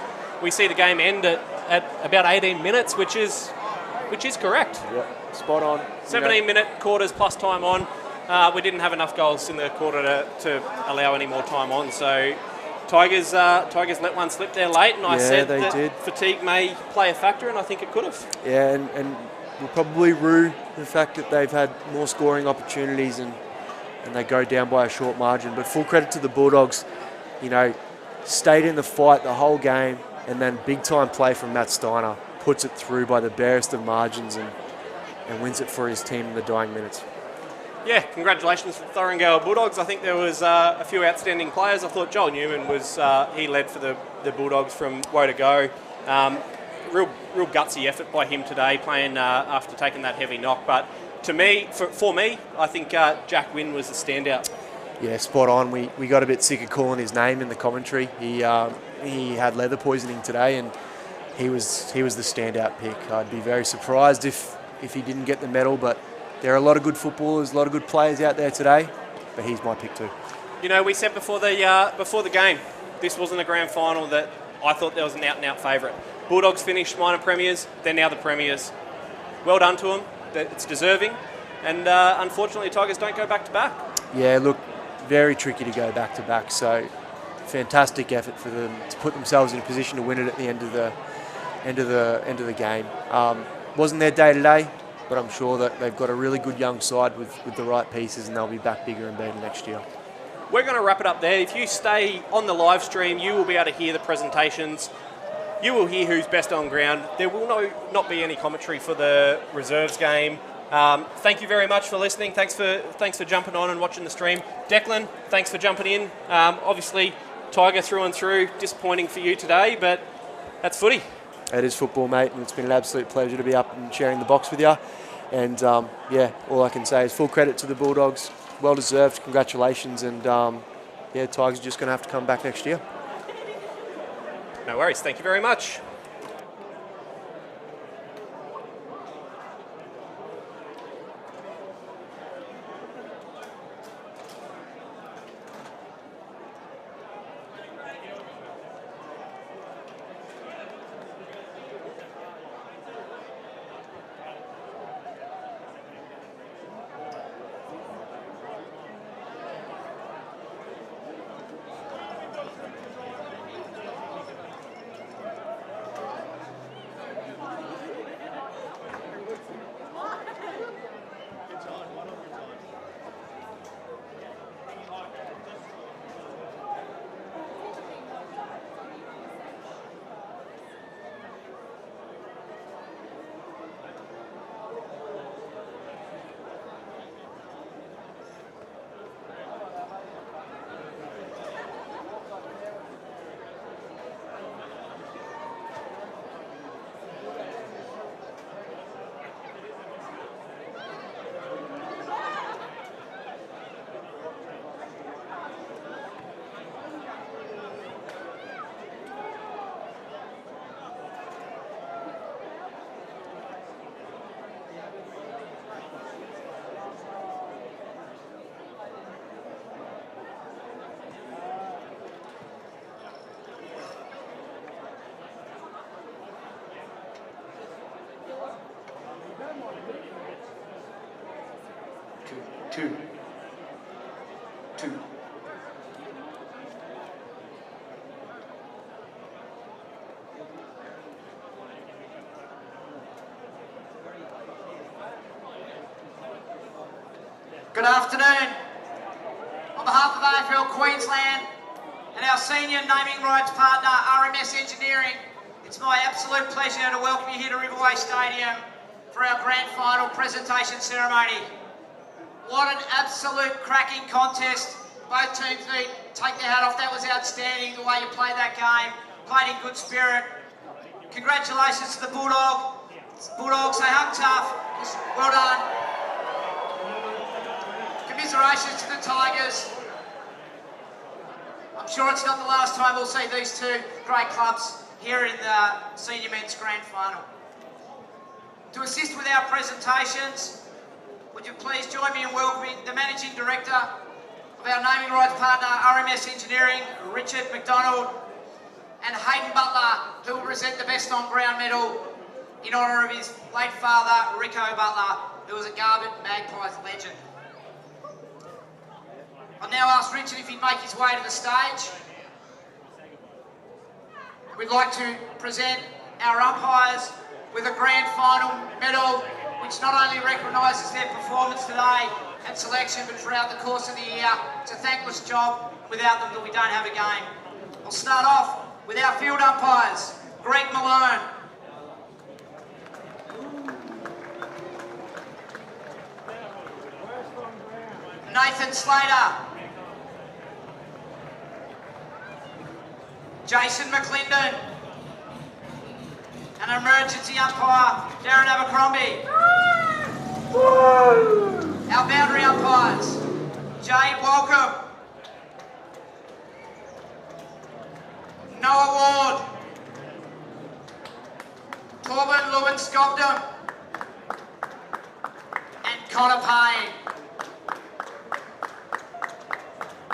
we see the game end at about 18 minutes, which is correct. Yep, spot on. 17-minute quarters plus time on. We didn't have enough goals in the quarter to allow any more time on, so Tigers let one slip there late, and I said that fatigue may play a factor, and I think it could have. Yeah, and we'll probably rue the fact that they've had more scoring opportunities and they go down by a short margin. But full credit to the Bulldogs, stayed in the fight the whole game, and then big time play from Matt Steiner puts it through by the barest of margins and wins it for his team in the dying minutes. Yeah, congratulations to the Thuringowa Bulldogs. I think there was a few outstanding players. I thought Joel Newman he led for the Bulldogs from woe to go. Real gutsy effort by him today, playing after taking that heavy knock. But to me, for me, I think Jack Wynn was the standout. Yeah, spot on. We got a bit sick of calling his name in the commentary. He had leather poisoning today, and he was the standout pick. I'd be very surprised if he didn't get the medal, but there are a lot of good footballers, a lot of good players out there today, but he's my pick too. We said before the game, this wasn't a grand final that I thought there was an out-and-out favourite. Bulldogs finished minor premiers, they're now the premiers. Well done to them, it's deserving, and unfortunately Tigers don't go back to back. Yeah, look, very tricky to go back to back, so fantastic effort for them to put themselves in a position to win it at the end of the game. Wasn't their day today, but I'm sure that they've got a really good young side with the right pieces, and they'll be back bigger and better next year. We're going to wrap it up there. If you stay on the live stream, you will be able to hear the presentations. You will hear who's best on ground. There will not be any commentary for the reserves game. Thank you very much for listening. Thanks for jumping on and watching the stream. Declan, thanks for jumping in. Obviously, Tiger through and through. Disappointing for you today, but that's footy. It is football, mate, and it's been an absolute pleasure to be up and sharing the box with you. And yeah, all I can say is full credit to the Bulldogs. Well deserved. Congratulations, and yeah, Tigers are just going to have to come back next year. No worries. Thank you very much. Two. Good afternoon. On behalf of AFL Queensland and our senior naming rights partner RMS Engineering, it's my absolute pleasure to welcome you here to Riverway Stadium for our grand final presentation ceremony. What an absolute cracking contest. Both teams need to take their hat off. That was outstanding, the way you played that game. Played in good spirit. Congratulations to the Bulldogs, they hung tough. Well done. Commiserations to the Tigers. I'm sure it's not the last time we'll see these two great clubs here in the Senior Men's Grand Final. To assist with our presentations, would you please join me in welcoming the Managing Director of our naming rights partner, RMS Engineering, Richard McDonald, and Hayden Butler, who will present the Best On Ground medal in honour of his late father, Rico Butler, who was a Garbutt Magpies legend. I'll now ask Richard if he'd make his way to the stage. We'd like to present our umpires with a grand final medal, which not only recognises their performance today and selection, but throughout the course of the year. It's a thankless job. Without them, we don't have a game. I'll start off with our field umpires. Greg Malone. Nathan Slater. Jason McClendon. And emergency umpire, Darren Abercrombie. Our boundary umpires, Jade Walcombe, Noah Ward, Torben Lewin-Scogdom, and Connor Payne.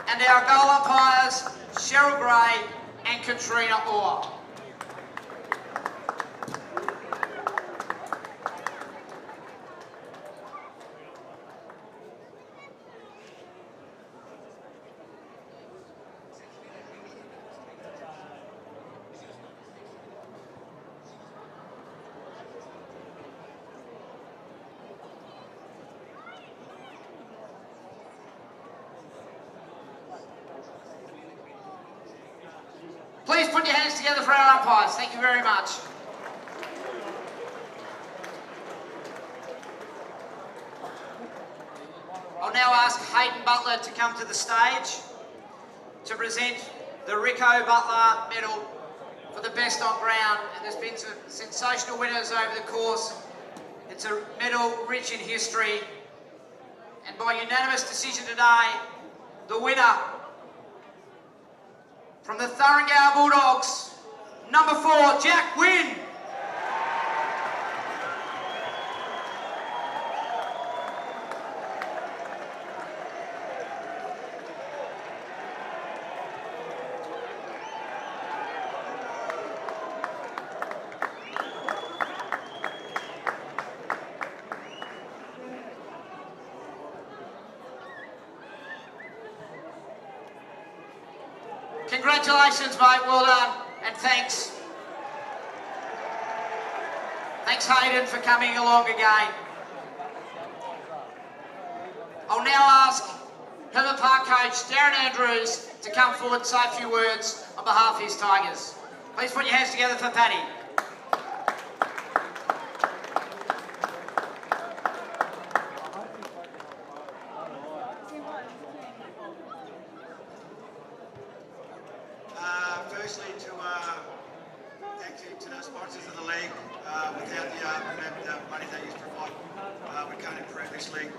And our goal umpires, Cheryl Gray and Katrina Orr. Please put your hands together for our umpires. Thank you very much. I'll now ask Hayden Butler to come to the stage to present the Rico Butler Medal for the best on ground. And there's been some sensational winners over the course. It's a medal rich in history. And by unanimous decision today, the winner from the Thurringau Bulldogs, number 4, Jack Wynn. Congratulations, mate, well done, and thanks. Thanks, Hayden, for coming along again. I'll now ask Herbert Park coach Darren Andrews to come forward and say a few words on behalf of his Tigers. Please put your hands together for Paddy. Firstly, thank you to the sponsors of the league. Without the money that you provide, we can't improve this league.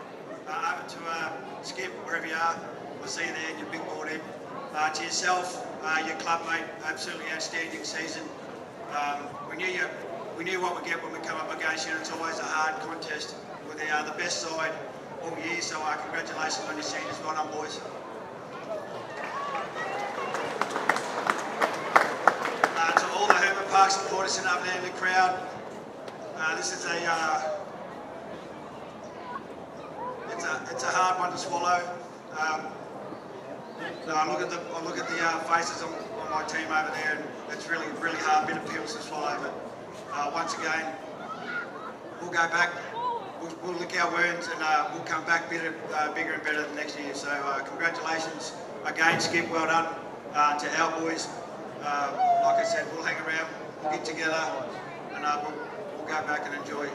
Over to Skip, wherever you are, we'll see you there in your big board in. To yourself, your club mate, absolutely outstanding season. We knew what we get when we come up against you, and it's always a hard contest. We're the best side all year, so congratulations on your seniors. Well done, boys. Park supporters sitting up there in the crowd. This is it's a hard one to swallow. I look at the faces on my team over there, and it's really hard bit of pills to swallow. But once again, we'll go back. We'll lick our wounds, and we'll come back bigger and better than next year. So congratulations again, Skip. Well done to our boys. Like I said, we'll hang around, we'll get together, and we'll go back and enjoy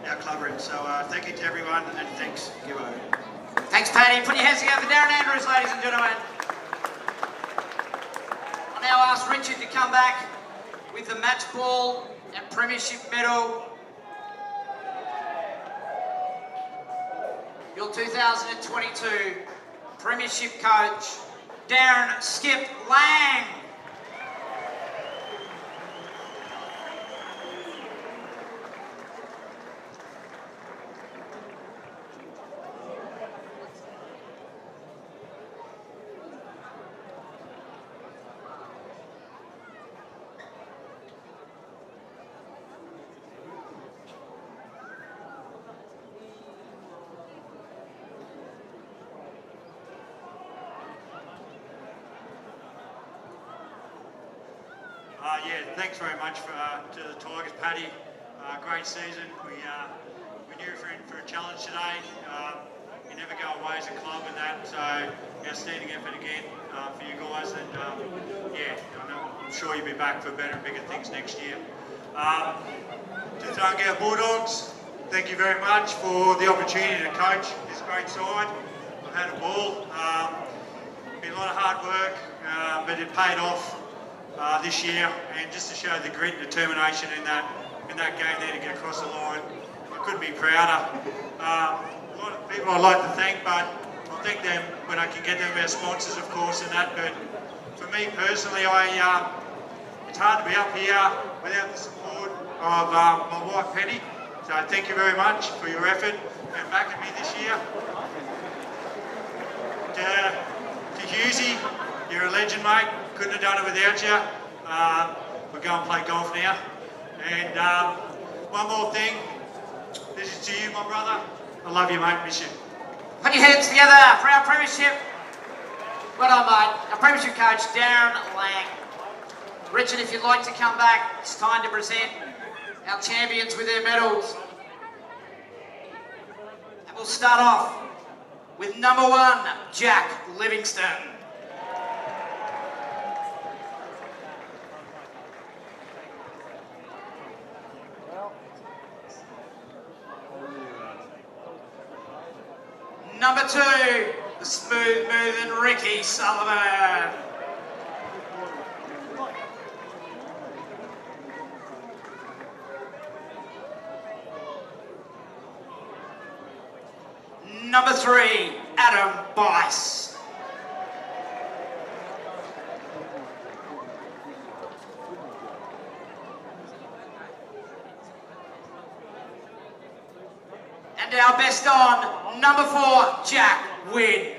our club room. So thank you to everyone, and thanks, Gibbo. Thanks, Paddy. Put your hands together for Darren Andrews, ladies and gentlemen. I'll now ask Richard to come back with the match ball and Premiership medal. Your 2022 Premiership coach, Darren Skip Lang. Yeah, thanks very much to the Tigers, Paddy. Great season. We knew we were in for a challenge today. You never go away as a club with that, so outstanding effort again for you guys. And yeah, I'm sure you'll be back for better and bigger things next year. To Thurringau Bulldogs, thank you very much for the opportunity to coach this great side. I've had a ball. Been a lot of hard work, but it paid off. This year, and just to show the grit and determination in that game there to get across the line, I couldn't be prouder. A lot of people I'd like to thank, but I'll thank them when I can get them, our sponsors of course and that, but for me personally, it's hard to be up here without the support of my wife Penny, so thank you very much for your effort and backing me this year. To Hughesy, you're a legend, mate. Couldn't have done it without you. We're going to play golf now. And one more thing. This is to you, my brother. I love you, mate. Miss you. Put your hands together for our Premiership. Well done, mate. Our Premiership coach, Darren Lang. Richard, if you'd like to come back, it's time to present our champions with their medals. And we'll start off with number 1, Jack Livingston. Number 2, the smooth moving Ricky Sullivan. Number 3, Adam Bice. And our best on, number 4, Jack Wynn.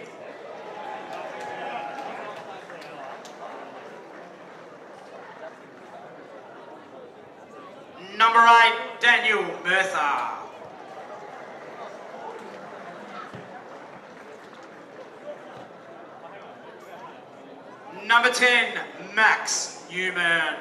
Number 8, Daniel Murtha. Number 10, Max Newman.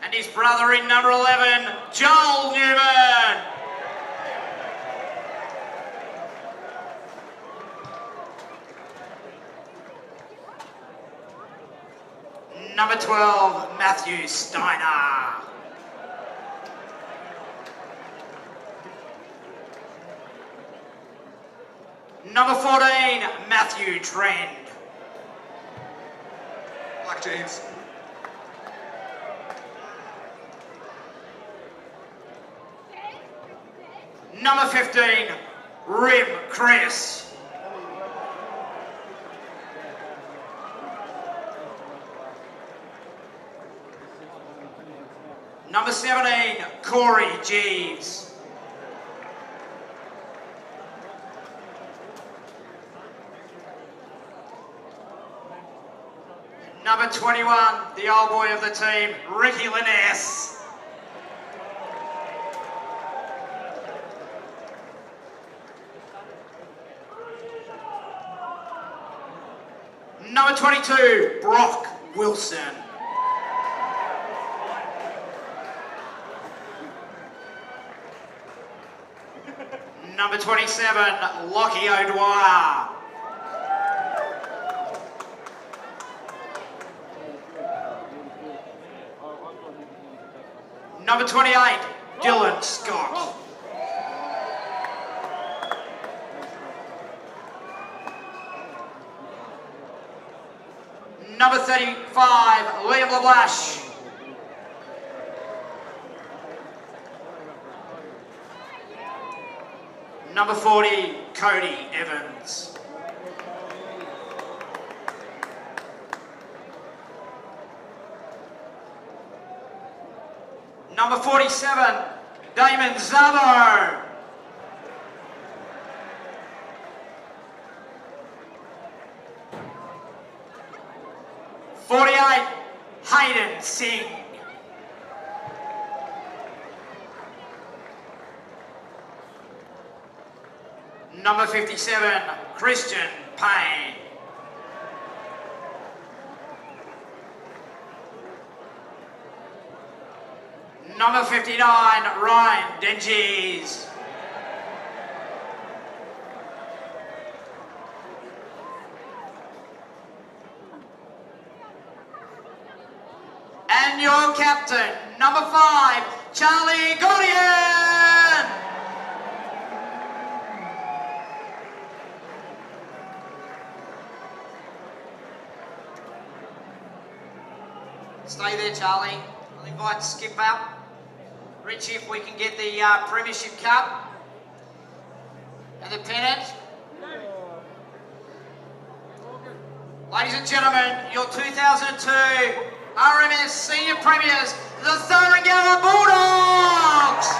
And his brother in number 11, Joel Newman. Number 12, Matthew Steiner. Number 14, Matthew Trend. Black jeans. Number 15, Rim Chris. Number 17, Corey Jeeves. Number 21, the old boy of the team, Ricky Liness. Number 22, Brock Wilson. Number 27, Lockie O'Dwyer. Number 28, Dylan Scott. Number 35, Liam LeBlash. Number 40, Cody Evans. Number 47, Damon Zabo. Hayden Singh. Number 57, Christian Payne. Number 59, Ryan Denges. And your captain, number 5, Charlie Gordian. Stay there, Charlie. I'll invite Skip up. Richie, if we can get the Premiership Cup and the pennant. Ladies and gentlemen, your 2002 RMS Senior Premiers, the Thurangara Bulldogs!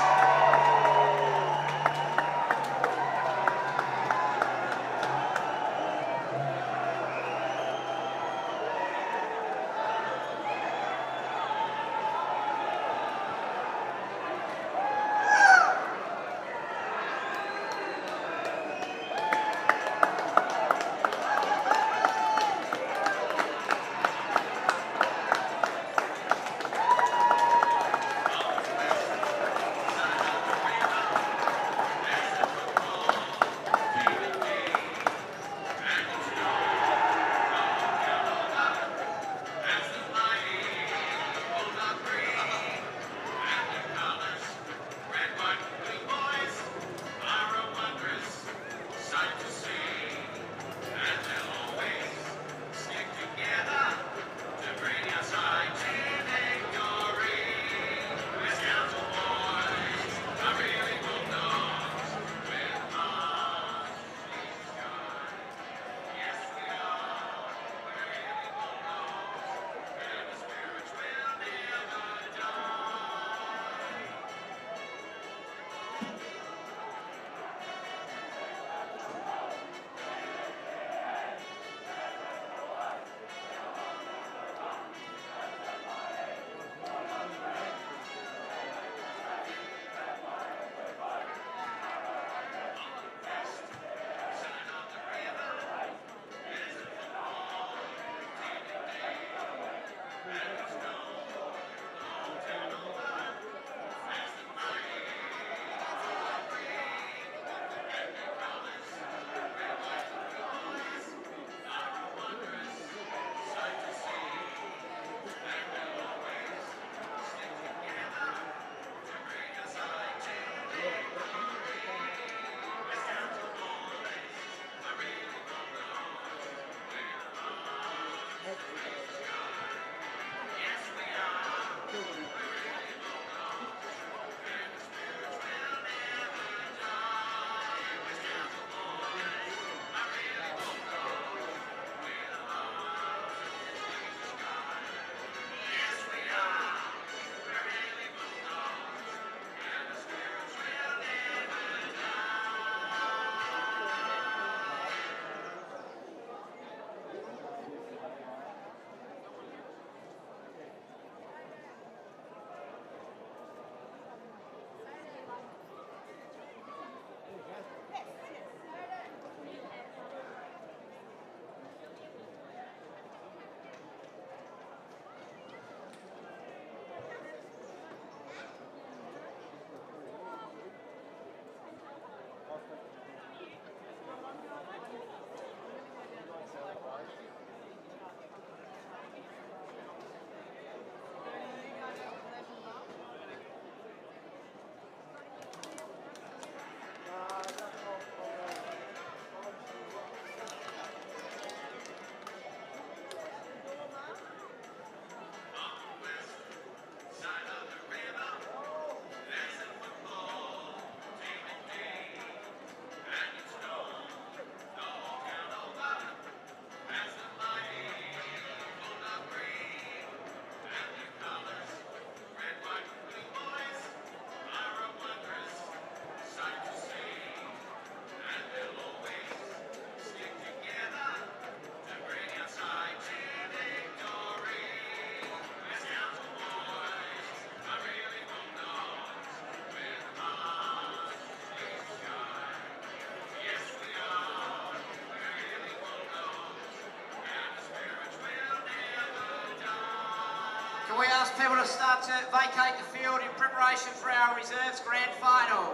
people to start to vacate the field in preparation for our reserves grand final.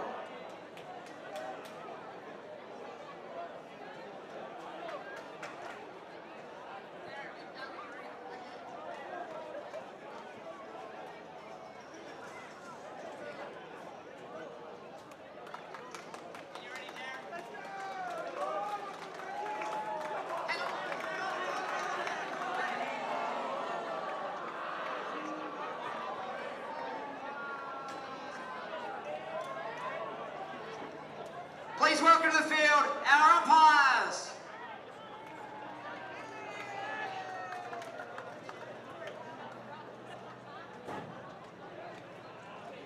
Please welcome to the field our